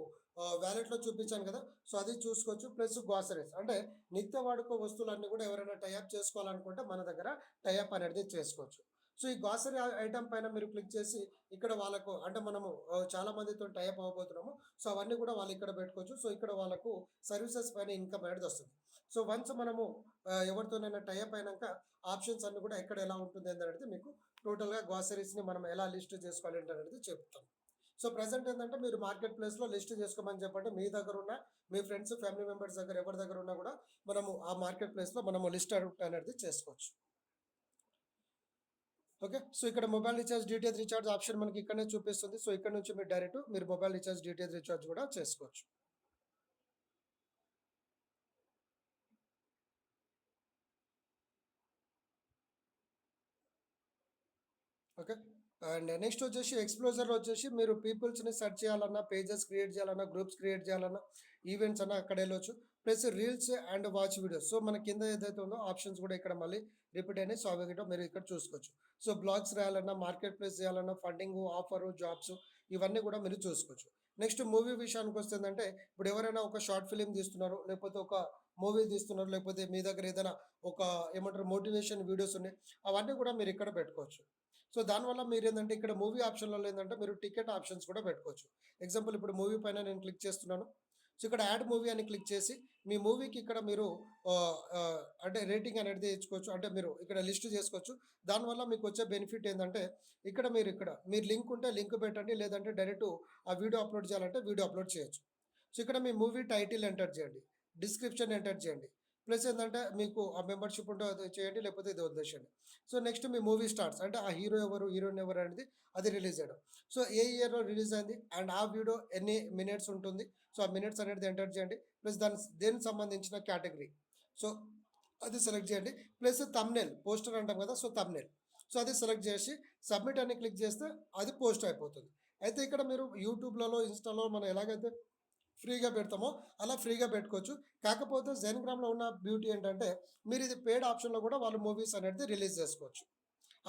వాలెట్‌లో చూపించాను కదా! సో అది చూసుకోవచ్చు. ప్లస్ గ్రాసరీస్ అంటే నిత్య వాడుక వస్తువులన్నీ కూడా ఎవరైనా టై అప్ చేసుకోవాలనుకుంటే మన దగ్గర టై అప్ అనేది చేసుకోవచ్చు. సో ఈ గ్రాసరీ ఐటెమ్ పైన మీరు క్లిక్ చేసి ఇక్కడ వాళ్ళకు అంటే మనము చాలా మందితో టై అప్ అవ్వబోతున్నాము. సో అవన్నీ కూడా వాళ్ళు ఇక్కడ పెట్టుకోవచ్చు. సో ఇక్కడ వాళ్ళకు సర్వీసెస్ పైన ఇన్‌కమ్ అనేది వస్తుంది. సో వన్స్ మనము ఎవరితోనైనా టై అప్ అయినంక ఆప్షన్స్ అన్నీ కూడా ఎక్కడ ఎలా ఉంటుంది అనేది మీకు టోటల్‌గా గ్రాసరీస్‌ని మనం ఎలా లిస్ట్ చేసుకోవాలి ఏంటనేది చెప్తాం. సో ప్రెజెంట్ ఏందంటే మీరు మార్కెట్ ప్లేస్‌లో లిస్ట్ చేసుకోమని చెప్పండి. మీ దగ్గర ఉన్న మీ ఫ్రెండ్స్, ఫ్యామిలీ మెంబర్స్ దగ్గర ఎవరి దగ్గర ఉన్నా కూడా మనము ఆ మార్కెట్ ప్లేస్‌లో మనము లిస్ట్ అవుట్ అనేది చేసుకోవచ్చు. ఓకే. సో ఇక్కడ mobile recharge, DTH recharge option మనకి ఇక్కడనే చూపిస్తుంది. సో ఇక్కడ నుంచి మీరు డైరెక్ట్ మీరు మొబైల్ రీచార్జ్, డీటీహెచ్ రీచార్జ్ కూడా చేసుకోవచ్చు. ఓకే. అండ్ నెక్స్ట్ వచ్చేసి ఎక్స్‌ప్లోజర్‌లో వచ్చేసి మీరు పీపుల్స్‌ని సెర్చ్ చేయాలన్నా, పేజెస్ క్రియేట్ చేయాలన్నా, గ్రూప్స్ క్రియేట్ చేయాలన్నా, ఈవెంట్స్ అన్నా అక్కడ వెళ్ళొచ్చు. Plus reels and watch videos. So మన కింద ఏదైతే ఉందో ఆప్షన్స్ కూడా ఇక్కడ మళ్ళీ రిపీట్ అయినాయి. సో అవి కూడా మీరు ఇక్కడ చూసుకోవచ్చు. సో బ్లాగ్స్ రాయాలన్నా, మార్కెట్ ప్లేస్ చేయాలన్నా, ఫండింగు, ఆఫరు, జాబ్స్ ఇవన్నీ కూడా మీరు చూసుకోవచ్చు. నెక్స్ట్ మూవీ విషయానికి వస్తుందంటే ఇప్పుడు ఎవరైనా ఒక షార్ట్ ఫిల్మ్ తీస్తున్నారు, లేకపోతే ఒక మూవీ తీస్తున్నారు, లేకపోతే మీ దగ్గర ఏదైనా ఒక ఏమంటారు మోటివేషన్ వీడియోస్ ఉన్నాయి. అవన్నీ కూడా మీరు ఇక్కడ పెట్టుకోవచ్చు. సో దానివల్ల మీరేందంటే ఇక్కడ మూవీ ఆప్షన్‌లలో ఏందంటే మీరు టికెట్ ఆప్షన్స్ కూడా పెట్టుకోవచ్చు. ఎగ్జాంపుల్ ఇప్పుడు మూవీ పైన నేను క్లిక్ చేస్తున్నాను. సో ఇక్కడ యాడ్ మూవీ అని క్లిక్ చేసి మీ మూవీకి ఇక్కడ మీరు అంటే రేటింగ్ అనేది ఇచ్చుకోవచ్చు. అంటే మీరు ఇక్కడ లిస్ట్ చేసుకోవచ్చు. దానివల్ల మీకు వచ్చే బెనిఫిట్ ఏంటంటే ఇక్కడ మీరు లింక్ ఉంటే లింక్ పెట్టండి. లేదంటే డైరెక్ట్ ఆ వీడియో అప్లోడ్ చేయాలంటే వీడియో అప్లోడ్ చేయొచ్చు. సో ఇక్కడ మీ మూవీ టైటిల్ ఎంటర్ చేయండి, డిస్క్రిప్షన్ ఎంటర్ చేయండి. ప్లస్ ఏంటంటే మీకు ఆ మెంబర్షిప్ ఉంటే అది చేయండి, లేకపోతే ఇది వదిలేసేయండి. సో నెక్స్ట్ మీ మూవీ స్టార్ట్స్ అంటే ఆ హీరో ఎవరు, హీరోయిన్ ఎవరు అనేది అది రిలీజ్ చేయడం. సో ఏ ఇయర్లో రిలీజ్ అయింది అండ్ ఆ వీడియో ఎన్ని మినిట్స్ ఉంటుంది. సో ఆ మినిట్స్ అనేది ఎంటర్ చేయండి. ప్లస్ దేనికి సంబంధించిన కేటగిరీ సో అది సెలెక్ట్ చేయండి. ప్లస్ తమ్నెల్ పోస్టర్ అంటాం కదా, సో తమ్నెల్ సో అది సెలెక్ట్ చేసి సబ్మిట్ అని క్లిక్ చేస్తే అది పోస్ట్ అయిపోతుంది. అయితే ఇక్కడ మీరు యూట్యూబ్లలో, ఇన్స్టాలో మనం ఎలాగైతే ఫ్రీగా పెడతామో అలా ఫ్రీగా పెట్టుకోవచ్చు. కాకపోతే జెన్గ్రామ్లో ఉన్న బ్యూటీ ఏంటంటే మీరు ఇది పెయిడ్ ఆప్షన్లో కూడా వాళ్ళు మూవీస్ అనేది రిలీజ్ చేసుకోవచ్చు.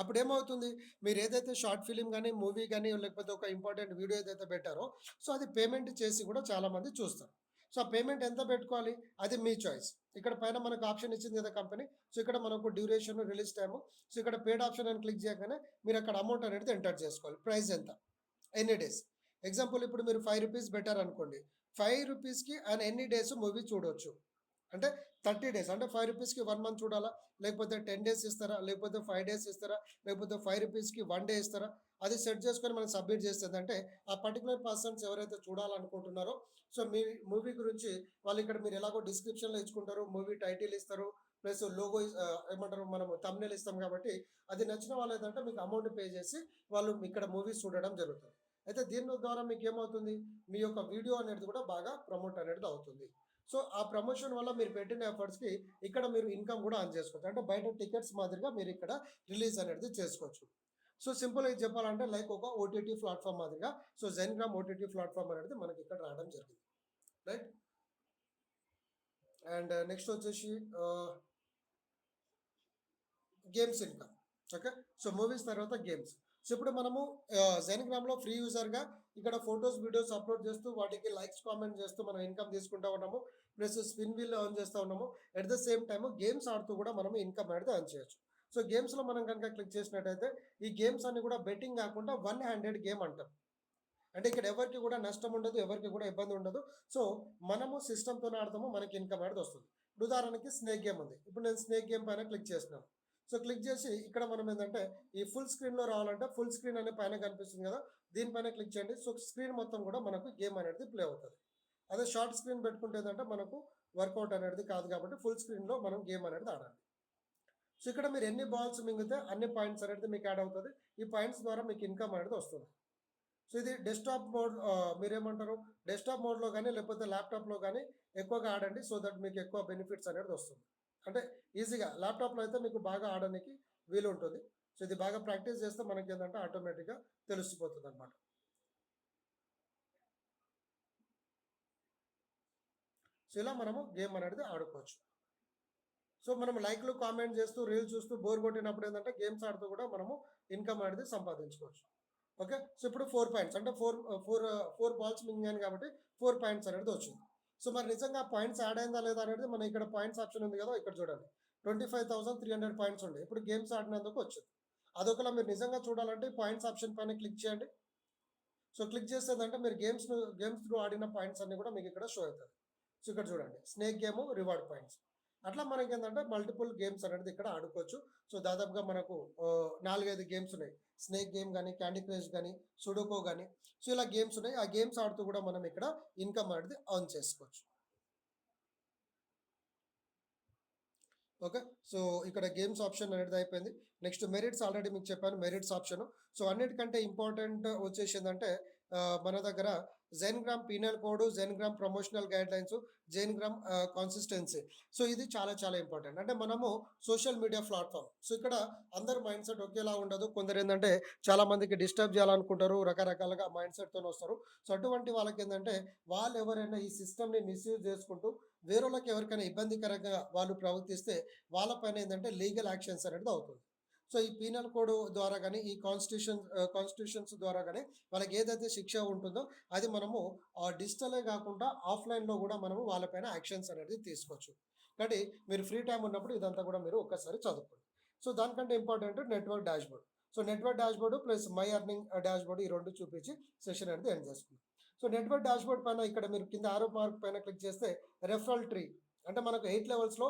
అప్పుడు ఏమవుతుంది, మీరు ఏదైతే షార్ట్ ఫిలిం కానీ, మూవీ కానీ, లేకపోతే ఒక ఇంపార్టెంట్ వీడియో ఏదైతే పెట్టారో సో అది పేమెంట్ చేసి కూడా చాలామంది చూస్తారు. సో ఆ పేమెంట్ ఎంత పెట్టుకోవాలి అది మీ చాయిస్. ఇక్కడ పైన మనకు ఆప్షన్ ఇచ్చింది కదా కంపెనీ. సో ఇక్కడ మనకు డ్యూరేషన్, రిలీజ్ టైము. సో ఇక్కడ పెయిడ్ ఆప్షన్ అని క్లిక్ చేయగానే మీరు అక్కడ అమౌంట్ అనేది ఎంటర్ చేసుకోవాలి. ప్రైస్ ఎంత, ఎన్ని డేస్. ఎగ్జాంపుల్ ఇప్పుడు మీరు 5 రూపీస్ పెట్టారనుకోండి, 5 రూపీస్కి అండ్ ఎన్ని డేస్ మూవీ చూడవచ్చు. అంటే 30 డేస్ అంటే 5 రూపీస్కి 1 మంత్ చూడాలా, లేకపోతే 10 డేస్ ఇస్తారా, లేకపోతే 5 డేస్ ఇస్తారా, లేకపోతే 5 రూపీస్కి 1 డే ఇస్తారా, అది సెట్ చేసుకొని మనం సబ్మిట్ చేస్తుంది. అంటే ఆ పర్టికులర్ పర్సన్స్ ఎవరైతే చూడాలనుకుంటున్నారో సో మీ మూవీ గురించి వాళ్ళు ఇక్కడ మీరు ఎలాగో డిస్క్రిప్షన్లో ఇచ్చుకుంటారు, మూవీ టైటిల్ ఇస్తారు, ప్లస్ లోగో ఏమంటారు మనము తమ్నెల్ ఇస్తాం కాబట్టి అది నచ్చిన వాళ్ళు ఏంటంటే మీకు అమౌంట్ పే చేసి వాళ్ళు ఇక్కడ మూవీస్ చూడడం జరుగుతుంది. అయితే దీని ద్వారా మీకు ఏమవుతుంది, మీ యొక్క వీడియో అనేది కూడా బాగా ప్రమోట్ అనేది అవుతుంది. సో ఆ ప్రమోషన్ వల్ల మీరు పెట్టిన ఎఫర్ట్స్కి ఇక్కడ మీరు ఇన్కమ్ కూడా ఆన్ చేసుకోవచ్చు. అంటే బయట టికెట్స్ మాదిరిగా మీరు ఇక్కడ రిలీజ్ అనేది చేసుకోవచ్చు. సో సింపుల్గా చెప్పాలంటే లైక్ ఒక ఓటీటీ ప్లాట్ఫామ్ మాదిరిగా సో జెన్గ్రామ్ ఓటీటీ ప్లాట్ఫామ్ అనేది మనకి ఇక్కడ రావడం జరిగింది, రైట్. అండ్ నెక్స్ట్ వచ్చేసి games income. Okay, so movies తర్వాత గేమ్స్. సో ఇప్పుడు మనము జెన్గ్రామ్లో ఫ్రీ యూజర్గా ఇక్కడ ఫొటోస్, వీడియోస్ అప్లోడ్ చేస్తూ వాటికి లైక్స్, కామెంట్ చేస్తూ మనం ఇన్కమ్ తీసుకుంటూ ఉన్నాము. ప్లస్ స్పిన్ వీల్ ఆన్ చేస్తూ ఉన్నాము. At the same time games ఆడుతూ కూడా మనం ఇన్కమ్ అనేది ఆన్ చేయొచ్చు. సో గేమ్స్లో మనం కనుక క్లిక్ చేసినట్టయితే ఈ గేమ్స్ అన్ని కూడా బెట్టింగ్ కాకుండా 1 హ్యాండెడ్ గేమ్ అంటాం. అంటే ఇక్కడ ఎవరికి కూడా నష్టం ఉండదు, ఎవరికి కూడా ఇబ్బంది ఉండదు. సో మనము సిస్టమ్తో ఆడతాము, మనకి ఇన్కమ్ అనేది వస్తుంది. ఉదాహరణకి స్నేక్ గేమ్ ఉంది. ఇప్పుడు నేను స్నేక్ గేమ్ పైన క్లిక్ చేసినాను. సో క్లిక్ చేసి ఇక్కడ మనం ఏంటంటే ఈ ఫుల్ స్క్రీన్లో రావాలంటే ఫుల్ స్క్రీన్ అనే పైన కనిపిస్తుంది కదా, దీనిపైన క్లిక్ చేయండి. సో స్క్రీన్ మొత్తం కూడా మనకు గేమ్ అనేది ప్లే అవుతుంది. అదే షార్ట్ స్క్రీన్ పెట్టుకుంటే ఏంటంటే మనకు వర్కౌట్ అనేది కాదు కాబట్టి ఫుల్ స్క్రీన్లో మనం గేమ్ అనేది ఆడాలి. సో ఇక్కడ మీరు ఎన్ని బాల్స్ మింగితే అన్ని పాయింట్స్ అనేది మీకు యాడ్ అవుతుంది. ఈ పాయింట్స్ ద్వారా మీకు ఇన్కమ్ అనేది వస్తుంది. సో ఇది డెస్క్టాప్ మోడ్, మీరేమంటారు డెస్క్టాప్ మోడ్లో కానీ లేకపోతే ల్యాప్టాప్లో కానీ ఎక్కువగా ఆడండి. సో దట్ మీకు ఎక్కువ బెనిఫిట్స్ అనేది వస్తుంది. అంటే ఈజీగా ల్యాప్టాప్లో అయితే మీకు బాగా ఆడడానికి వీలు ఉంటుంది. సో ఇది బాగా ప్రాక్టీస్ చేస్తే మనకి ఏంటంటే ఆటోమేటిక్గా తెలిసిపోతుంది అనమాట. సో ఇలా మనము గేమ్ అనేది ఆడుకోవచ్చు. సో మనం లైక్లు, కామెంట్ చేస్తూ, రీల్స్ చూస్తూ బోర్ కొట్టినప్పుడు ఏంటంటే గేమ్స్ ఆడుతూ కూడా మనము ఇన్కమ్ అనేది సంపాదించుకోవచ్చు. ఓకే, సో ఇప్పుడు 4 పాయింట్స్ అంటే 4 బాల్స్ మింగాను కాబట్టి 4 పాయింట్స్ అనేది వచ్చింది. సో మరి నిజంగా పాయింట్స్ యాడ్ అయిందా లేదా అనేది మనం ఇక్కడ పాయింట్స్ ఆప్షన్ ఉంది కదా, ఇక్కడ చూడండి 25,300 పాయింట్స్ ఉండే. ఇప్పుడు గేమ్స్ ఆడినందుకు వచ్చింది. అదొకలా మీరు నిజంగా చూడాలంటే పాయింట్స్ ఆప్షన్ పైన క్లిక్ చేయండి. సో క్లిక్ చేసేదంటే మీరు గేమ్స్ త్రూ ఆడిన పాయింట్స్ అన్ని కూడా మీకు ఇక్కడ షో అవుతుంది. సో ఇక్కడ చూడండి స్నేక్ గేమ్, రివార్డ్ పాయింట్స్. అట్లా మనకి ఏంటంటే మల్టిపుల్ గేమ్స్ అనేది ఇక్కడ ఆడుకోవచ్చు. సో దాదాపుగా మనకు 4-5 గేమ్స్ ఉన్నాయి. స్నేక్ గేమ్ కానీ, క్యాండీ క్రష్ కానీ, సుడోకో కానీ. సో ఇలా గేమ్స్ ఉన్నాయి. ఆ గేమ్స్ ఆడుతూ కూడా మనం ఇక్కడ ఇన్కమ్ అనేది ఆన్ చేసుకోవచ్చు. ఓకే, సో ఇక్కడ గేమ్స్ ఆప్షన్ అనేది అయిపోయింది. నెక్స్ట్ మెరిట్స్ ఆల్రెడీ మీకు చెప్పాను, మెరిట్స్ ఆప్షన్. సో అన్నిటికంటే ఇంపార్టెంట్ వచ్చేసి ఏంటంటే మన దగ్గర Zengram penal code, Zengram promotional guidelines, Zengram consistency. So ఇది చాలా చాలా ఇంపార్టెంట్. అంటే మనము సోషల్ మీడియా ప్లాట్ఫామ్. సో ఇక్కడ అందరు మైండ్ సెట్ ఒకేలా ఉండదు. కొందరు ఏంటంటే చాలామందికి డిస్టర్బ్ చేయాలనుకుంటారు, రకరకాలుగా మైండ్ సెట్తో వస్తారు. సో అటువంటి వాళ్ళకి ఏంటంటే వాళ్ళు ఎవరైనా ఈ సిస్టమ్ని మిస్యూజ్ చేసుకుంటూ వేరేళ్ళకి ఎవరికైనా ఇబ్బందికరంగా వాళ్ళు ప్రవర్తిస్తే వాళ్ళపైన ఏంటంటే లీగల్ యాక్షన్స్ అనేది అవుతుంది. సో ఈ పీనల్ కోడ్ ద్వారా కానీ, ఈ కాన్స్టిట్యూషన్స్ ద్వారా కానీ వాళ్ళకి ఏదైతే శిక్ష ఉంటుందో అది మనము డిజిటలే కాకుండా ఆఫ్లైన్లో కూడా మనము వాళ్ళపైన యాక్షన్స్ అనేది తీసుకోవచ్చు. కాబట్టి మీరు ఫ్రీ టైం ఉన్నప్పుడు ఇదంతా కూడా మీరు ఒక్కసారి చదువుకోండి. సో దానికంటే important network dashboard. So network dashboard plus my earning dashboard ఈ రెండు చూపించి సెషన్ అనేది ఎండ్ చేసుకుందాం. సో నెట్వర్క్ డాష్బోర్డ్ పైన ఇక్కడ మీరు కింద ఆరో మార్క్ పైన క్లిక్ చేస్తే రెఫరల్ ట్రీ అంటే మనకు 8 లెవెల్స్లో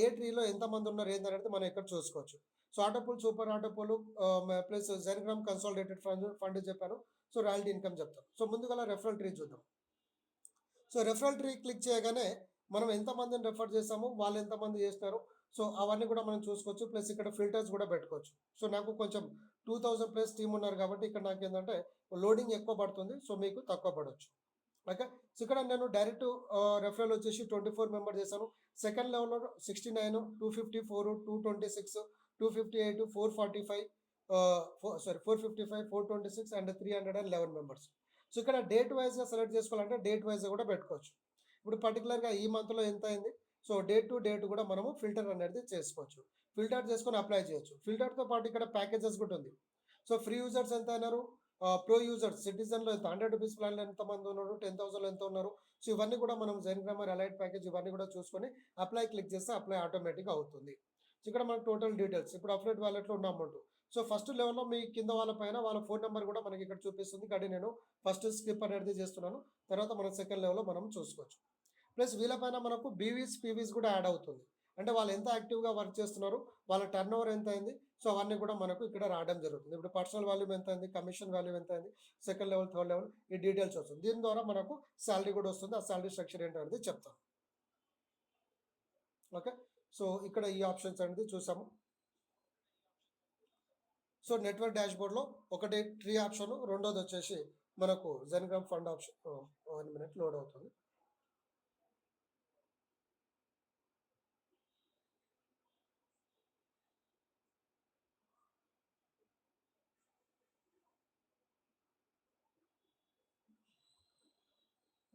ఏ ట్రీలో ఎంతమంది ఉన్నారు ఏందనేది మనం ఇక్కడ చూసుకోవచ్చు. So auto pool, super auto pool plus Zengram consolidated fund చెప్పాను. సో రాయల్టీ ఇన్కమ్ చెప్తాను. సో ముందుగా రెఫరల్ ట్రీ చూద్దాం. సో రెఫరల్ ట్రీ క్లిక్ చేయగానే మనం ఎంతమందిని రెఫర్ చేస్తాము, వాళ్ళు ఎంతమంది చేస్తారు, సో అవన్నీ కూడా మనం చూసుకోవచ్చు. ప్లస్ ఇక్కడ ఫిల్టర్స్ కూడా పెట్టుకోవచ్చు. సో నాకు కొంచెం 2000 ప్లస్ టీమ్ ఉన్నారు కాబట్టి ఇక్కడ నాకు ఏంటంటే లోడింగ్ ఎక్కువ పడుతుంది. సో మీకు తక్కువ పడవచ్చు. ఓకే. సో ఇక్కడ నేను డైరెక్ట్ రెఫరల్ వచ్చేసి 24 మెంబర్ చేశాను. సెకండ్ లెవెల్లో 69, 254, 226, 258, 445 455, 426 అండ్ 311 మెంబర్స్. సో ఇక్కడ డేట్ వైజ్గా సెలెక్ట్ చేసుకోవాలంటే డేట్ వైజ్గా కూడా పెట్టుకోవచ్చు. ఇప్పుడు పర్టికులర్గా ఈ మంత్లో ఎంత అయింది, సో డేట్ టు డేట్ కూడా మనము ఫిల్టర్ అనేది చేసుకోవచ్చు. ఫిల్టర్ చేసుకొని అప్లై చేయొచ్చు. ఫిల్టర్తో పాటు ఇక్కడ ప్యాకేజెస్ కూడా ఉంది. సో ఫ్రీ యూజర్స్ ఎంత అయినారు, ప్రో యూజర్స్ సిటిజన్లో ఎంత, 100 రూపీస్ ప్లాన్లో ఎంతమంది ఉన్నారు, 10,000 ఎంత ఉన్నారు. సో ఇవన్నీ కూడా మనం జెన్గ్రామర్ అలైట్ ప్యాకేజ్ ఇవన్నీ కూడా చూసుకొని అప్లై క్లిక్ చేస్తే అప్లై ఆటోమేటిక్గా అవుతుంది. సో ఇక్కడ మనకు టోటల్ డీటెయిల్స్ ఇప్పుడు అప్డేట్ వాలెట్లో ఉన్న అమౌంట్. సో ఫస్ట్ లెవెల్లో మీ కింద వాళ్ళ పైన వాళ్ళ ఫోన్ నెంబర్ కూడా మనకి ఇక్కడ చూపిస్తుంది. కానీ నేను ఫస్ట్ స్కిప్ అనేది చేస్తున్నాను. తర్వాత మనం సెకండ్ లెవెల్లో మనం చూసుకోవచ్చు. ప్లస్ వీళ్ళపైన మనకు బీవీస్ పీవీస్ కూడా యాడ్ అవుతుంది. అంటే వాళ్ళు ఎంత యాక్టివ్గా వర్క్ చేస్తున్నారు, వాళ్ళ టర్న్ ఓవర్ ఎంత అయింది, సో అవన్నీ కూడా మనకు ఇక్కడ రావడం జరుగుతుంది. ఇప్పుడు పర్సనల్ వాల్యూమ్ ఎంత అయింది, కమిషన్ వాల్యూమ్ ఎంత అయింది, సెకండ్ లెవెల్, థర్డ్ లెవెల్, ఈ డీటెయిల్స్ వస్తుంది. దీని ద్వారా మనకు శాలరీ కూడా వస్తుంది. ఆ శాలరీ స్ట్రక్చర్ ఏంటనేది చెప్తాను. ఓకే. సో ఇక్కడ ఈ ఆప్షన్స్ అనేది చూసాము. సో నెట్వర్క్ డాష్బోర్డ్లో ఒకటి ట్రీ ఆప్షన్, రెండోది వచ్చేసి మనకు జెన్గ్రామ్ ఫండ్ ఆప్షన్. 1 మినిట్ లోడ్ అవుతుంది.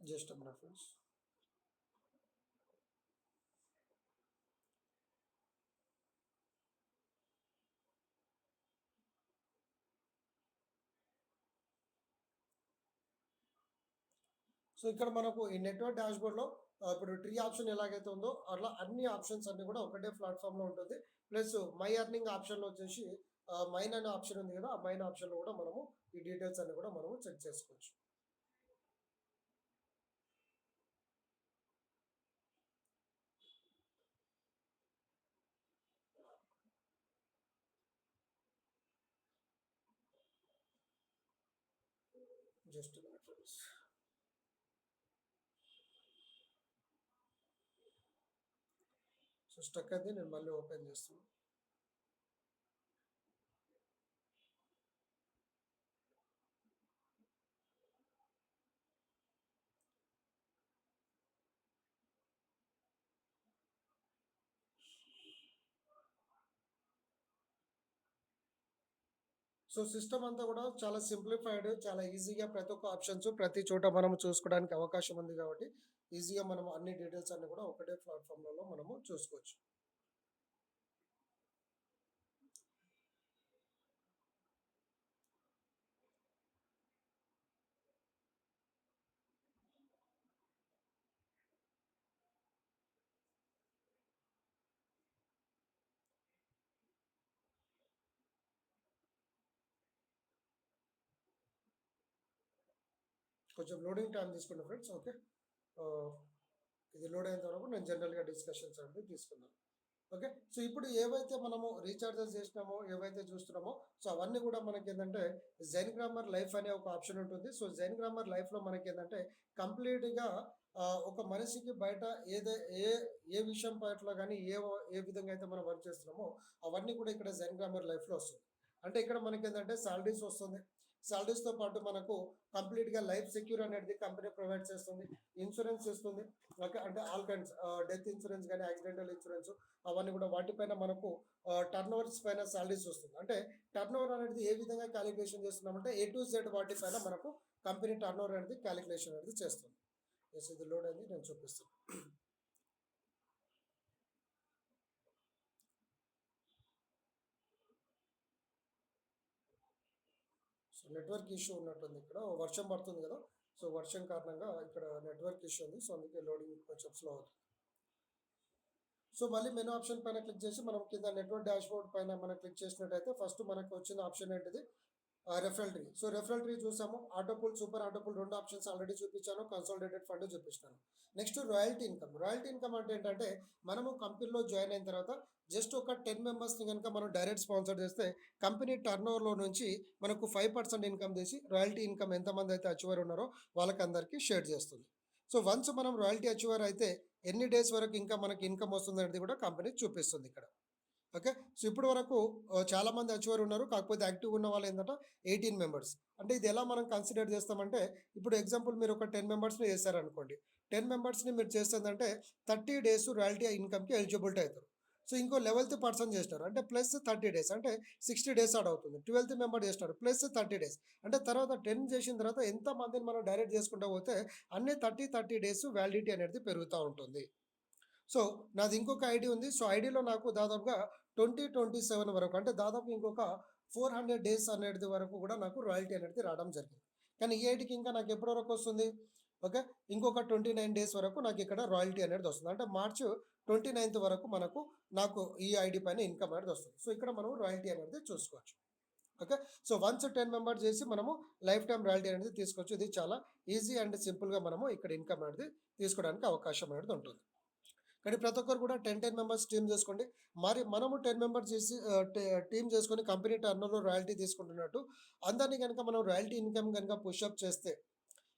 Just reference. సో ఇక్కడ మనకు ఈ నెట్వర్క్ డాష్బోర్డ్లో ఇప్పుడు ట్రీ ఆప్షన్ ఎలాగైతే ఉందో అట్లా అన్ని ఆప్షన్స్ అన్ని కూడా ఒకటే ప్లాట్ఫామ్లో ఉంటుంది. ప్లస్ మై ఎర్నింగ్ ఆప్షన్లో వచ్చేసి మైన్ అనే ఆప్షన్ ఉంది కదా, ఆ మైన్ ఆప్షన్లో కూడా మనము ఈ డీటెయిల్స్ అన్ని కూడా మనము చెక్ చేసుకోవచ్చు. Just friends. సో స్టక్ అయితే నేను మళ్ళీ ఓపెన్ చేస్తున్నాను. సో సిస్టమ్ అంతా కూడా చాలా సింప్లిఫైడ్, చాలా ఈజీగా ప్రతి ఒక్క ఆప్షన్స్ ప్రతి చోట మనం చూసుకోవడానికి అవకాశం ఉంది కాబట్టి ఈజీగా మనం అన్ని డీటెయిల్స్ అన్ని కూడా ఒకటే ప్లాట్ఫామ్లలో మనము చూసుకోవచ్చు. కొంచెం లోడింగ్ టైం తీసుకోండి ఫ్రెండ్స్. ఓకే. ఇది లోడ్ అయిన తర్వాత నేను జనరల్గా డిస్కషన్స్ అనేది తీసుకున్నాను. ఓకే. సో ఇప్పుడు ఏవైతే మనము రీఛార్జెస్ చేసినామో, ఏవైతే చూస్తున్నామో, సో అవన్నీ కూడా మనకి ఏంటంటే జెన్గ్రామర్ లైఫ్ అనే ఒక ఆప్షన్ ఉంటుంది. సో జెన్గ్రామర్ లైఫ్లో మనకి ఏంటంటే కంప్లీట్గా ఒక మనిషికి బయట ఏదే ఏ ఏ విషయం పట్ల కానీ ఏ విధంగా అయితే మనం వర్క్ చేస్తున్నామో అవన్నీ కూడా ఇక్కడ జెన్గ్రామర్ లైఫ్లో వస్తుంది. అంటే ఇక్కడ మనకి ఏంటంటే సాలరీస్ వస్తుంది. సాలరీస్తో పాటు మనకు కంప్లీట్గా లైఫ్ సెక్యూర్ అనేది కంపెనీ ప్రొవైడ్ చేస్తుంది. ఇన్సూరెన్స్ ఇస్తుంది. ఓకే. అంటే ఆల్ కైండ్స్ డెత్ ఇన్సూరెన్స్ కానీ యాక్సిడెంటల్ ఇన్సూరెన్స్ అవన్నీ కూడా వాటిపైన మనకు టర్న్ ఓవర్స్ పైన సాలరీస్ వస్తుంది. అంటే టర్న్ ఓవర్ అనేది ఏ విధంగా క్యాలిక్యులేషన్ చేస్తున్నామంటే A to Z వాటిపైన మనకు కంపెనీ టర్న్ ఓవర్ అనేది క్యాలిక్యులేషన్ అనేది చేస్తుంది. ఎస్, ఇది లోడ్ అనేది నేను చూపిస్తాను. సో నెట్వర్క్ ఇష్యూ ఉన్నట్టుంది. ఇక్కడ వర్షం పడుతుంది కదా, సో వర్షం కారణంగా ఇక్కడ నెట్వర్క్ ఇష్యూ ఉంది. సో అందుకే లోడింగ్ కొంచెం స్లో అవుతుంది. సో మళ్ళీ మెనూ ఆప్షన్ పైన క్లిక్ చేసి మనం కింద నెట్వర్క్ డాష్బోర్డ్ పైన మనం క్లిక్ చేసినట్టయితే ఫస్ట్ మనకు వచ్చిన ఆప్షన్ ఏంటిది, referral tree. So referral tree చూసాము. Auto pool, super auto pool 2 options already చూపించాను. కన్సాలిడేటెడ్ ఫండ్ చూపిస్తాను. Next royalty income. Royalty income అంటే ఏంటంటే మనము కంపెనీలో జాయిన్ అయిన తర్వాత జస్ట్ ఒక 10 మెంబర్స్ని కనుక మనం డైరెక్ట్ స్పాన్సర్ చేస్తే కంపెనీ టర్నోవర్లో నుంచి మనకు 5% ఇన్కమ్ తీసి రాయల్టీ ఇన్కమ్ ఎంతమంది అయితే అచీవర్ ఉన్నారో వాళ్ళకందరికీ షేర్ చేస్తుంది. సో వన్స్ మనం రాయల్టీ అచీవర్ అయితే ఎన్ని డేస్ వరకు ఇంకా మనకి ఇన్కమ్ వస్తుంది అనేది కూడా కంపెనీ చూపిస్తుంది ఇక్కడ. ఓకే. సో ఇప్పటి వరకు చాలామంది అచీవర్ ఉన్నారు. కాకపోతే యాక్టివ్ ఉన్న వాళ్ళు ఏంటంటే 18 మెంబర్స్. అంటే ఇది ఎలా మనం కన్సిడర్ చేస్తామంటే ఇప్పుడు ఎగ్జాంపుల్ మీరు ఒక 10 మెంబర్స్ని చేశారనుకోండి. 10 మెంబర్స్ని మీరు చేస్తుందంటే 30 డేస్ రాయల్టీ ఇన్కమ్కి ఎలిజిబిలిటీ అవుతారు. సో ఇంకో 11th పర్సన్ చేసినారు అంటే ప్లస్ 30 డేస్ అంటే 60 డేస్ యాడ్ అవుతుంది. 12th మెంబర్ చేసినారు ప్లస్ 30 డేస్ అంటే తర్వాత 10 చేసిన తర్వాత ఎంతమందిని మనం డైరెక్ట్ చేసుకుంటూ పోతే అన్ని 30 డేస్ వ్యాలిడిటీ అనేది పెరుగుతూ ఉంటుంది. సో నాది ఇంకొక ఐడి ఉంది. సో ఐడిలో నాకు దాదాపుగా 2027 వరకు అంటే దాదాపు ఇంకొక 400 డేస్ అనేది వరకు కూడా నాకు రాయల్టీ అనేది రావడం జరిగింది. కానీ ఈ ఐడికి ఇంకా నాకు ఎప్పటి వరకు వస్తుంది? ఓకే. ఇంకొక 29 డేస్ వరకు నాకు ఇక్కడ రాయల్టీ అనేది వస్తుంది. అంటే మార్చ్ 29th వరకు నాకు ఈ ఐడి పైన ఇన్కమ్ అనేది వస్తుంది. సో ఇక్కడ మనం రాయల్టీ అనేది చూసుకోవచ్చు. ఓకే. సో వన్స్ 10 మెంబర్స్ చేసి మనము లైఫ్ టైం రాయల్టీ అనేది తీసుకోవచ్చు. ఇది చాలా ఈజీ అండ్ సింపుల్గా మనము ఇక్కడ ఇన్కమ్ అనేది తీసుకోవడానికి అవకాశం అనేది ఉంటుంది. కానీ ప్రతి ఒక్కరు కూడా 10 మెంబర్స్ టీమ్ చేసుకోండి. మరి మనము 10 మెంబర్స్ చేసి టీమ్ చేసుకొని కంపెనీ టర్నోవర్లో రాయల్టీ తీసుకుంటున్నట్టు అందరినీ కనుక మనం రాయల్టీ ఇన్కమ్ కనుక పుషప్ చేస్తే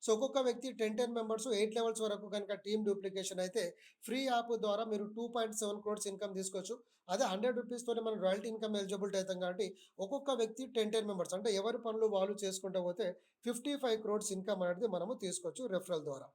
సో ఒక్కొక్క వ్యక్తి 10 మెంబర్స్ 8 లెవెల్స్ వరకు కనుక టీమ్ డూప్లికేషన్ అయితే ఫ్రీ యాప్ ద్వారా మీరు 2.7 crores ఇన్కమ్ తీసుకోవచ్చు. అదే 100 రూపీస్తోనే మనం రాయల్టీ ఇన్కమ్ ఎలిజిబిలిటీ అవుతాం కాబట్టి ఒక్కొక్క వ్యక్తి 10 మెంబర్స్ అంటే ఎవరి పనులు వాళ్ళు చేసుకుంటూ పోతే 55 crores ఇన్కమ్ అనేది మనము తీసుకోవచ్చు రెఫరల్ ద్వారా.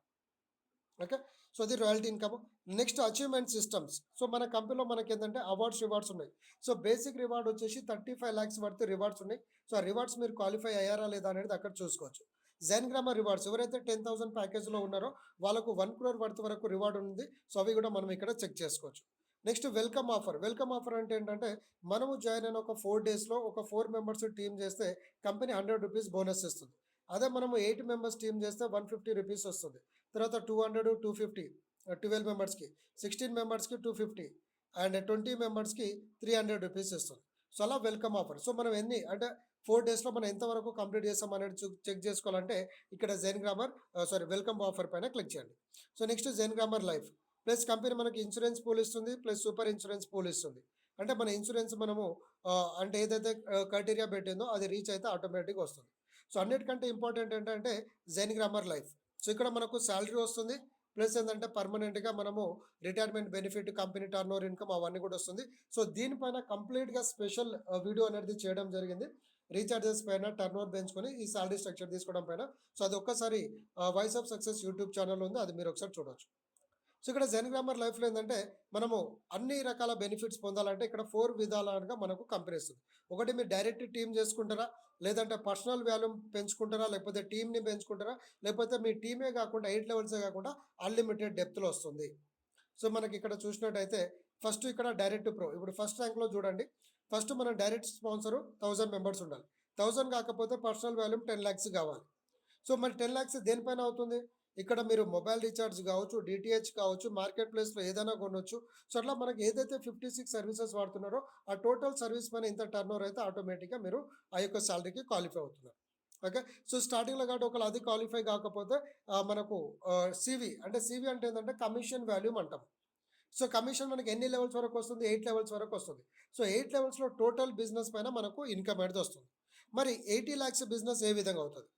ఓకే. సో అది royalty income. Next achievement systems. So మన కంపెనీలో మనకి ఏంటంటే అవార్డ్స్, రివార్డ్స్ ఉన్నాయి. సో బేసిక్ రివార్డ్ వచ్చేసి 35 lakhs వర్త్ రివార్డ్స్ ఉన్నాయి. సో ఆ రివార్డ్స్ మీరు క్వాలిఫై అయ్యారా లేదా అనేది అక్కడ చూసుకోవచ్చు. జెన్గ్రామర్ రివార్డ్స్ ఎవరైతే 10,000 ప్యాకేజ్లో ఉన్నారో వాళ్ళకు 1 crore వర్త్ వరకు రివార్డ్ ఉంది. సో అవి కూడా మనం ఇక్కడ చెక్ చేసుకోవచ్చు. Next welcome offer. Welcome offer అంటే ఏంటంటే మనము జాయిన్ అయిన ఒక 4 డేస్లో ఒక 4 మెంబర్స్ టీమ్ చేస్తే కంపెనీ 100 రూపీస్ బోనస్ ఇస్తుంది. అదే మనము 8 మెంబర్స్ టీమ్ చేస్తే 150 రూపీస్ వస్తుంది. తర్వాత 200, 250 12 మెంబర్స్కి, 16 మెంబర్స్కి 250 అండ్ 20 మెంబర్స్కి 300 రూపీస్ ఇస్తుంది. సో అలా వెల్కమ్ ఆఫర్. సో మనం ఎన్ని అంటే 4 డేస్లో మనం ఎంతవరకు కంప్లీట్ చేస్తాం అనేది చెక్ చేసుకోవాలంటే ఇక్కడ వెల్కమ్ ఆఫర్ పైన క్లిక్ చేయండి. సో నెక్స్ట్ జెన్గ్రామర్ లైఫ్ ప్లస్ కంపెనీ మనకి ఇన్సూరెన్స్ పూల్ ఇస్తుంది ప్లస్ సూపర్ ఇన్సూరెన్స్ పూల్ ఇస్తుంది. అంటే మన ఇన్సూరెన్స్ మనము అంటే ఏదైతే క్రైటీరియా పెట్టిందో అది రీచ్ అయితే ఆటోమేటిక్గా వస్తుంది. సో అన్నిటికంటే ఇంపార్టెంట్ ఏంటంటే జెన్గ్రామర్ లైఫ్. సో ఇక్కడ మనకు శాలరీ వస్తుంది ప్లస్ ఏంటంటే పర్మనెంట్గా మనము retirement benefit, company turnover income అవన్నీ కూడా వస్తుంది. సో దీనిపైన కంప్లీట్గా స్పెషల్ వీడియో అనేది చేయడం జరిగింది. రీఛార్జెస్ పైన టర్నోవర్ పెంచుకొని ఈ శాలరీ స్ట్రక్చర్ తీసుకోవడం పైన. సో అది ఒక్కసారి voice of success YouTube channel ఉంది, అది మీరు ఒకసారి చూడవచ్చు. సో ఇక్కడ జెన్గ్రామర్ లైఫ్లో ఏంటంటే మనము అన్ని రకాల బెనిఫిట్స్ పొందాలంటే ఇక్కడ 4 విధాలుగా మనకు కంపెనీ ఇస్తుంది. ఒకటి మీరు డైరెక్ట్ టీమ్ చేసుకుంటారా, లేదంటే పర్సనల్ వాల్యూమ్ పెంచుకుంటారా, లేకపోతే టీమ్ని పెంచుకుంటారా, లేకపోతే మీ టీమే కాకుండా 8 లెవెల్సే కాకుండా అన్లిమిటెడ్ డెప్త్లో వస్తుంది. సో మనకి ఇక్కడ చూసినట్టయితే ఫస్ట్ ఇక్కడ డైరెక్ట్ ప్రో. ఇప్పుడు ఫస్ట్ ర్యాంక్లో చూడండి. ఫస్ట్ మనం డైరెక్ట్ స్పాన్సరు 1000 మెంబర్స్ ఉండాలి. 1000 కాకపోతే పర్సనల్ వాల్యూమ్ 10 lakhs కావాలి. సో మరి 10 lakhs దేనిపైన అవుతుంది? ఇక్కడ మీరు మొబైల్ రీఛార్జ్ కావచ్చు, డిటిహెచ్ కావచ్చు, మార్కెట్ ప్లేస్లో ఏదైనా కొనవచ్చు. సో అట్లా మనకి ఏదైతే 56 సర్వీసెస్ వాడుతున్నారో ఆ టోటల్ సర్వీస్ పైన ఇంత టర్నోవర్ అయితే ఆటోమేటిక్గా మీరు ఆ యొక్క శాలరీకి క్వాలిఫై అవుతున్నారు. ఓకే. సో స్టార్టింగ్లో కాబట్టి ఒకవేళ అది క్వాలిఫై కాకపోతే మనకు సివి అంటే ఏంటంటే కమిషన్ వాల్యూమ్ అంటాం. సో కమిషన్ మనకి ఎన్ని లెవెల్స్ వరకు వస్తుంది? 8 లెవెల్స్ వరకు వస్తుంది. సో 8 లెవెల్స్లో టోటల్ బిజినెస్ పైన మనకు ఇన్కమ్ అనేది వస్తుంది. మరి 80 lakhs బిజినెస్ ఏ విధంగా అవుతుంది?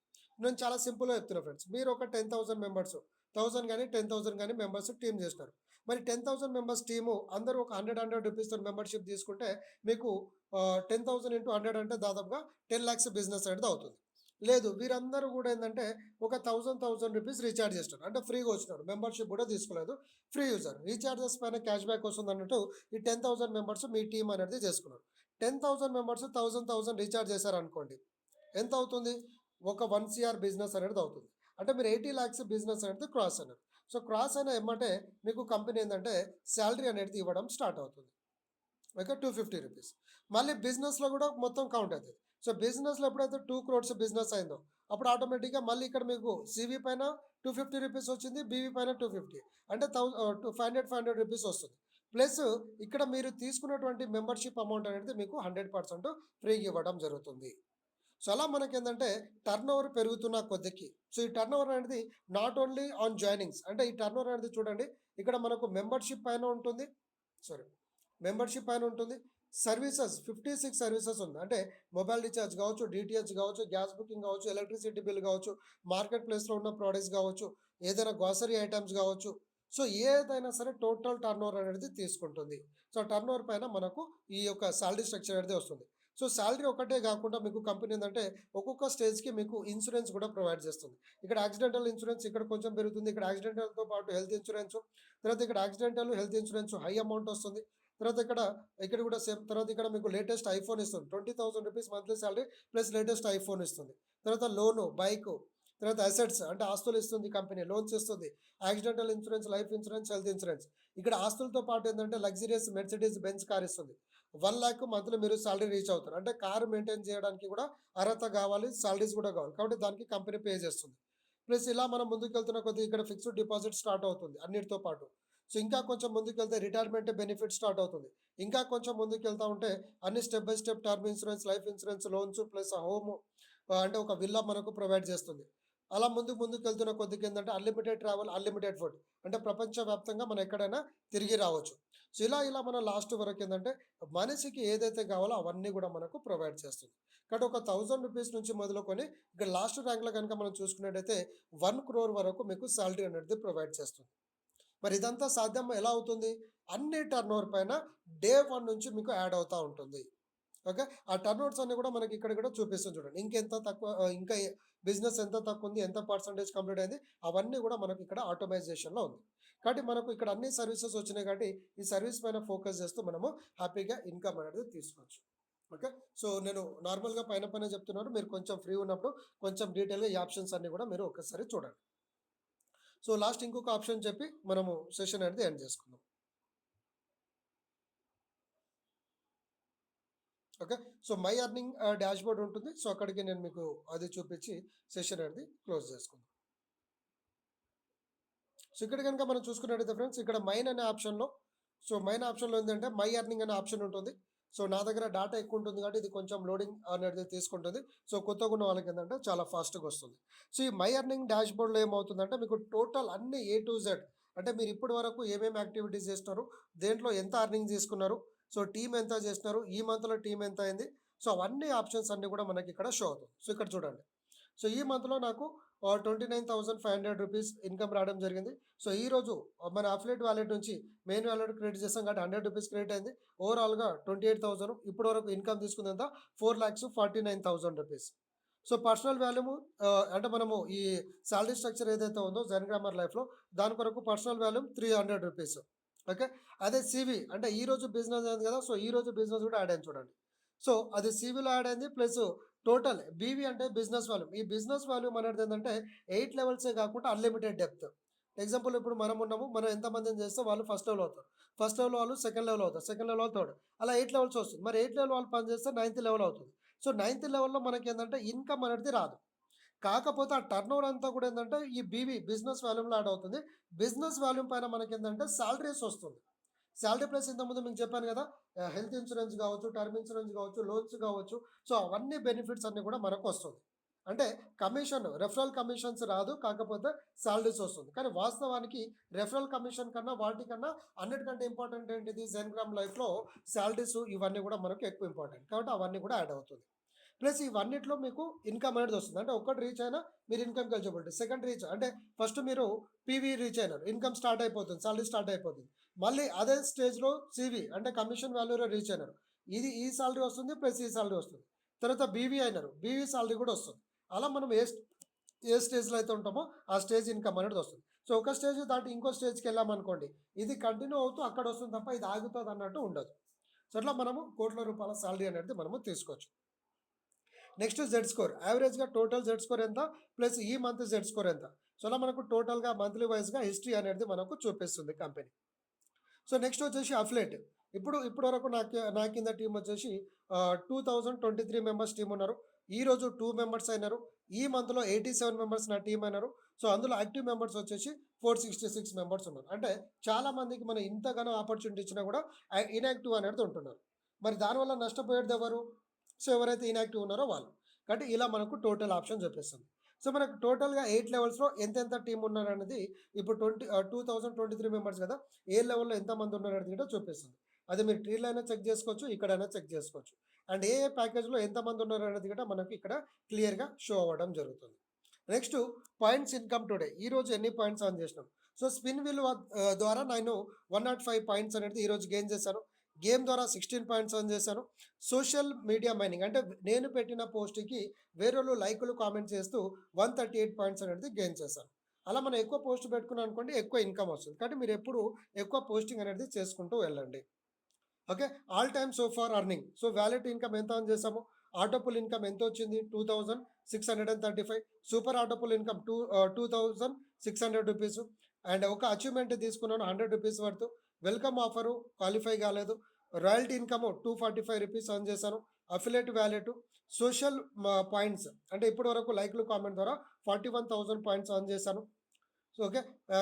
నేను చాలా సింపుల్గా చెప్తున్నా ఫ్రెండ్స్. మీరు ఒక 10,000 మెంబర్స్ 1000 కానీ 10,000 కానీ మెంబర్స్ టీమ్ చేస్తారు. మరి 10,000 మెంబర్స్ టీము అందరూ ఒక 100 రూపీస్తో మెంబర్షిప్ తీసుకుంటే మీకు 10,000 ఇంటూ 100 అంటే దాదాపుగా 10 lakhs బిజినెస్ అనేది అవుతుంది. లేదు వీరందరూ కూడా ఏంటంటే ఒక 1000 రూపీస్ రీఛార్జ్ చేస్తారు. అంటే ఫ్రీగా వచ్చినారు, మెంబర్షిప్ కూడా తీసుకోలేదు, ఫ్రీ యూజర్. రీఛార్జెస్ పైన క్యాష్ బ్యాక్ వస్తుంది అన్నట్టు ఈ 10,000 మెంబర్స్ మీ టీం అనేది చేసుకున్నారు. 10,000 మెంబర్స్ 1,000 రీఛార్జ్ చేశారనుకోండి, ఎంత అవుతుంది? ఒక 1 crore బిజినెస్ అనేది అవుతుంది. అంటే మీరు 80 lakhs బిజినెస్ అనేది క్రాస్ అన్నారు. సో క్రాస్ అయిన ఏమంటే మీకు కంపెనీ ఏంటంటే శాలరీ అనేది ఇవ్వడం స్టార్ట్ అవుతుంది. ఓకే. 250 రూపీస్. మళ్ళీ బిజినెస్లో కూడా మొత్తం కౌంట్ అవుతుంది. సో బిజినెస్లో ఎప్పుడైతే 2 crores బిజినెస్ అయిందో అప్పుడు ఆటోమేటిక్గా మళ్ళీ ఇక్కడ మీకు సివి పైన 250 రూపీస్ వచ్చింది, బీవీ పైన 250 అంటే 500 రూపీస్ వస్తుంది. ప్లస్ ఇక్కడ మీరు తీసుకున్నటువంటి మెంబర్షిప్ అమౌంట్ అనేది మీకు 100% ఫ్రీగా ఇవ్వడం జరుగుతుంది. సో అలా మనకేందంటే టర్నోవర్ పెరుగుతున్న కొద్దికి సో ఈ టర్నోవర్ అనేది నాట్ ఓన్లీ ఆన్ జాయినింగ్స్ అంటే ఈ టర్నోవర్ అనేది చూడండి ఇక్కడ మనకు మెంబర్షిప్ పైన ఉంటుంది. సారీ, మెంబర్షిప్ పైన ఉంటుంది. సర్వీసెస్ 56 సర్వీసెస్ ఉంది. అంటే మొబైల్ రీఛార్జ్ కావచ్చు, డిటిహెచ్ కావచ్చు, గ్యాస్ బుకింగ్ కావచ్చు, ఎలక్ట్రిసిటీ బిల్ కావచ్చు, మార్కెట్ ప్లేస్లో ఉన్న ప్రోడక్ట్స్ కావచ్చు, ఏదైనా గ్రాసరీ ఐటమ్స్ కావచ్చు. సో ఏదైనా సరే టోటల్ టర్నోవర్ అనేది తీసుకుంటుంది. సో టర్నోవర్ పైన మనకు ఈ యొక్క సాలరీ స్ట్రక్చర్ అనేది వస్తుంది. సో సాలరీ ఒకటే కాకుండా మీకు కంపెనీ ఏంటంటే ఒక్కొక్క స్టేజ్కి మీకు ఇన్సూరెన్స్ కూడా ప్రొవైడ్ చేస్తుంది. ఇక్కడ యాక్సిడెంటల్ ఇన్సూరెన్స్ ఇక్కడ కొంచెం పెరుగుతుంది. ఇక్కడ యాక్సిడెంటల్తో పాటు హెల్త్ ఇన్సూరెన్స్, తర్వాత ఇక్కడ accidental health insurance high amount వస్తుంది. తర్వాత ఇక్కడ కూడా సేమ్. తర్వాత ఇక్కడ మీకు లేటెస్ట్ ఐఫోన్ ఇస్తుంది. 20,000 rupees monthly salary plus latest iPhone ఇస్తుంది. తర్వాత లోను, బైక్, తర్వాత అసెట్స్ అంటే ఆస్తులు ఇస్తుంది కంపెనీ, లోన్స్ ఇస్తుంది, accidental insurance, life insurance, health insurance. ఇక్కడ ఆస్తులతో పాటు ఏంటంటే లగ్జరియస్ మెర్సిడీస్ బెంజ్ కార్ ఇస్తుంది. 1 lakh మంత్లీ మీరు సాలరీ రీచ్ అవుతారు. అంటే కారు మెయింటైన్ చేయడానికి కూడా అర్హత కావాలి, సాలరీస్ కూడా కావాలి, కాబట్టి దానికి కంపెనీ పే చేస్తుంది. ప్లస్ ఇలా మనం ముందుకు వెళ్తున్న కొద్దిగా ఇక్కడ ఫిక్స్డ్ డిపాజిట్ స్టార్ట్ అవుతుంది అన్నిటితో పాటు. సో ఇంకా కొంచెం ముందుకు వెళ్తే రిటైర్మెంట్ బెనిఫిట్ స్టార్ట్ అవుతుంది. ఇంకా కొంచెం ముందుకు వెళ్తా ఉంటే అన్ని step by step term insurance, life insurance, loans plus home అంటే ఒక విల్లా మనకు ప్రొవైడ్ చేస్తుంది. అలా ముందుకు వెళ్తున్న కొద్దిగా ఏంటంటే అన్లిమిటెడ్ ట్రావెల్, అన్లిమిటెడ్ ఫుడ్ అంటే ప్రపంచవ్యాప్తంగా మనం ఎక్కడైనా తిరిగి రావచ్చు. సో ఇలా మనం లాస్ట్ వరకు ఏంటంటే మనిషికి ఏదైతే కావాలో అవన్నీ కూడా మనకు ప్రొవైడ్ చేస్తుంది. కాబట్టి ఒక 1000 రూపీస్ నుంచి మొదలుకొని ఇక్కడ లాస్ట్ ర్యాంక్లో కనుక మనం చూసుకున్నట్టయితే 1 crore వరకు మీకు సాలరీ అనేది ప్రొవైడ్ చేస్తుంది. మరి ఇదంతా సాధ్యం ఎలా అవుతుంది? అన్ని టర్నోవర్ పైన డే 1 నుంచి మీకు యాడ్ అవుతూ ఉంటుంది. ఓకే, ఆ టర్నోవర్స్ అన్ని కూడా మనకి ఇక్కడ కూడా చూపిస్తుంది చూడండి. ఇంకెంత తక్కువ ఇంకా బిజినెస్ ఎంత తక్కువ ఉంది, ఎంత పర్సంటేజ్ కంప్లీట్ అయింది, అవన్నీ కూడా మనకి ఇక్కడ ఆటోమైజేషన్లో ఉంది. కాబట్టి మనకు ఇక్కడ అన్ని సర్వీసెస్ వచ్చినాయి కాబట్టి ఈ సర్వీస్ పైన ఫోకస్ చేస్తూ మనము హ్యాపీగా ఇన్కమ్ అనేది తీసుకోవచ్చు. ఓకే, సో నేను నార్మల్గా పైన చెప్తున్నాను, మీరు కొంచెం ఫ్రీ ఉన్నప్పుడు కొంచెం డీటెయిల్గా ఈ ఆప్షన్స్ అన్ని కూడా మీరు ఒకసారి చూడండి. సో లాస్ట్ ఇంకొక ఆప్షన్ చెప్పి మనము సెషన్ అనేది ఎండ్ చేసుకుందాం. Okay, so my earning dash board ఉంటుంది. సో అక్కడికి నేను మీకు అది చూపించి సెషన్ అనేది క్లోజ్ చేసుకుందాం. సో ఇక్కడ కనుక మనం చూసుకున్నట్టయితే ఫ్రెండ్స్ ఇక్కడ మైన్ అనే ఆప్షన్లో, సో మైన్ ఆప్షన్లో ఏంటంటే మై అర్నింగ్ అనే ఆప్షన్ ఉంటుంది. సో నా దగ్గర డేటా ఎక్కువ ఉంటుంది కాబట్టి ఇది కొంచెం లోడింగ్ అనేది తీసుకుంటుంది. సో కొత్తగా ఉన్న వాళ్ళకి ఏంటంటే చాలా ఫాస్ట్గా వస్తుంది. సో ఈ మై అర్నింగ్ డాష్ బోర్డ్లో ఏమవుతుందంటే మీకు టోటల్ అన్ని A to Z అంటే మీరు ఇప్పటి వరకు ఏమేమి యాక్టివిటీస్ చేస్తున్నారు, దేంట్లో ఎంత అర్నింగ్ తీసుకున్నారు, సో టీం ఎంత చేస్తున్నారు, ఈ మంత్లో టీం ఎంత అయింది, సో అవన్నీ ఆప్షన్స్ అన్నీ కూడా మనకి ఇక్కడ షో అవుతుంది. సో ఇక్కడ చూడండి. సో ఈ మంత్లో నాకు 29,500 రూపీస్ ఇన్కమ్ రావడం జరిగింది. సో ఈరోజు మన అఫిలియేట్ వాలెట్ నుంచి మెయిన్ వాలెట్ క్రెడిట్ చేస్తాం కాబట్టి 100 రూపీస్ క్రెడిట్ అయింది. ఓవరాల్గా 28,000. ఇప్పటి వరకు ఇన్కమ్ తీసుకుంది ఎంత 4,49,000 రూపీస్. సో పర్సనల్ వాల్యూము అంటే మనము ఈ సాలరీ స్ట్రక్చర్ ఏదైతే ఉందో జెన్ గ్రామర్ లైఫ్లో దాని కొరకు పర్సనల్ వాల్యూమ్ 300 రూపీస్. ఓకే, అదే CV అంటే ఈ రోజు బిజినెస్ అయింది కదా, సో ఈ రోజు బిజినెస్ కూడా యాడ్ అయింది చూడండి. సో అది CVలో యాడ్ అయింది ప్లస్ టోటల్ BV అంటే బిజినెస్ వాల్యూమ్. ఈ బిజినెస్ వాల్యూమ్ అనేది ఏంటంటే 8 లెవెల్సే కాకుండా అన్లిమిటెడ్ డెప్త్. ఎగ్జాంపుల్ ఇప్పుడు మనం ఉన్నాము, మనం ఎంతమందిని చేస్తే వాళ్ళు ఫస్ట్ లెవెల్ అవుతారు, ఫస్ట్ లెవెల్ వాళ్ళు సెకండ్ లెవెల్ అవుతారు, సెకండ్ లెవెల్ వాళ్ళు థర్డ్, అలా 8 లెవెల్స్ వస్తుంది. మరి 8 లెవెల్ వాళ్ళు పని చేస్తే 9th లెవెల్ అవుతుంది. సో 9th లెవెల్లో మనకి ఏంటంటే ఇన్కమ్ అనేది రాదు. కాకపోతే ఆ టర్నోవర్ అంతా కూడా ఏంటంటే ఈ BV బిజినెస్ వాల్యూమ్లో యాడ్ అవుతుంది. బిజినెస్ వాల్యూమ్ పైన మనకి ఏంటంటే సాలరీస్ వస్తుంది. సాలరీ ప్లస్ ఇంతకుముందు మీకు చెప్పాను కదా, హెల్త్ ఇన్సూరెన్స్ కావచ్చు, టర్మ్ ఇన్సూరెన్స్ కావచ్చు, లోన్స్ కావచ్చు, సో అవన్నీ బెనిఫిట్స్ అన్నీ కూడా మనకు వస్తుంది. అంటే కమిషన్, రెఫరల్ కమిషన్స్ రాదు, కాకపోతే సాలరీస్ వస్తుంది. కానీ వాస్తవానికి రెఫరల్ కమిషన్ కన్నా వాటికన్నా అన్నిటికంటే ఇంపార్టెంట్ ఏంటిది జెన్ గ్రామ్ లైఫ్లో సాలరీస్ ఇవన్నీ కూడా మనకు ఎక్కువ ఇంపార్టెంట్, కాబట్టి అవన్నీ కూడా యాడ్ అవుతుంది. ప్లస్ ఇవన్నిట్లో మీకు ఇన్కమ్ అనేది వస్తుంది. అంటే ఒకటి రీచ్ అయినా మీరు ఇన్కమ్కి ఎలిజిబిలిటీ, సెకండ్ రీచ్ అంటే ఫస్ట్ మీరు PV రీచ్ అయినారు, ఇన్కమ్ స్టార్ట్ అయిపోతుంది, సాలరీ స్టార్ట్ అయిపోతుంది. మళ్ళీ అదే స్టేజ్లో CV అంటే కమిషన్ వాల్యూలో రీచ్ అయినారు, ఈ సాలరీ వస్తుంది ప్లస్ ఈ సాలరీ వస్తుంది. తర్వాత BV అయినారు, BV సాలరీ కూడా వస్తుంది. అలా మనం ఏ స్టేజ్లో అయితే ఉంటామో ఆ స్టేజ్ ఇన్కమ్ అనేది వస్తుంది. సో ఒక స్టేజ్ దాటి ఇంకో స్టేజ్కి వెళ్ళామనుకోండి, ఇది కంటిన్యూ అవుతూ అక్కడ వస్తుంది తప్ప ఇది ఆగుతుంది అన్నట్టు ఉండదు. సో అట్లా మనము కోట్ల రూపాయల సాలరీ అనేది మనము తీసుకోవచ్చు. నెక్స్ట్ Z స్కోర్, యావరేజ్గా టోటల్ Z స్కోర్ ఎంత ప్లస్ ఈ మంత్ Z స్కోర్ ఎంత. సో అలా మనకు టోటల్గా మంత్లీ వైజ్గా హిస్టరీ అనేది మనకు చూపిస్తుంది కంపెనీ. సో నెక్స్ట్ వచ్చేసి అఫిలియేట్. ఇప్పుడు వరకు నా కింద టీం వచ్చేసి 2023 మెంబర్స్ టీం ఉన్నారు. ఈరోజు 2 మెంబర్స్ అయినారు. ఈ మంత్లో 87 మెంబర్స్ నా టీం అయినారు. సో అందులో యాక్టివ్ మెంబర్స్ వచ్చేసి 466 మెంబర్స్ ఉన్నారు. అంటే చాలామందికి మనం ఇంతగానో ఆపర్చునిటీ ఇచ్చినా కూడా ఇన్యాక్టివ్ అనేది ఉంటున్నారు. మరి దానివల్ల నష్టపోయేది ఎవరు? సో ఎవరైతే ఇన్యాక్టివ్ ఉన్నారో వాళ్ళు. కాబట్టి ఇలా మనకు టోటల్ ఆప్షన్ చూపిస్తుంది. సో, మనకు టోటల్‌గా 8 లెవెల్స్‌లో ఎంతెంత టీమ్ ఉన్నారనేది ఇప్పుడు 2023 మెంబర్స్ కదా! ఏ లెవెల్‌లో ఎంతమంది ఉన్నారనేది కూడా చూపిస్తుంది. అది మీరు ట్రీలో అయినా చెక్ చేసుకోవచ్చు. ఇక్కడైనా చెక్ చేసుకోవచ్చు. అండ్ ఏ ప్యాకేజ్‌లో ఎంతమంది ఉన్నారనేది కూడా మనకు ఇక్కడ క్లియర్‌గా షో అవ్వడం జరుగుతుంది. Next points income today. ఈరోజు ఎన్ని పాయింట్స్ ఎర్న్ చేసినాం. సో, స్పిన్ వీల్ ద్వారా నేను 105 పాయింట్స్ అనేది ఈరోజు గెయిన్ చేశాను. గేమ్ ద్వారా 16 పాయింట్స్ ఎర్న్ చేశాను. సోషల్ మీడియా మైనింగ్ అంటే నేను పెట్టిన పోస్ట్‌కి వేరోళ్ళు లైకులు, కామెంట్ చేస్తూ 138 పాయింట్స్ అనేది గెయిన్ చేశాను. అలా మనం ఎక్కువ పోస్ట్ పెట్టుకున్నాం అనుకోండి ఎక్కువ ఇన్‌కమ్ వస్తుంది. కాబట్టి మీరెప్పుడు ఎక్కువ పోస్టింగ్ అనేది చేసుకుంటూ వెళ్ళండి. Okay. All time so far earning. So, wallet income ఎంత ఎర్న్ చేసాము. ఆటో పుల్ ఇన్‌కమ్ ఎంతొచ్చింది? 2635. Super auto pool income 2600 rupees. And ఒక అచీవ్‌మెంట్ తీసుకున్నాను 100 rupees worth. Welcome offer qualify కాలేదు. రాయల్టీ ఇన్‌కమ్ 245 రూపీస్ ఎర్న్ చేశాను. అఫిలియేట్ వాలెట్, సోషల్ పాయింట్స్ అంటే ఇప్పటి వరకు లైక్‌లు, కామెంట్ ద్వారా 41,000 పాయింట్స్ ఎర్న్ చేశాను. So, okay.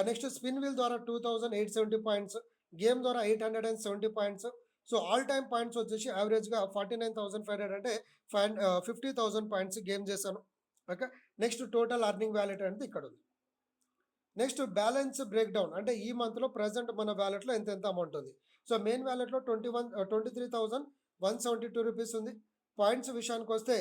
Next spin wheel ద్వారా 2870 పాయింట్స్. గేమ్ ద్వారా 870 points. So, all time points వచ్చేసి యావరేజ్‌గా 49,500 అంటే 50,000 పాయింట్స్ గేమ్ చేశాను. Okay. Next total earning wallet అనేది ఇక్కడుంది. నెక్స్ట్ బ్యాలెన్స్ బ్రేక్ డౌన్ అంటే ఈ మంత్‌లో ప్రెజెంట్ మన వాలెట్‌లో ఎంతెంత అమౌంట్ ఉంది. సో, మెయిన్ వాలెట్‌లో 23,172 రూపీస్ ఉంది. పాయింట్స్ విషయానికొస్తే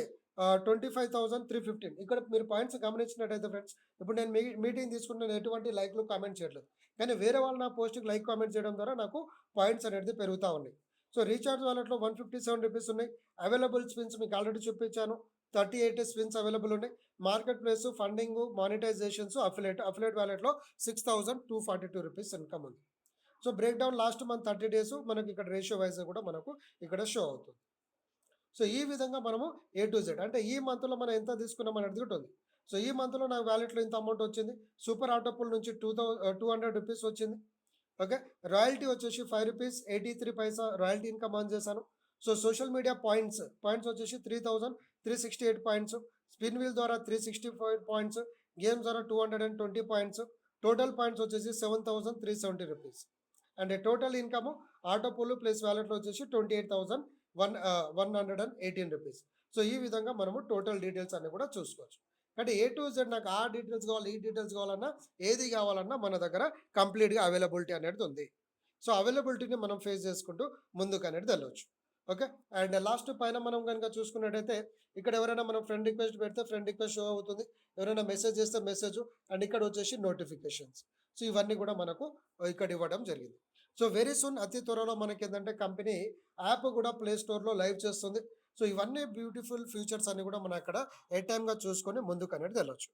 25,315. ఇక్కడ మీరు పాయింట్స్ గమనించినట్టయితే ఫ్రెండ్స్, ఇప్పుడు నేను మీటింగ్ తీసుకుంటే నేను ఎటువంటి లైక్‌లు, కామెంట్ చేయట్లేదు. కానీ వేరే వాళ్ళు నా పోస్ట్‌కి లైక్, కామెంట్ చేయడం ద్వారా నాకు పాయింట్స్ అనేది పెరుగుతా ఉన్నాయి. సో, రీచార్జ్ వాలెట్‌లో 157 రూపీస్ ఉన్నాయి. అవైలబుల్ స్పిన్స్ మీకు ఆల్రెడీ చూపించాను. 38 స్పిన్స్ అవైలబుల్ ఉన్నాయి. Marketplace, funding, monetizations, affiliate వాలెట్‌లో 6,242 రూపీస్ ఇన్‌కమ్ ఉంది. So, break down last month 30 days మనకి ఇక్కడ రేషియో వైస్‌గా కూడా మనకు ఇక్కడ షో అవుతుంది. సో, ఈ విధంగా మనము ఏ టు జెడ్ అంటే ఈ మంత్‌లో మనం ఎంత తీసుకున్నాం అనేది కూడా ఉంది. సో, ఈ మంత్‌లో నా వాలెట్‌లో ఇంత అమౌంట్ వచ్చింది. సూపర్ ఆటో పూల్ నుంచి 200 రూపీస్ వచ్చింది. ఓకే. రాయల్టీ వచ్చేసి ₹5.83 రాయల్టీ ఇన్‌కమ్ ఎర్న్ చేశాను. సో, సోషల్ మీడియా పాయింట్స్ వచ్చేసి 3,368 పాయింట్స్. స్పిన్ వీల్ ద్వారా 365 పాయింట్స్. గేమ్స్ ద్వారా 220 పాయింట్స్. టోటల్ పాయింట్స్ వచ్చేసి 7,370 rupees. And total income auto pool plus వాలెట్‌లో వచ్చేసి 28,118 రూపీస్. సో, ఈ విధంగా మనము టోటల్ డీటెయిల్స్ అన్నీ కూడా చూసుకోవచ్చు. కాబట్టి ఏ టు జెడ్ నాకు ఆ డీటెయిల్స్ కావాలి, ఈ డీటెయిల్స్ కావాలన్నా ఏది కావాలన్నా మన దగ్గర కంప్లీట్‌గా అవైలబిలిటీ అనేది ఉంది. సో, అవైలబిలిటీని మనం ఫేస్ చేసుకుంటూ ముందుకనేది వెళ్ళొచ్చు. ఓకే. అండ్ లాస్ట్ పైన మనం గనుక చూసుకున్నట్టయితే ఇక్కడ ఎవరైనా మనం ఫ్రెండ్ రిక్వెస్ట్ పెడితే ఫ్రెండ్ రిక్వెస్ట్ షో అవుతుంది. ఎవరైనా మెసేజ్ చేస్తే మెసేజ్ అండ్ ఇక్కడ వచ్చేసి నోటిఫికేషన్స్. సో, ఇవన్నీ కూడా మనకు ఇక్కడ ఇవ్వడం జరిగింది. సో, వెరీ సూన్ అతి త్వరలో మనకేందంటే కంపెనీ యాప్ కూడా ప్లే స్టోర్‌లో లైవ్ చేస్తుంది. సో, ఇవన్నీ బ్యూటిఫుల్ ఫీచర్స్ అన్నీ కూడా మనం అక్కడ ఏ టైమ్‌గా చూసుకొని ముందుకనేది వెళ్ళొచ్చు.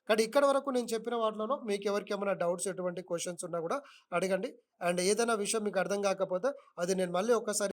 కానీ ఇక్కడి వరకు నేను చెప్పిన వాటిలలో మీకు ఎవరికేమైనా డౌట్స్ ఎటువంటి క్వెషన్స్ ఉన్నా కూడా అడగండి. అండ్ ఏదైనా విషయం మీకు అర్థం కాకపోతే అది నేను మళ్ళీ ఒక్కసారి